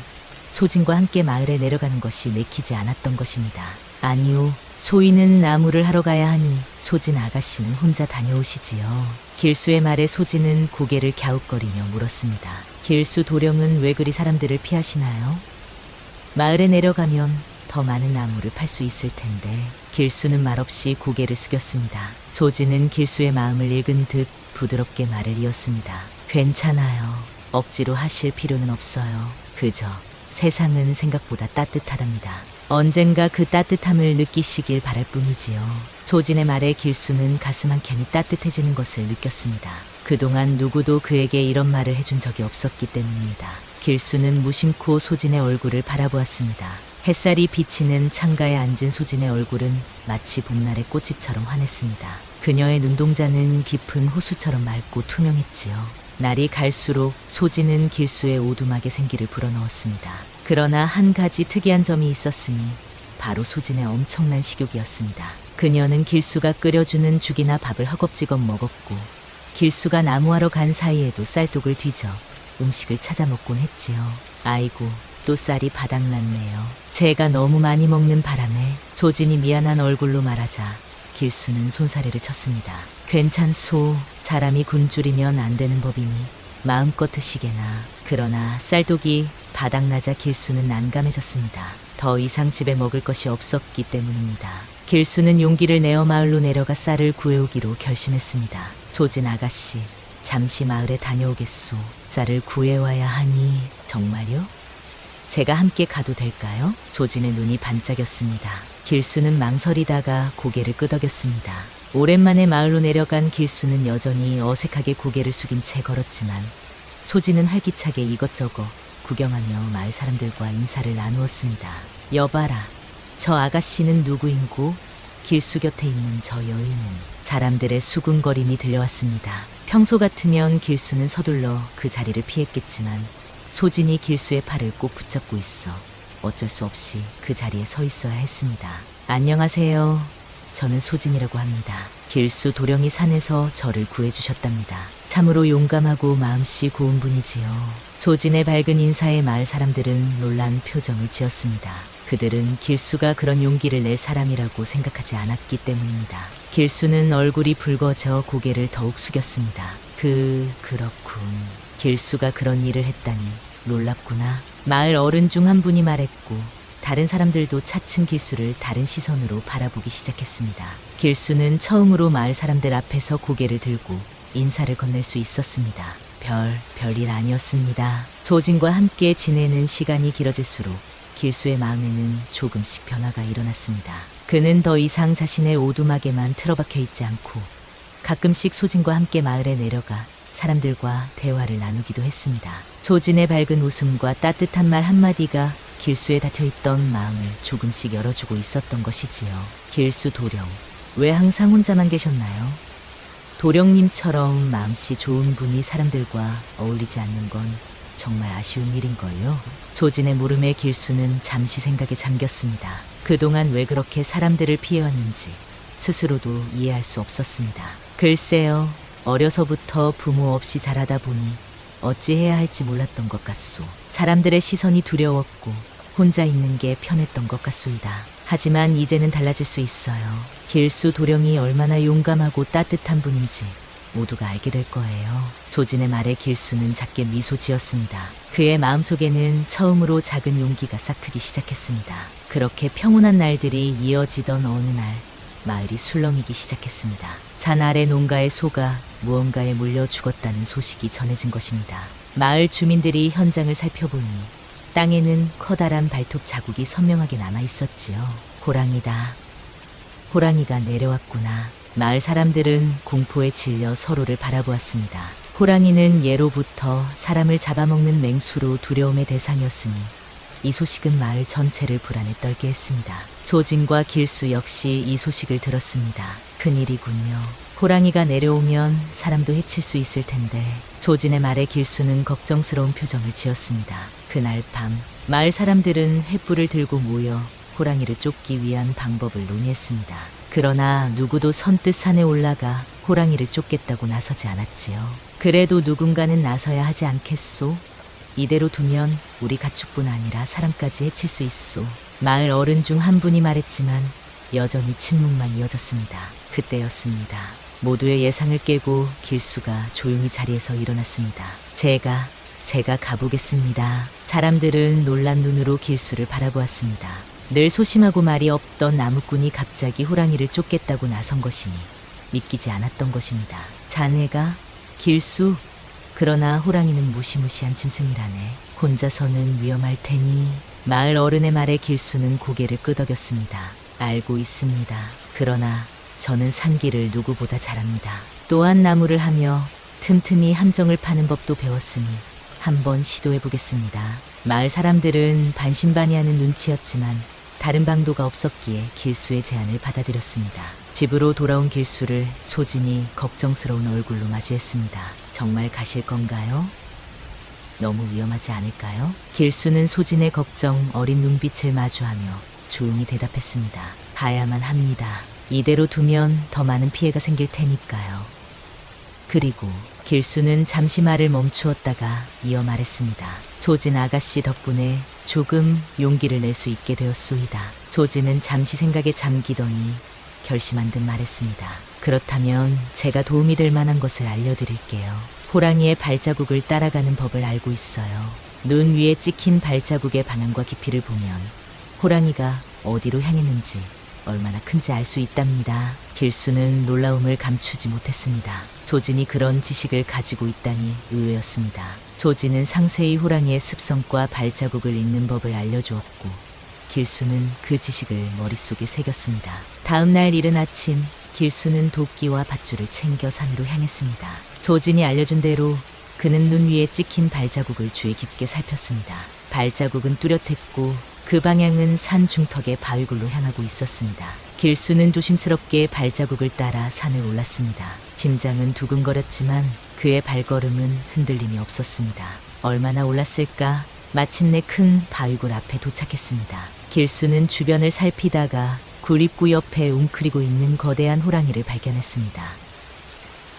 소진과 함께 마을에 내려가는 것이 내키지 않았던 것입니다. 아니요, 소인은 나무를 하러 가야 하니 소진 아가씨는 혼자 다녀오시지요. 길수의 말에 소진은 고개를 갸웃거리며 물었습니다. 길수 도령은 왜 그리 사람들을 피하시나요? 마을에 내려가면 더 많은 나무를 팔 수 있을 텐데. 길수는 말없이 고개를 숙였습니다. 소진은 길수의 마음을 읽은 듯 부드럽게 말을 이었습니다. 괜찮아요. 억지로 하실 필요는 없어요. 그저 세상은 생각보다 따뜻하답니다. 언젠가 그 따뜻함을 느끼시길 바랄 뿐이지요. 소진의 말에 길수는 가슴 한켠이 따뜻해지는 것을 느꼈습니다. 그동안 누구도 그에게 이런 말을 해준 적이 없었기 때문입니다. 길수는 무심코 소진의 얼굴을 바라보았습니다. 햇살이 비치는 창가에 앉은 소진의 얼굴은 마치 봄날의 꽃잎처럼 환했습니다. 그녀의 눈동자는 깊은 호수처럼 맑고 투명했지요. 날이 갈수록 소진은 길수의 오두막에 생기를 불어넣었습니다. 그러나 한 가지 특이한 점이 있었으니 바로 소진의 엄청난 식욕이었습니다. 그녀는 길수가 끓여주는 죽이나 밥을 허겁지겁 먹었고 길수가 나무하러 간 사이에도 쌀독을 뒤져 음식을 찾아 먹곤 했지요. 아이고, 또 쌀이 바닥났네요. 제가 너무 많이 먹는 바람에. 소진이 미안한 얼굴로 말하자 길수는 손사래를 쳤습니다. 괜찮소. 사람이 굶주리면 안 되는 법이니 마음껏 드시게나. 그러나 쌀독이 바닥나자 길수는 난감해졌습니다. 더 이상 집에 먹을 것이 없었기 때문입니다. 길수는 용기를 내어 마을로 내려가 쌀을 구해오기로 결심했습니다. 소진 아가씨, 잠시 마을에 다녀오겠소. 쌀을 구해와야 하니. 정말요? 제가 함께 가도 될까요? 소진의 눈이 반짝였습니다. 길수는 망설이다가 고개를 끄덕였습니다. 오랜만에 마을로 내려간 길수는 여전히 어색하게 고개를 숙인 채 걸었지만 소진은 활기차게 이것저것 구경하며 마을 사람들과 인사를 나누었습니다. 여봐라, 저 아가씨는 누구인고? 길수 곁에 있는 저 여인은. 사람들의 수군거림이 들려왔습니다. 평소 같으면 길수는 서둘러 그 자리를 피했겠지만 소진이 길수의 팔을 꼭 붙잡고 있어 어쩔 수 없이 그 자리에 서 있어야 했습니다. 안녕하세요. 저는 소진이라고 합니다. 길수 도령이 산에서 저를 구해주셨답니다. 참으로 용감하고 마음씨 고운 분이지요. 소진의 밝은 인사에 마을 사람들은 놀란 표정을 지었습니다. 그들은 길수가 그런 용기를 낼 사람이라고 생각하지 않았기 때문입니다. 길수는 얼굴이 붉어져 고개를 더욱 숙였습니다. 그렇군. 길수가 그런 일을 했다니 놀랍구나. 마을 어른 중 한 분이 말했고 다른 사람들도 차츰 길수를 다른 시선으로 바라보기 시작했습니다. 길수는 처음으로 마을 사람들 앞에서 고개를 들고 인사를 건넬 수 있었습니다. 별일 아니었습니다. 소진과 함께 지내는 시간이 길어질수록 길수의 마음에는 조금씩 변화가 일어났습니다. 그는 더 이상 자신의 오두막에만 틀어박혀 있지 않고 가끔씩 소진과 함께 마을에 내려가 사람들과 대화를 나누기도 했습니다. 소진의 밝은 웃음과 따뜻한 말 한마디가 길수에 닫혀있던 마음을 조금씩 열어주고 있었던 것이지요. 길수 도령, 왜 항상 혼자만 계셨나요? 도령님처럼 마음씨 좋은 분이 사람들과 어울리지 않는 건 정말 아쉬운 일인걸요. 소진의 물음에 길수는 잠시 생각에 잠겼습니다. 그동안 왜 그렇게 사람들을 피해왔는지 스스로도 이해할 수 없었습니다. 글쎄요, 어려서부터 부모 없이 자라다 보니 어찌해야 할지 몰랐던 것 같소. 사람들의 시선이 두려웠고 혼자 있는 게 편했던 것 같소이다. 하지만 이제는 달라질 수 있어요. 길수 도령이 얼마나 용감하고 따뜻한 분인지 모두가 알게 될 거예요. 소진의 말에 길수는 작게 미소 지었습니다. 그의 마음속에는 처음으로 작은 용기가 싹트기 시작했습니다. 그렇게 평온한 날들이 이어지던 어느 날 마을이 술렁이기 시작했습니다. 산 아래 농가의 소가 무언가에 물려 죽었다는 소식이 전해진 것입니다. 마을 주민들이 현장을 살펴보니 땅에는 커다란 발톱 자국이 선명하게 남아 있었지요. 호랑이다. 호랑이가 내려왔구나. 마을 사람들은 공포에 질려 서로를 바라보았습니다. 호랑이는 예로부터 사람을 잡아먹는 맹수로 두려움의 대상이었으니 이 소식은 마을 전체를 불안에 떨게 했습니다. 조진과 길수 역시 이 소식을 들었습니다. 큰일이군요. 호랑이가 내려오면 사람도 해칠 수 있을 텐데. 조진의 말에 길수는 걱정스러운 표정을 지었습니다. 그날 밤 마을 사람들은 횃불을 들고 모여 호랑이를 쫓기 위한 방법을 논의했습니다. 그러나 누구도 선뜻 산에 올라가 호랑이를 쫓겠다고 나서지 않았지요. 그래도 누군가는 나서야 하지 않겠소? 이대로 두면 우리 가축뿐 아니라 사람까지 해칠 수 있소. 마을 어른 중 한 분이 말했지만 여전히 침묵만 이어졌습니다. 그때였습니다. 모두의 예상을 깨고 길수가 조용히 자리에서 일어났습니다. 제가 가보겠습니다. 사람들은 놀란 눈으로 길수를 바라보았습니다. 늘 소심하고 말이 없던 나무꾼이 갑자기 호랑이를 쫓겠다고 나선 것이니 믿기지 않았던 것입니다. 자네가? 길수? 그러나 호랑이는 무시무시한 짐승이라네. 혼자서는 위험할 테니. 마을 어른의 말에 길수는 고개를 끄덕였습니다. 알고 있습니다. 그러나 저는 산길을 누구보다 잘합니다. 또한 나무를 하며 틈틈이 함정을 파는 법도 배웠으니 한번 시도해보겠습니다. 마을 사람들은 반신반의하는 눈치였지만 다른 방도가 없었기에 길수의 제안을 받아들였습니다. 집으로 돌아온 길수를 소진이 걱정스러운 얼굴로 맞이했습니다. 정말 가실 건가요? 너무 위험하지 않을까요? 길수는 소진의 걱정 어린 눈빛을 마주하며 조용히 대답했습니다. 가야만 합니다. 이대로 두면 더 많은 피해가 생길 테니까요. 그리고 길수는 잠시 말을 멈추었다가 이어 말했습니다. 조진 아가씨 덕분에 조금 용기를 낼 수 있게 되었소이다. 조진은 잠시 생각에 잠기더니 결심한 듯 말했습니다. 그렇다면 제가 도움이 될 만한 것을 알려드릴게요. 호랑이의 발자국을 따라가는 법을 알고 있어요. 눈 위에 찍힌 발자국의 방향과 깊이를 보면 호랑이가 어디로 향했는지 얼마나 큰지 알 수 있답니다. 길수는 놀라움을 감추지 못했습니다. 조진이 그런 지식을 가지고 있다니 의외였습니다. 조진은 상세히 호랑이의 습성과 발자국을 읽는 법을 알려주었고 길수는 그 지식을 머릿속에 새겼습니다. 다음 날 이른 아침 길수는 도끼와 밧줄을 챙겨 산으로 향했습니다. 조진이 알려준 대로 그는 눈 위에 찍힌 발자국을 주의 깊게 살폈습니다. 발자국은 뚜렷했고 그 방향은 산 중턱의 바위굴로 향하고 있었습니다. 길수는 조심스럽게 발자국을 따라 산을 올랐습니다. 심장은 두근거렸지만 그의 발걸음은 흔들림이 없었습니다. 얼마나 올랐을까? 마침내 큰 바위굴 앞에 도착했습니다. 길수는 주변을 살피다가 굴입구 옆에 웅크리고 있는 거대한 호랑이를 발견했습니다.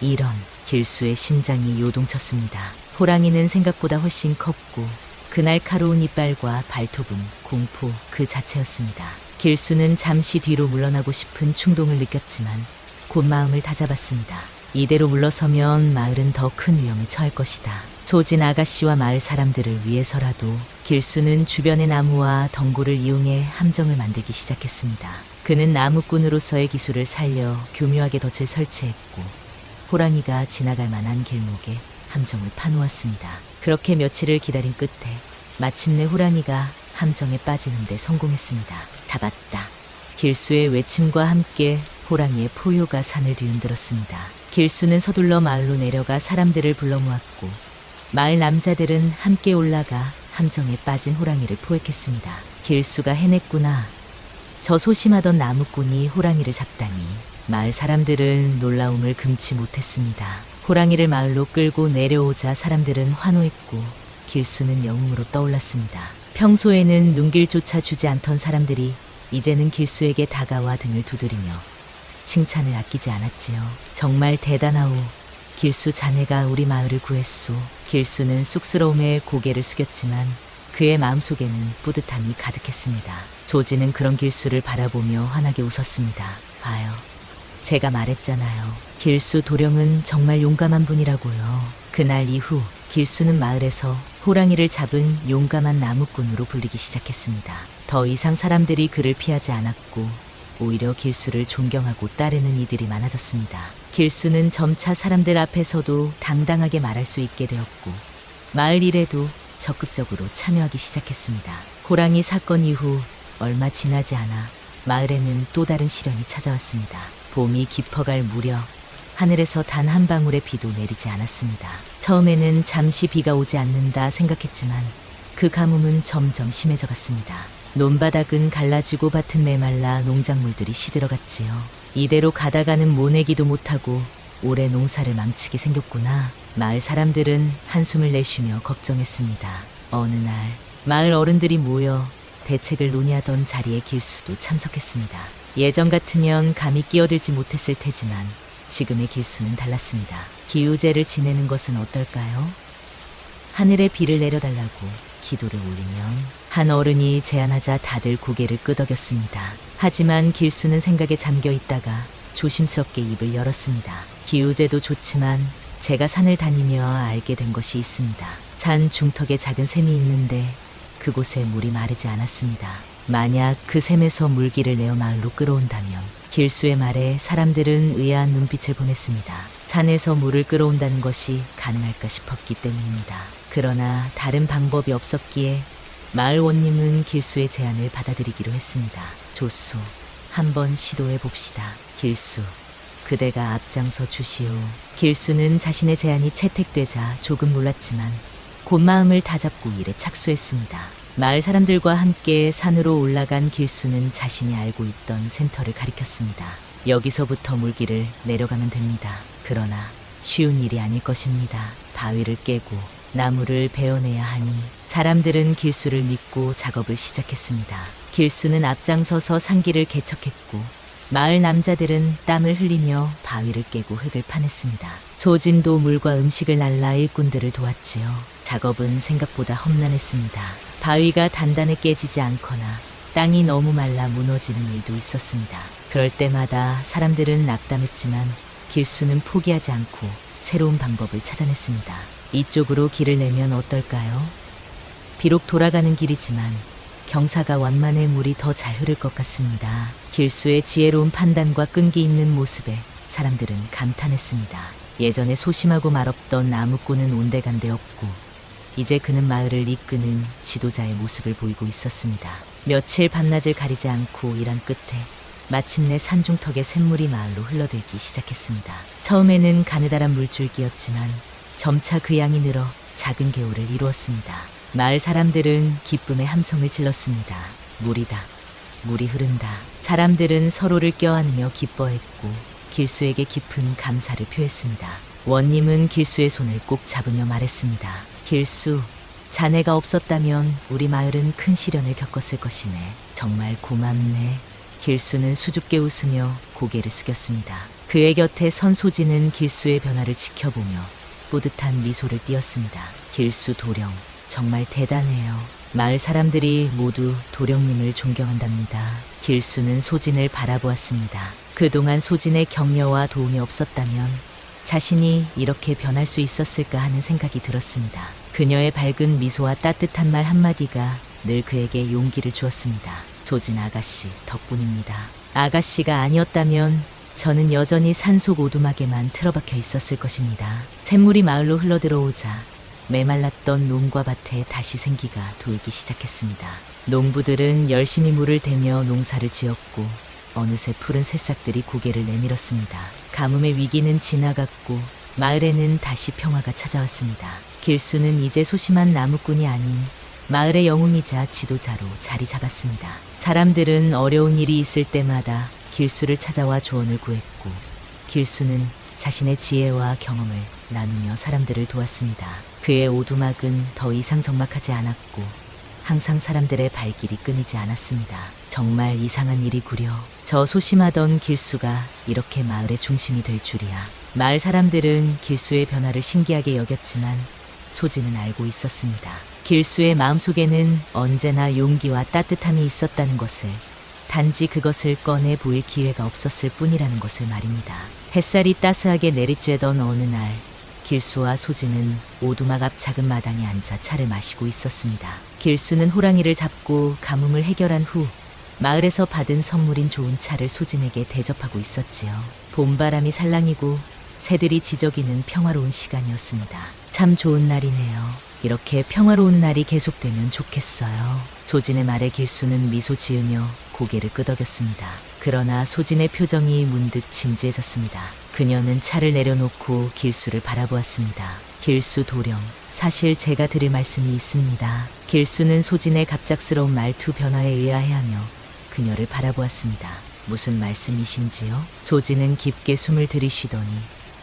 이런, 길수의 심장이 요동쳤습니다. 호랑이는 생각보다 훨씬 컸고 그 날카로운 이빨과 발톱은 공포 그 자체였습니다. 길수는 잠시 뒤로 물러나고 싶은 충동을 느꼈지만 곧 마음을 다잡았습니다. 이대로 물러서면 마을은 더 큰 위험에 처할 것이다. 조진 아가씨와 마을 사람들을 위해서라도 길수는 주변의 나무와 덩굴을 이용해 함정을 만들기 시작했습니다. 그는 나무꾼으로서의 기술을 살려 교묘하게 덫을 설치했고 호랑이가 지나갈 만한 길목에 함정을 파놓았습니다. 그렇게 며칠을 기다린 끝에 마침내 호랑이가 함정에 빠지는 데 성공했습니다. 잡았다. 길수의 외침과 함께 호랑이의 포효가 산을 뒤흔들었습니다. 길수는 서둘러 마을로 내려가 사람들을 불러 모았고 마을 남자들은 함께 올라가 함정에 빠진 호랑이를 포획했습니다. 길수가 해냈구나. 저 소심하던 나무꾼이 호랑이를 잡다니. 마을 사람들은 놀라움을 금치 못했습니다. 호랑이를 마을로 끌고 내려오자 사람들은 환호했고 길수는 영웅으로 떠올랐습니다. 평소에는 눈길조차 주지 않던 사람들이 이제는 길수에게 다가와 등을 두드리며 칭찬을 아끼지 않았지요. 정말 대단하오. 길수 자네가 우리 마을을 구했소. 길수는 쑥스러움에 고개를 숙였지만 그의 마음속에는 뿌듯함이 가득했습니다. 조지는 그런 길수를 바라보며 환하게 웃었습니다. 봐요. 제가 말했잖아요. 길수 도령은 정말 용감한 분이라고요. 그날 이후 길수는 마을에서 호랑이를 잡은 용감한 나무꾼으로 불리기 시작했습니다. 더 이상 사람들이 그를 피하지 않았고 오히려 길수를 존경하고 따르는 이들이 많아졌습니다. 길수는 점차 사람들 앞에서도 당당하게 말할 수 있게 되었고 마을 일에도 적극적으로 참여하기 시작했습니다. 호랑이 사건 이후 얼마 지나지 않아 마을에는 또 다른 시련이 찾아왔습니다. 봄이 깊어갈 무렵 하늘에서 단 한 방울의 비도 내리지 않았습니다. 처음에는 잠시 비가 오지 않는다 생각했지만 그 가뭄은 점점 심해져 갔습니다. 논바닥은 갈라지고 밭은 메말라 농작물들이 시들어갔지요. 이대로 가다가는 모내기도 못하고 올해 농사를 망치게 생겼구나. 마을 사람들은 한숨을 내쉬며 걱정했습니다. 어느 날 마을 어른들이 모여 대책을 논의하던 자리에 길수도 참석했습니다. 예전 같으면 감히 끼어들지 못했을 테지만 지금의 길수는 달랐습니다. 기우제를 지내는 것은 어떨까요? 하늘에 비를 내려달라고 기도를 올리면 한 어른이 제안하자 다들 고개를 끄덕였습니다. 하지만 길수는 생각에 잠겨 있다가 조심스럽게 입을 열었습니다. 기우제도 좋지만 제가 산을 다니며 알게 된 것이 있습니다. 산 중턱에 작은 샘이 있는데 그곳에 물이 마르지 않았습니다. 만약 그 샘에서 물기를 내어 마을로 끌어온다면 길수의 말에 사람들은 의아한 눈빛을 보냈습니다. 산에서 물을 끌어온다는 것이 가능할까 싶었기 때문입니다. 그러나 다른 방법이 없었기에 마을 원님은 길수의 제안을 받아들이기로 했습니다. 좋소, 한번 시도해 봅시다. 길수, 그대가 앞장서 주시오. 길수는 자신의 제안이 채택되자 조금 놀랐지만 곧 마음을 다잡고 일에 착수했습니다. 마을 사람들과 함께 산으로 올라간 길수는 자신이 알고 있던 센터를 가리켰습니다. 여기서부터 물기를 내려가면 됩니다. 그러나 쉬운 일이 아닐 것입니다. 바위를 깨고 나무를 베어내야 하니 사람들은 길수를 믿고 작업을 시작했습니다. 길수는 앞장서서 산길을 개척했고 마을 남자들은 땀을 흘리며 바위를 깨고 흙을 파냈습니다. 소진도 물과 음식을 날라 일꾼들을 도왔지요. 작업은 생각보다 험난했습니다. 바위가 단단히 깨지지 않거나 땅이 너무 말라 무너지는 일도 있었습니다. 그럴 때마다 사람들은 낙담했지만 길수는 포기하지 않고 새로운 방법을 찾아냈습니다. 이쪽으로 길을 내면 어떨까요? 비록 돌아가는 길이지만 경사가 완만해 물이 더 잘 흐를 것 같습니다. 길수의 지혜로운 판단과 끈기 있는 모습에 사람들은 감탄했습니다. 예전에 소심하고 말없던 나무꾼은 온데간데 없고 이제 그는 마을을 이끄는 지도자의 모습을 보이고 있었습니다. 며칠 밤낮을 가리지 않고 일한 끝에 마침내 산중턱의 샘물이 마을로 흘러들기 시작했습니다. 처음에는 가느다란 물줄기였지만 점차 그 양이 늘어 작은 개울을 이루었습니다. 마을 사람들은 기쁨의 함성을 질렀습니다. 물이다. 물이 흐른다. 사람들은 서로를 껴안으며 기뻐했고 길수에게 깊은 감사를 표했습니다. 원님은 길수의 손을 꼭 잡으며 말했습니다. 길수, 자네가 없었다면 우리 마을은 큰 시련을 겪었을 것이네. 정말 고맙네. 길수는 수줍게 웃으며 고개를 숙였습니다. 그의 곁에 선 소진은 길수의 변화를 지켜보며 뿌듯한 미소를 띄었습니다. 길수 도령, 정말 대단해요. 마을 사람들이 모두 도령님을 존경한답니다. 길수는 소진을 바라보았습니다. 그동안 소진의 격려와 도움이 없었다면 자신이 이렇게 변할 수 있었을까 하는 생각이 들었습니다. 그녀의 밝은 미소와 따뜻한 말 한마디가 늘 그에게 용기를 주었습니다. 소진 아가씨 덕분입니다. 아가씨가 아니었다면 저는 여전히 산속 오두막에만 틀어박혀 있었을 것입니다. 샘물이 마을로 흘러들어오자 메말랐던 논과 밭에 다시 생기가 돌기 시작했습니다. 농부들은 열심히 물을 대며 농사를 지었고 어느새 푸른 새싹들이 고개를 내밀었습니다. 가뭄의 위기는 지나갔고 마을에는 다시 평화가 찾아왔습니다. 길수는 이제 소심한 나무꾼이 아닌 마을의 영웅이자 지도자로 자리 잡았습니다. 사람들은 어려운 일이 있을 때마다 길수를 찾아와 조언을 구했고 길수는 자신의 지혜와 경험을 나누며 사람들을 도왔습니다. 그의 오두막은 더 이상 적막하지 않았고 항상 사람들의 발길이 끊이지 않았습니다. 정말 이상한 일이구려. 저 소심하던 길수가 이렇게 마을의 중심이 될 줄이야. 마을 사람들은 길수의 변화를 신기하게 여겼지만 소진은 알고 있었습니다. 길수의 마음속에는 언제나 용기와 따뜻함이 있었다는 것을, 단지 그것을 꺼내 보일 기회가 없었을 뿐이라는 것을 말입니다. 햇살이 따스하게 내리쬐던 어느 날 길수와 소진은 오두막 앞 작은 마당에 앉아 차를 마시고 있었습니다. 길수는 호랑이를 잡고 가뭄을 해결한 후 마을에서 받은 선물인 좋은 차를 소진에게 대접하고 있었지요. 봄바람이 살랑이고 새들이 지저귀는 평화로운 시간이었습니다. 참 좋은 날이네요. 이렇게 평화로운 날이 계속되면 좋겠어요. 소진의 말에 길수는 미소 지으며 고개를 끄덕였습니다. 그러나 소진의 표정이 문득 진지해졌습니다. 그녀는 차를 내려놓고 길수를 바라보았습니다. 길수 도령, 사실 제가 드릴 말씀이 있습니다. 길수는 소진의 갑작스러운 말투 변화에 의아해하며 그녀를 바라보았습니다. 무슨 말씀이신지요? 소진은 깊게 숨을 들이쉬더니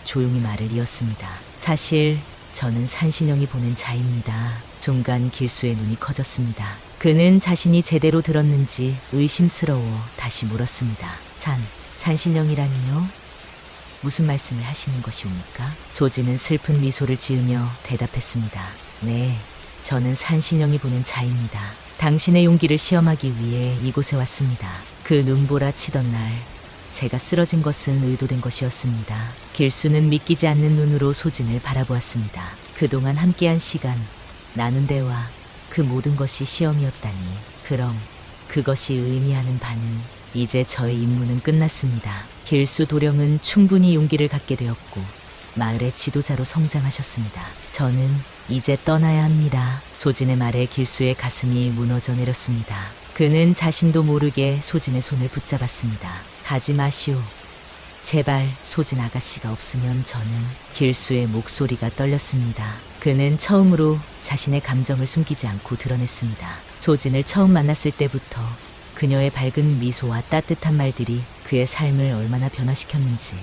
조용히 말을 이었습니다. 사실 저는 산신령이 보낸 자입니다. 중간 길수의 눈이 커졌습니다. 그는 자신이 제대로 들었는지 의심스러워 다시 물었습니다. 산신령이라니요? 무슨 말씀을 하시는 것이옵니까? 조지는 슬픈 미소를 지으며 대답했습니다. 네, 저는 산신령이 보낸 자입니다. 당신의 용기를 시험하기 위해 이곳에 왔습니다. 그 눈보라 치던 날 제가 쓰러진 것은 의도된 것이었습니다. 길수는 믿기지 않는 눈으로 소진을 바라보았습니다. 그동안 함께한 시간, 나눈 대화, 그 모든 것이 시험이었다니. 그럼 그것이 의미하는 바는 이제 저의 임무는 끝났습니다. 길수 도령은 충분히 용기를 갖게 되었고 마을의 지도자로 성장하셨습니다. 저는 이제 떠나야 합니다. 소진의 말에 길수의 가슴이 무너져 내렸습니다. 그는 자신도 모르게 소진의 손을 붙잡았습니다. 가지 마시오. 제발 소진 아가씨가 없으면 저는. 길수의 목소리가 떨렸습니다. 그는 처음으로 자신의 감정을 숨기지 않고 드러냈습니다. 소진을 처음 만났을 때부터 그녀의 밝은 미소와 따뜻한 말들이 그의 삶을 얼마나 변화시켰는지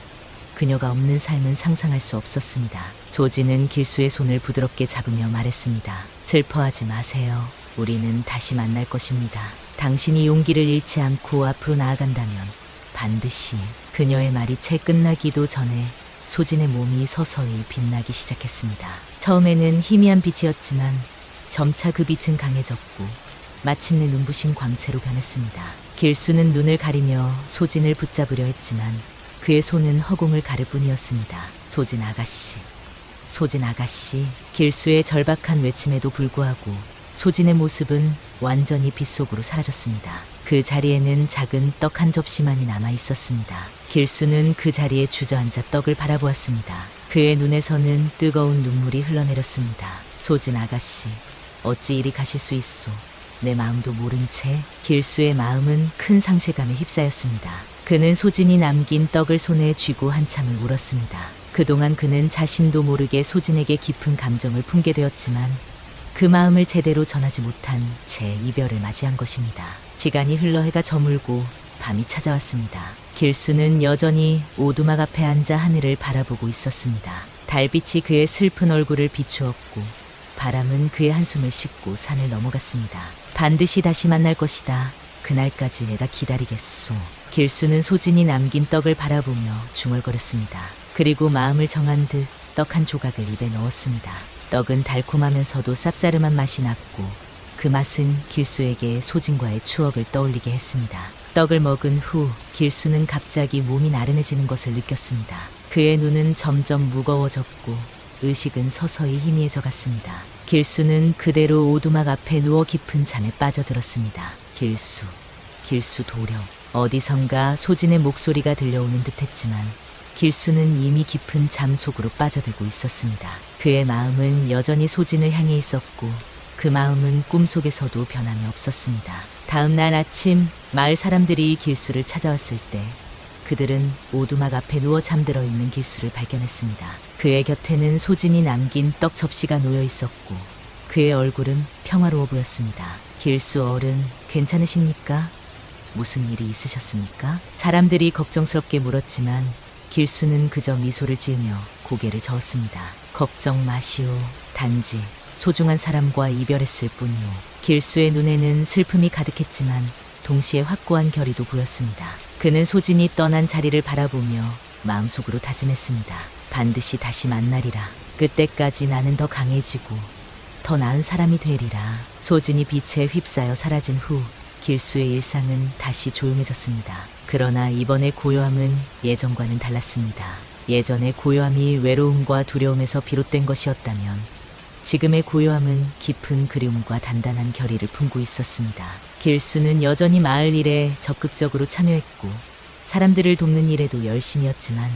그녀가 없는 삶은 상상할 수 없었습니다. 조지는 길수의 손을 부드럽게 잡으며 말했습니다. 슬퍼하지 마세요. 우리는 다시 만날 것입니다. 당신이 용기를 잃지 않고 앞으로 나아간다면 반드시. 그녀의 말이 채 끝나기도 전에 소진의 몸이 서서히 빛나기 시작했습니다. 처음에는 희미한 빛이었지만 점차 그 빛은 강해졌고 마침내 눈부신 광채로 변했습니다. 길수는 눈을 가리며 소진을 붙잡으려 했지만 그의 손은 허공을 가를 뿐이었습니다. 소진 아가씨, 소진 아가씨. 길수의 절박한 외침에도 불구하고 소진의 모습은 완전히 빛 속으로 사라졌습니다. 그 자리에는 작은 떡 한 접시만이 남아 있었습니다. 길수는 그 자리에 주저앉아 떡을 바라보았습니다. 그의 눈에서는 뜨거운 눈물이 흘러내렸습니다. 소진 아가씨, 어찌 이리 가실 수 있소? 내 마음도 모른 채. 길수의 마음은 큰 상실감에 휩싸였습니다. 그는 소진이 남긴 떡을 손에 쥐고 한참을 울었습니다. 그동안 그는 자신도 모르게 소진에게 깊은 감정을 품게 되었지만 그 마음을 제대로 전하지 못한 채 이별을 맞이한 것입니다. 시간이 흘러 해가 저물고 밤이 찾아왔습니다. 길수는 여전히 오두막 앞에 앉아 하늘을 바라보고 있었습니다. 달빛이 그의 슬픈 얼굴을 비추었고 바람은 그의 한숨을 씻고 산을 넘어갔습니다. 반드시 다시 만날 것이다. 그날까지 내가 기다리겠소. 길수는 소진이 남긴 떡을 바라보며 중얼거렸습니다. 그리고 마음을 정한 듯 떡 한 조각을 입에 넣었습니다. 떡은 달콤하면서도 쌉싸름한 맛이 났고 그 맛은 길수에게 소진과의 추억을 떠올리게 했습니다. 떡을 먹은 후 길수는 갑자기 몸이 나른해지는 것을 느꼈습니다. 그의 눈은 점점 무거워졌고 의식은 서서히 희미해져 갔습니다. 길수는 그대로 오두막 앞에 누워 깊은 잠에 빠져들었습니다. 길수 도령. 어디선가 소진의 목소리가 들려오는 듯했지만 길수는 이미 깊은 잠 속으로 빠져들고 있었습니다. 그의 마음은 여전히 소진을 향해 있었고 그 마음은 꿈속에서도 변함이 없었습니다. 다음 날 아침 마을 사람들이 길수를 찾아왔을 때 그들은 오두막 앞에 누워 잠들어 있는 길수를 발견했습니다. 그의 곁에는 소진이 남긴 떡 접시가 놓여 있었고 그의 얼굴은 평화로워 보였습니다. 길수 어른, 괜찮으십니까? 무슨 일이 있으셨습니까? 사람들이 걱정스럽게 물었지만 길수는 그저 미소를 지으며 고개를 저었습니다. 걱정 마시오. 단지 소중한 사람과 이별했을 뿐이오. 길수의 눈에는 슬픔이 가득했지만 동시에 확고한 결의도 보였습니다. 그는 소진이 떠난 자리를 바라보며 마음속으로 다짐했습니다. 반드시 다시 만나리라. 그때까지 나는 더 강해지고 더 나은 사람이 되리라. 소진이 빛에 휩싸여 사라진 후 길수의 일상은 다시 조용해졌습니다. 그러나 이번의 고요함은 예전과는 달랐습니다. 예전의 고요함이 외로움과 두려움에서 비롯된 것이었다면 지금의 고요함은 깊은 그리움과 단단한 결의를 품고 있었습니다. 길수는 여전히 마을 일에 적극적으로 참여했고 사람들을 돕는 일에도 열심이었지만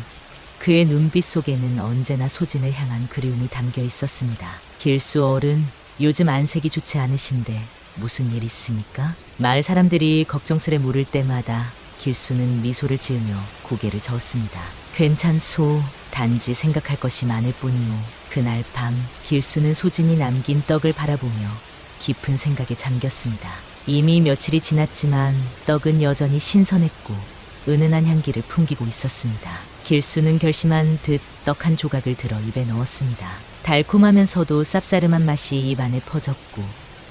그의 눈빛 속에는 언제나 소진을 향한 그리움이 담겨 있었습니다. 길수 어른, 요즘 안색이 좋지 않으신데 무슨 일 있습니까? 마을 사람들이 걱정스레 물을 때마다 길수는 미소를 지으며 고개를 저었습니다. 괜찮소. 단지 생각할 것이 많을 뿐이오. 그날 밤 길수는 소진이 남긴 떡을 바라보며 깊은 생각에 잠겼습니다. 이미 며칠이 지났지만 떡은 여전히 신선했고 은은한 향기를 풍기고 있었습니다. 길수는 결심한 듯 떡 한 조각을 들어 입에 넣었습니다. 달콤하면서도 쌉싸름한 맛이 입 안에 퍼졌고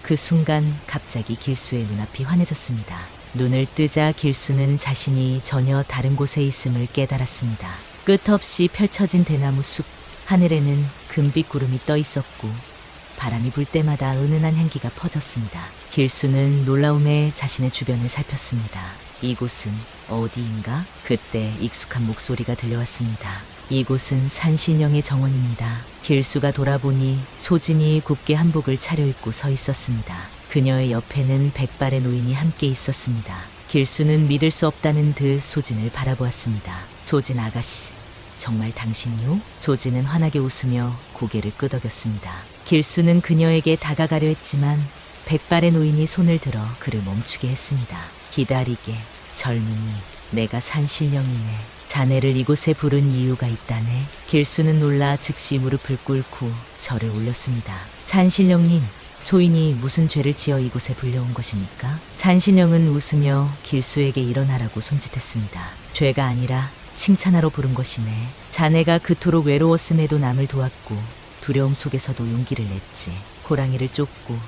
그 순간 갑자기 길수의 눈앞이 환해졌습니다. 눈을 뜨자 길수는 자신이 전혀 다른 곳에 있음을 깨달았습니다. 끝없이 펼쳐진 대나무 숲, 하늘에는 금빛 구름이 떠 있었고 바람이 불 때마다 은은한 향기가 퍼졌습니다. 길수는 놀라움에 자신의 주변을 살폈습니다. 이곳은 어디인가? 그때 익숙한 목소리가 들려왔습니다. 이곳은 산신령의 정원입니다. 길수가 돌아보니 소진이 곱게 한복을 차려입고 서 있었습니다. 그녀의 옆에는 백발의 노인이 함께 있었습니다. 길수는 믿을 수 없다는 듯 소진을 바라보았습니다. 소진 아가씨, 정말 당신이요? 소진은 환하게 웃으며 고개를 끄덕였습니다. 길수는 그녀에게 다가가려 했지만 백발의 노인이 손을 들어 그를 멈추게 했습니다. 기다리게, 젊은이, 내가 산신령이네. 자네를 이곳에 부른 이유가 있다네. 길수는 놀라 즉시 무릎을 꿇고 절을 올렸습니다. 산신령님, 소인이 무슨 죄를 지어 이곳에 불려온 것입니까? 산신령은 웃으며 길수에게 일어나라고 손짓했습니다. 죄가 아니라 칭찬하러 부른 것이네. 자네가 그토록 외로웠음에도 남을 도왔고 두려움 속에서도 용기를 냈지. 호랑이를 쫓고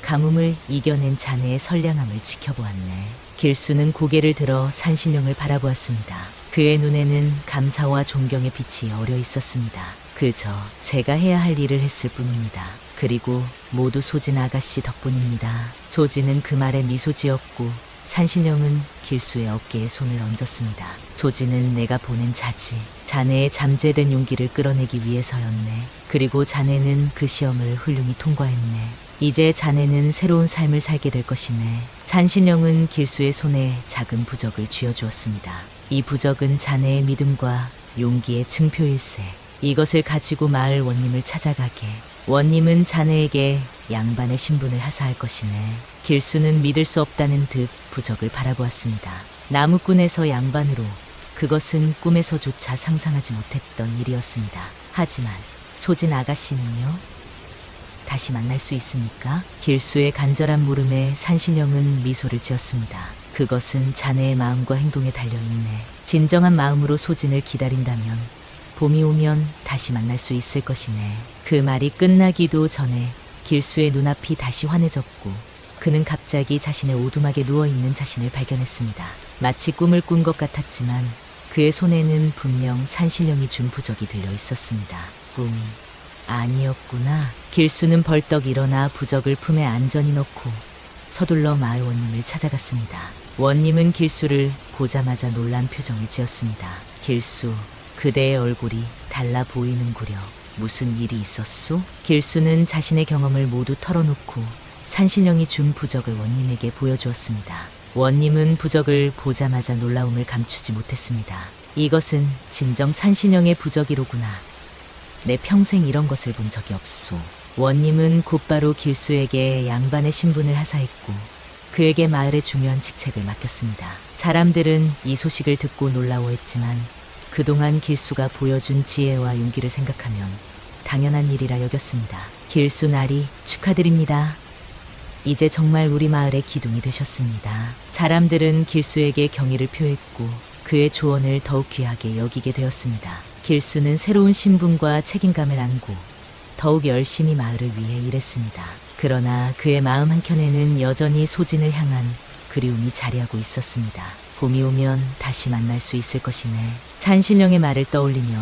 가뭄을 이겨낸 자네의 선량함을 지켜보았네. 길수는 고개를 들어 산신령을 바라보았습니다. 그의 눈에는 감사와 존경의 빛이 어려 있었습니다. 그저 제가 해야 할 일을 했을 뿐입니다. 그리고 모두 소진 아가씨 덕분입니다. 소진은 그 말에 미소 지었고 산신령은 길수의 어깨에 손을 얹었습니다. 소진은 내가 보낸 자지. 자네의 잠재된 용기를 끌어내기 위해서였네. 그리고 자네는 그 시험을 훌륭히 통과했네. 이제 자네는 새로운 삶을 살게 될 것이네. 산신령은 길수의 손에 작은 부적을 쥐어주었습니다. 이 부적은 자네의 믿음과 용기의 증표일세. 이것을 가지고 마을 원님을 찾아가게. 원님은 자네에게 양반의 신분을 하사할 것이네. 길수는 믿을 수 없다는 듯 부적을 바라보았습니다. 나무꾼에서 양반으로, 그것은 꿈에서조차 상상하지 못했던 일이었습니다. 하지만 소진 아가씨는요? 다시 만날 수 있습니까? 길수의 간절한 물음에 산신령은 미소를 지었습니다. 그것은 자네의 마음과 행동에 달려있네. 진정한 마음으로 소진을 기다린다면 봄이 오면 다시 만날 수 있을 것이네. 그 말이 끝나기도 전에 길수의 눈앞이 다시 환해졌고 그는 갑자기 자신의 오두막에 누워있는 자신을 발견했습니다. 마치 꿈을 꾼 것 같았지만 그의 손에는 분명 산신령이 준 부적이 들려 있었습니다. 꿈이 아니었구나. 길수는 벌떡 일어나 부적을 품에 안전히 넣고 서둘러 마을 원님을 찾아갔습니다. 원님은 길수를 보자마자 놀란 표정을 지었습니다. 길수, 그대의 얼굴이 달라 보이는구려. 무슨 일이 있었소? 길수는 자신의 경험을 모두 털어놓고 산신령이 준 부적을 원님에게 보여주었습니다. 원님은 부적을 보자마자 놀라움을 감추지 못했습니다. 이것은 진정 산신령의 부적이로구나. 내 평생 이런 것을 본 적이 없소. 원님은 곧바로 길수에게 양반의 신분을 하사했고 그에게 마을의 중요한 직책을 맡겼습니다. 사람들은 이 소식을 듣고 놀라워했지만 그동안 길수가 보여준 지혜와 용기를 생각하면 당연한 일이라 여겼습니다. 길수 나리 축하드립니다. 이제 정말 우리 마을의 기둥이 되셨습니다. 사람들은 길수에게 경의를 표했고 그의 조언을 더욱 귀하게 여기게 되었습니다. 길수는 새로운 신분과 책임감을 안고 더욱 열심히 마을을 위해 일했습니다. 그러나 그의 마음 한켠에는 여전히 소진을 향한 그리움이 자리하고 있었습니다. 봄이 오면 다시 만날 수 있을 것이네. 산신령의 말을 떠올리며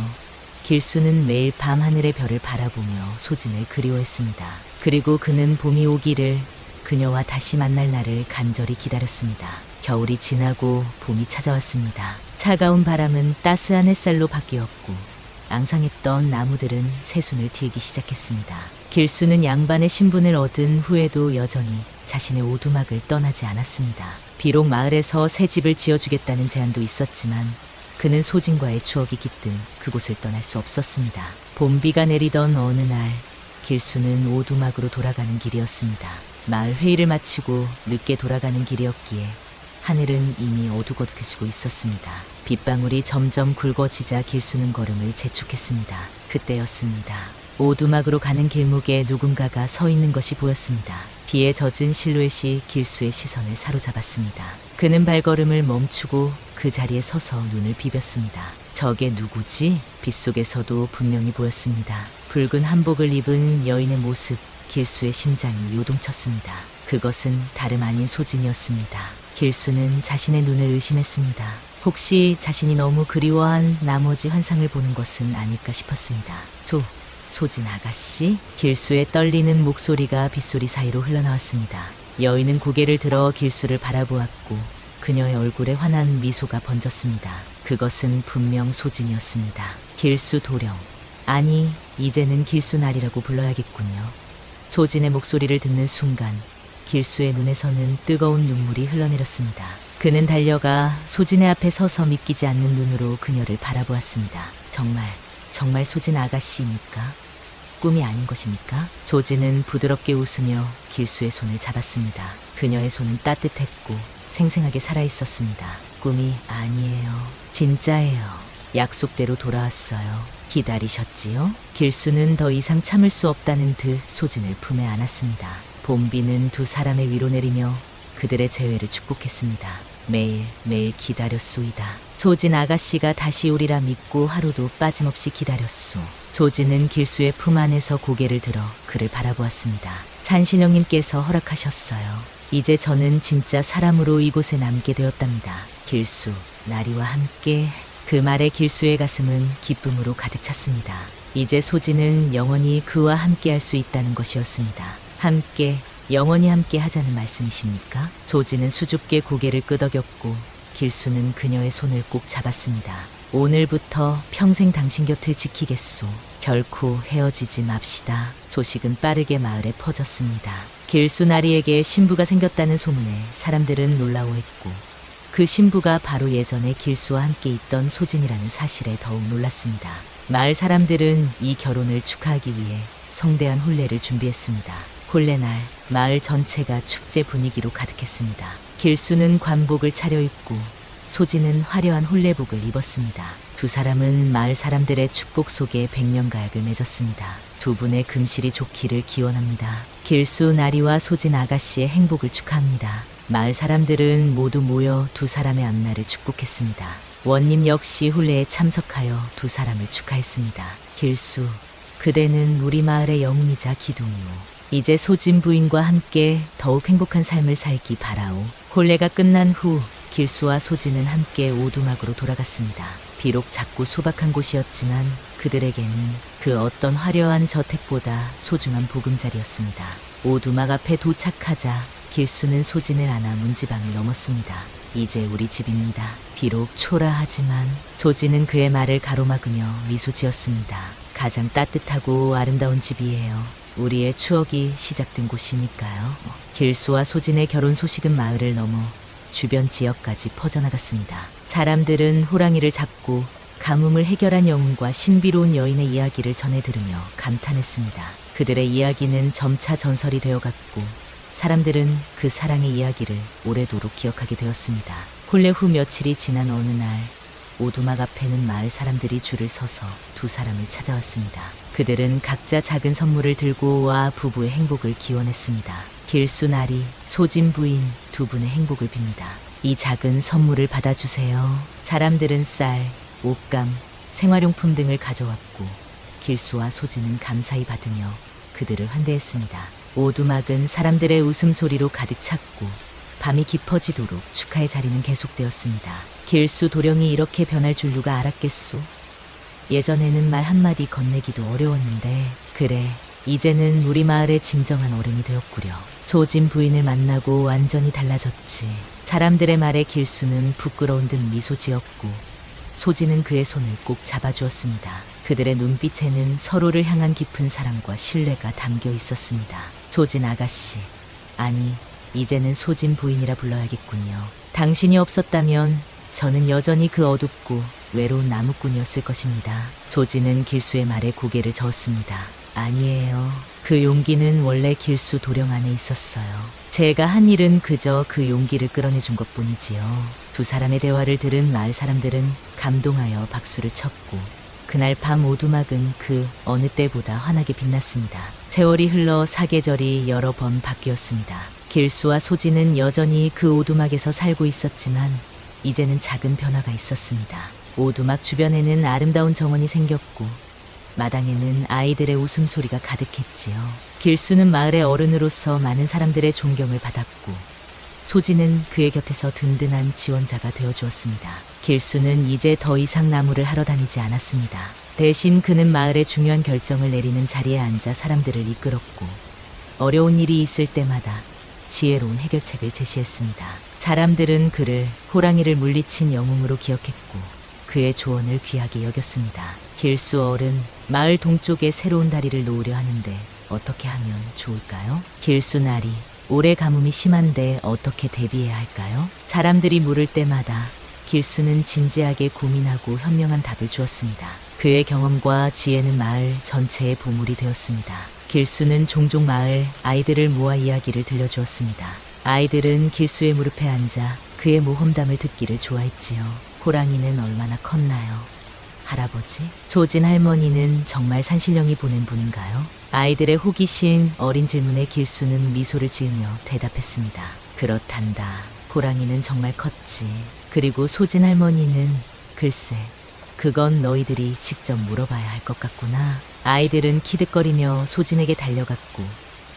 길수는 매일 밤 하늘의 별을 바라보며 소진을 그리워했습니다. 그리고 그는 봄이 오기를, 그녀와 다시 만날 날을 간절히 기다렸습니다. 겨울이 지나고 봄이 찾아왔습니다. 차가운 바람은 따스한 햇살로 바뀌었고 앙상했던 나무들은 새순을 틔기 시작했습니다. 길수는 양반의 신분을 얻은 후에도 여전히 자신의 오두막을 떠나지 않았습니다. 비록 마을에서 새 집을 지어주겠다는 제안도 있었지만 그는 소진과의 추억이 깃든 그곳을 떠날 수 없었습니다. 봄비가 내리던 어느 날 길수는 오두막으로 돌아가는 길이었습니다. 마을 회의를 마치고 늦게 돌아가는 길이었기에 하늘은 이미 어둑어둑해지고 있었습니다. 빗방울이 점점 굵어지자 길수는 걸음을 재촉했습니다. 그때였습니다. 오두막으로 가는 길목에 누군가가 서 있는 것이 보였습니다. 비에 젖은 실루엣이 길수의 시선을 사로잡았습니다. 그는 발걸음을 멈추고 그 자리에 서서 눈을 비볐습니다. 저게 누구지? 빗속에서도 분명히 보였습니다. 붉은 한복을 입은 여인의 모습, 길수의 심장이 요동쳤습니다. 그것은 다름 아닌 소진이었습니다. 길수는 자신의 눈을 의심했습니다. 혹시 자신이 너무 그리워한 나머지 환상을 보는 것은 아닐까 싶었습니다. 소진 아가씨? 길수의 떨리는 목소리가 빗소리 사이로 흘러나왔습니다. 여인은 고개를 들어 길수를 바라보았고 그녀의 얼굴에 환한 미소가 번졌습니다. 그것은 분명 소진이었습니다. 길수 도령. 아니, 이제는 길수날이라고 불러야겠군요. 소진의 목소리를 듣는 순간 길수의 눈에서는 뜨거운 눈물이 흘러내렸습니다. 그는 달려가 소진의 앞에 서서 믿기지 않는 눈으로 그녀를 바라보았습니다. 정말 소진 아가씨입니까? 꿈이 아닌 것입니까? 소진은 부드럽게 웃으며 길수의 손을 잡았습니다. 그녀의 손은 따뜻했고 생생하게 살아있었습니다. 꿈이 아니에요. 진짜예요. 약속대로 돌아왔어요. 기다리셨지요? 길수는 더 이상 참을 수 없다는 듯 소진을 품에 안았습니다. 봄비는 두 사람의 위로 내리며 그들의 재회를 축복했습니다. 매일 기다렸소이다. 소진 아가씨가 다시 오리라 믿고 하루도 빠짐없이 기다렸소. 소진은 길수의 품 안에서 고개를 들어 그를 바라보았습니다. 찬신령님께서 허락하셨어요. 이제 저는 진짜 사람으로 이곳에 남게 되었답니다. 길수, 나리와 함께. 그 말에 길수의 가슴은 기쁨으로 가득 찼습니다. 이제 소진은 영원히 그와 함께 할 수 있다는 것이었습니다. 영원히 함께 하자는 말씀이십니까? 소진은 수줍게 고개를 끄덕였고 길수는 그녀의 손을 꼭 잡았습니다. 오늘부터 평생 당신 곁을 지키겠소. 결코 헤어지지 맙시다. 소식은 빠르게 마을에 퍼졌습니다. 길수 나리에게 신부가 생겼다는 소문에 사람들은 놀라워했고 그 신부가 바로 예전에 길수와 함께 있던 소진이라는 사실에 더욱 놀랐습니다. 마을 사람들은 이 결혼을 축하하기 위해 성대한 혼례를 준비했습니다. 혼례날 마을 전체가 축제 분위기로 가득했습니다. 길수는 관복을 차려입고 소진은 화려한 혼례복을 입었습니다. 두 사람은 마을 사람들의 축복 속에 백년가약을 맺었습니다. 두 분의 금실이 좋기를 기원합니다. 길수 나리와 소진 아가씨의 행복을 축하합니다. 마을 사람들은 모두 모여 두 사람의 앞날을 축복했습니다. 원님 역시 혼례에 참석하여 두 사람을 축하했습니다. 길수, 그대는 우리 마을의 영웅이자 기둥이오. 이제 소진 부인과 함께 더욱 행복한 삶을 살기 바라오. 혼례가 끝난 후 길수와 소진은 함께 오두막으로 돌아갔습니다. 비록 작고 소박한 곳이었지만 그들에게는 그 어떤 화려한 저택보다 소중한 보금자리였습니다. 오두막 앞에 도착하자 길수는 소진을 안아 문지방을 넘었습니다. 이제 우리 집입니다. 비록 초라하지만 소진은 그의 말을 가로막으며 미소 지었습니다. 가장 따뜻하고 아름다운 집이에요. 우리의 추억이 시작된 곳이니까요. 길수와 소진의 결혼 소식은 마을을 넘어 주변 지역까지 퍼져나갔습니다. 사람들은 호랑이를 잡고 가뭄을 해결한 영웅과 신비로운 여인의 이야기를 전해 들으며 감탄했습니다. 그들의 이야기는 점차 전설이 되어갔고 사람들은 그 사랑의 이야기를 오래도록 기억하게 되었습니다. 혼례 후 며칠이 지난 어느 날 오두막 앞에는 마을 사람들이 줄을 서서 두 사람을 찾아왔습니다. 그들은 각자 작은 선물을 들고 와 부부의 행복을 기원했습니다. 길수 나리, 소진 부인 두 분의 행복을 빕니다. 이 작은 선물을 받아주세요. 사람들은 쌀, 옷감, 생활용품 등을 가져왔고 길수와 소진은 감사히 받으며 그들을 환대했습니다. 오두막은 사람들의 웃음소리로 가득 찼고 밤이 깊어지도록 축하의 자리는 계속되었습니다. 길수 도령이 이렇게 변할 줄 누가 알았겠소? 예전에는 말 한마디 건네기도 어려웠는데 그래, 이제는 우리 마을의 진정한 어른이 되었구려. 소진 부인을 만나고 완전히 달라졌지. 사람들의 말에 길수는 부끄러운 듯 미소 지었고 소진은 그의 손을 꼭 잡아주었습니다. 그들의 눈빛에는 서로를 향한 깊은 사랑과 신뢰가 담겨 있었습니다. 소진 아가씨, 아니 이제는 소진 부인이라 불러야겠군요. 당신이 없었다면 저는 여전히 그 어둡고 외로운 나무꾼이었을 것입니다. 소진은 길수의 말에 고개를 저었습니다. 아니에요. 그 용기는 원래 길수 도령 안에 있었어요. 제가 한 일은 그저 그 용기를 끌어내준 것뿐이지요. 두 사람의 대화를 들은 마을 사람들은 감동하여 박수를 쳤고 그날 밤 오두막은 그 어느 때보다 환하게 빛났습니다. 세월이 흘러 사계절이 여러 번 바뀌었습니다. 길수와 소진은 여전히 그 오두막에서 살고 있었지만 이제는 작은 변화가 있었습니다. 오두막 주변에는 아름다운 정원이 생겼고 마당에는 아이들의 웃음소리가 가득했지요. 길수는 마을의 어른으로서 많은 사람들의 존경을 받았고 소진은 그의 곁에서 든든한 지원자가 되어주었습니다. 길수는 이제 더 이상 나무를 하러 다니지 않았습니다. 대신 그는 마을의 중요한 결정을 내리는 자리에 앉아 사람들을 이끌었고 어려운 일이 있을 때마다 지혜로운 해결책을 제시했습니다. 사람들은 그를 호랑이를 물리친 영웅으로 기억했고 그의 조언을 귀하게 여겼습니다. 길수 어른, 마을 동쪽에 새로운 다리를 놓으려 하는데 어떻게 하면 좋을까요? 길수 나리, 올해 가뭄이 심한데 어떻게 대비해야 할까요? 사람들이 물을 때마다 길수는 진지하게 고민하고 현명한 답을 주었습니다. 그의 경험과 지혜는 마을 전체의 보물이 되었습니다. 길수는 종종 마을 아이들을 모아 이야기를 들려주었습니다. 아이들은 길수의 무릎에 앉아 그의 모험담을 듣기를 좋아했지요. 호랑이는 얼마나 컸나요? 할아버지? 소진 할머니는 정말 산신령이 보낸 분인가요? 아이들의 호기심 어린 질문에 길수는 미소를 지으며 대답했습니다. 그렇단다. 호랑이는 정말 컸지. 그리고 소진 할머니는 글쎄, 그건 너희들이 직접 물어봐야 할 것 같구나. 아이들은 키득거리며 소진에게 달려갔고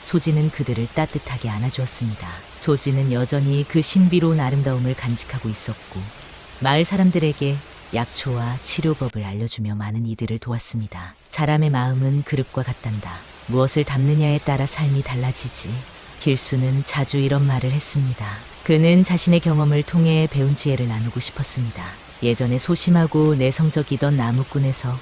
소진은 그들을 따뜻하게 안아주었습니다. 소진은 여전히 그 신비로운 아름다움을 간직하고 있었고 마을 사람들에게 약초와 치료법을 알려주며 많은 이들을 도왔습니다. 사람의 마음은 그릇과 같단다. 무엇을 담느냐에 따라 삶이 달라지지. 길수는 자주 이런 말을 했습니다. 그는 자신의 경험을 통해 배운 지혜를 나누고 싶었습니다. 예전에 소심하고 내성적이던 나무꾼에서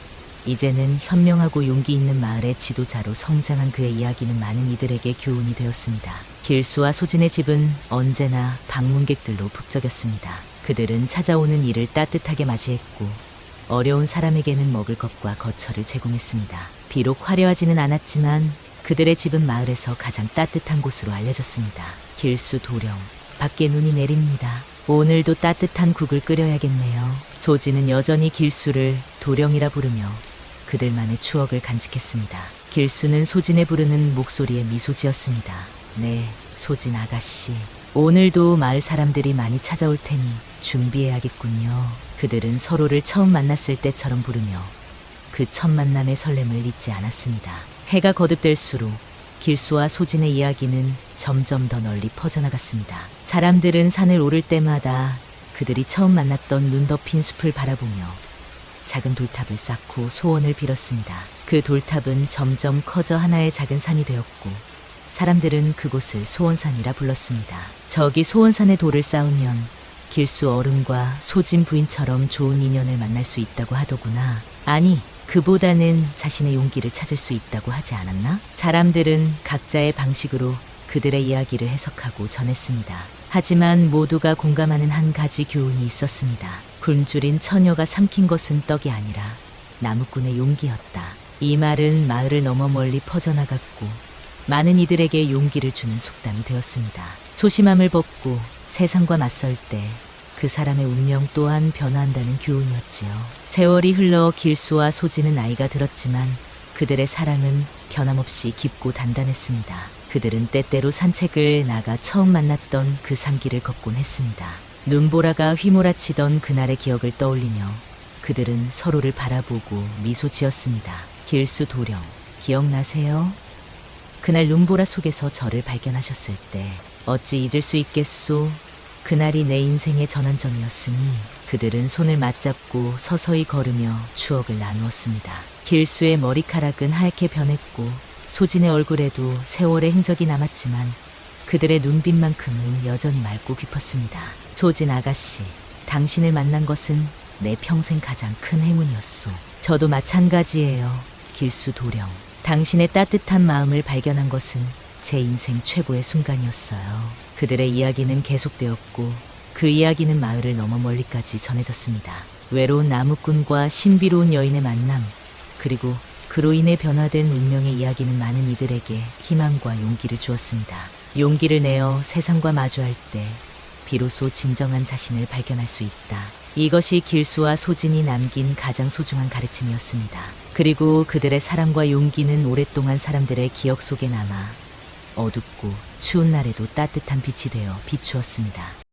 이제는 현명하고 용기 있는 마을의 지도자로 성장한 그의 이야기는 많은 이들에게 교훈이 되었습니다. 길수와 소진의 집은 언제나 방문객들로 북적였습니다. 그들은 찾아오는 이를 따뜻하게 맞이했고 어려운 사람에게는 먹을 것과 거처를 제공했습니다. 비록 화려하지는 않았지만 그들의 집은 마을에서 가장 따뜻한 곳으로 알려졌습니다. 길수 도령, 밖에 눈이 내립니다. 오늘도 따뜻한 국을 끓여야겠네요. 소진은 여전히 길수를 도령이라 부르며 그들만의 추억을 간직했습니다. 길수는 소진의 부르는 목소리에 미소 지었습니다. 네, 소진 아가씨. 오늘도 마을 사람들이 많이 찾아올 테니 준비해야겠군요. 그들은 서로를 처음 만났을 때처럼 부르며 그 첫 만남의 설렘을 잊지 않았습니다. 해가 거듭될수록 길수와 소진의 이야기는 점점 더 널리 퍼져나갔습니다. 사람들은 산을 오를 때마다 그들이 처음 만났던 눈 덮인 숲을 바라보며 작은 돌탑을 쌓고 소원을 빌었습니다. 그 돌탑은 점점 커져 하나의 작은 산이 되었고 사람들은 그곳을 소원산이라 불렀습니다. 저기 소원산에 돌을 쌓으면 길수 어른과 소진 부인처럼 좋은 인연을 만날 수 있다고 하더구나. 아니, 그보다는 자신의 용기를 찾을 수 있다고 하지 않았나? 사람들은 각자의 방식으로 그들의 이야기를 해석하고 전했습니다. 하지만 모두가 공감하는 한 가지 교훈이 있었습니다. 굶주린 처녀가 삼킨 것은 떡이 아니라 나무꾼의 용기였다. 이 말은 마을을 넘어 멀리 퍼져나갔고 많은 이들에게 용기를 주는 속담이 되었습니다. 소심함을 벗고 세상과 맞설 때 그 사람의 운명 또한 변화한다는 교훈이었지요. 세월이 흘러 길수와 소진은 나이가 들었지만 그들의 사랑은 변함없이 깊고 단단했습니다. 그들은 때때로 산책을 나가 처음 만났던 그 산길을 걷곤 했습니다. 눈보라가 휘몰아치던 그날의 기억을 떠올리며 그들은 서로를 바라보고 미소 지었습니다. 길수 도령, 기억나세요? 그날 눈보라 속에서 저를 발견하셨을 때 어찌 잊을 수 있겠소? 그날이 내 인생의 전환점이었으니. 그들은 손을 맞잡고 서서히 걸으며 추억을 나누었습니다. 길수의 머리카락은 하얗게 변했고 소진의 얼굴에도 세월의 흔적이 남았지만 그들의 눈빛만큼은 여전히 맑고 깊었습니다. 소진 아가씨, 당신을 만난 것은 내 평생 가장 큰 행운이었소. 저도 마찬가지예요. 길수 도령, 당신의 따뜻한 마음을 발견한 것은 제 인생 최고의 순간이었어요. 그들의 이야기는 계속되었고 그 이야기는 마을을 넘어 멀리까지 전해졌습니다. 외로운 나무꾼과 신비로운 여인의 만남, 그리고 그로 인해 변화된 운명의 이야기는 많은 이들에게 희망과 용기를 주었습니다. 용기를 내어 세상과 마주할 때 비로소 진정한 자신을 발견할 수 있다. 이것이 길수와 소진이 남긴 가장 소중한 가르침이었습니다. 그리고 그들의 사랑과 용기는 오랫동안 사람들의 기억 속에 남아 어둡고 추운 날에도 따뜻한 빛이 되어 비추었습니다.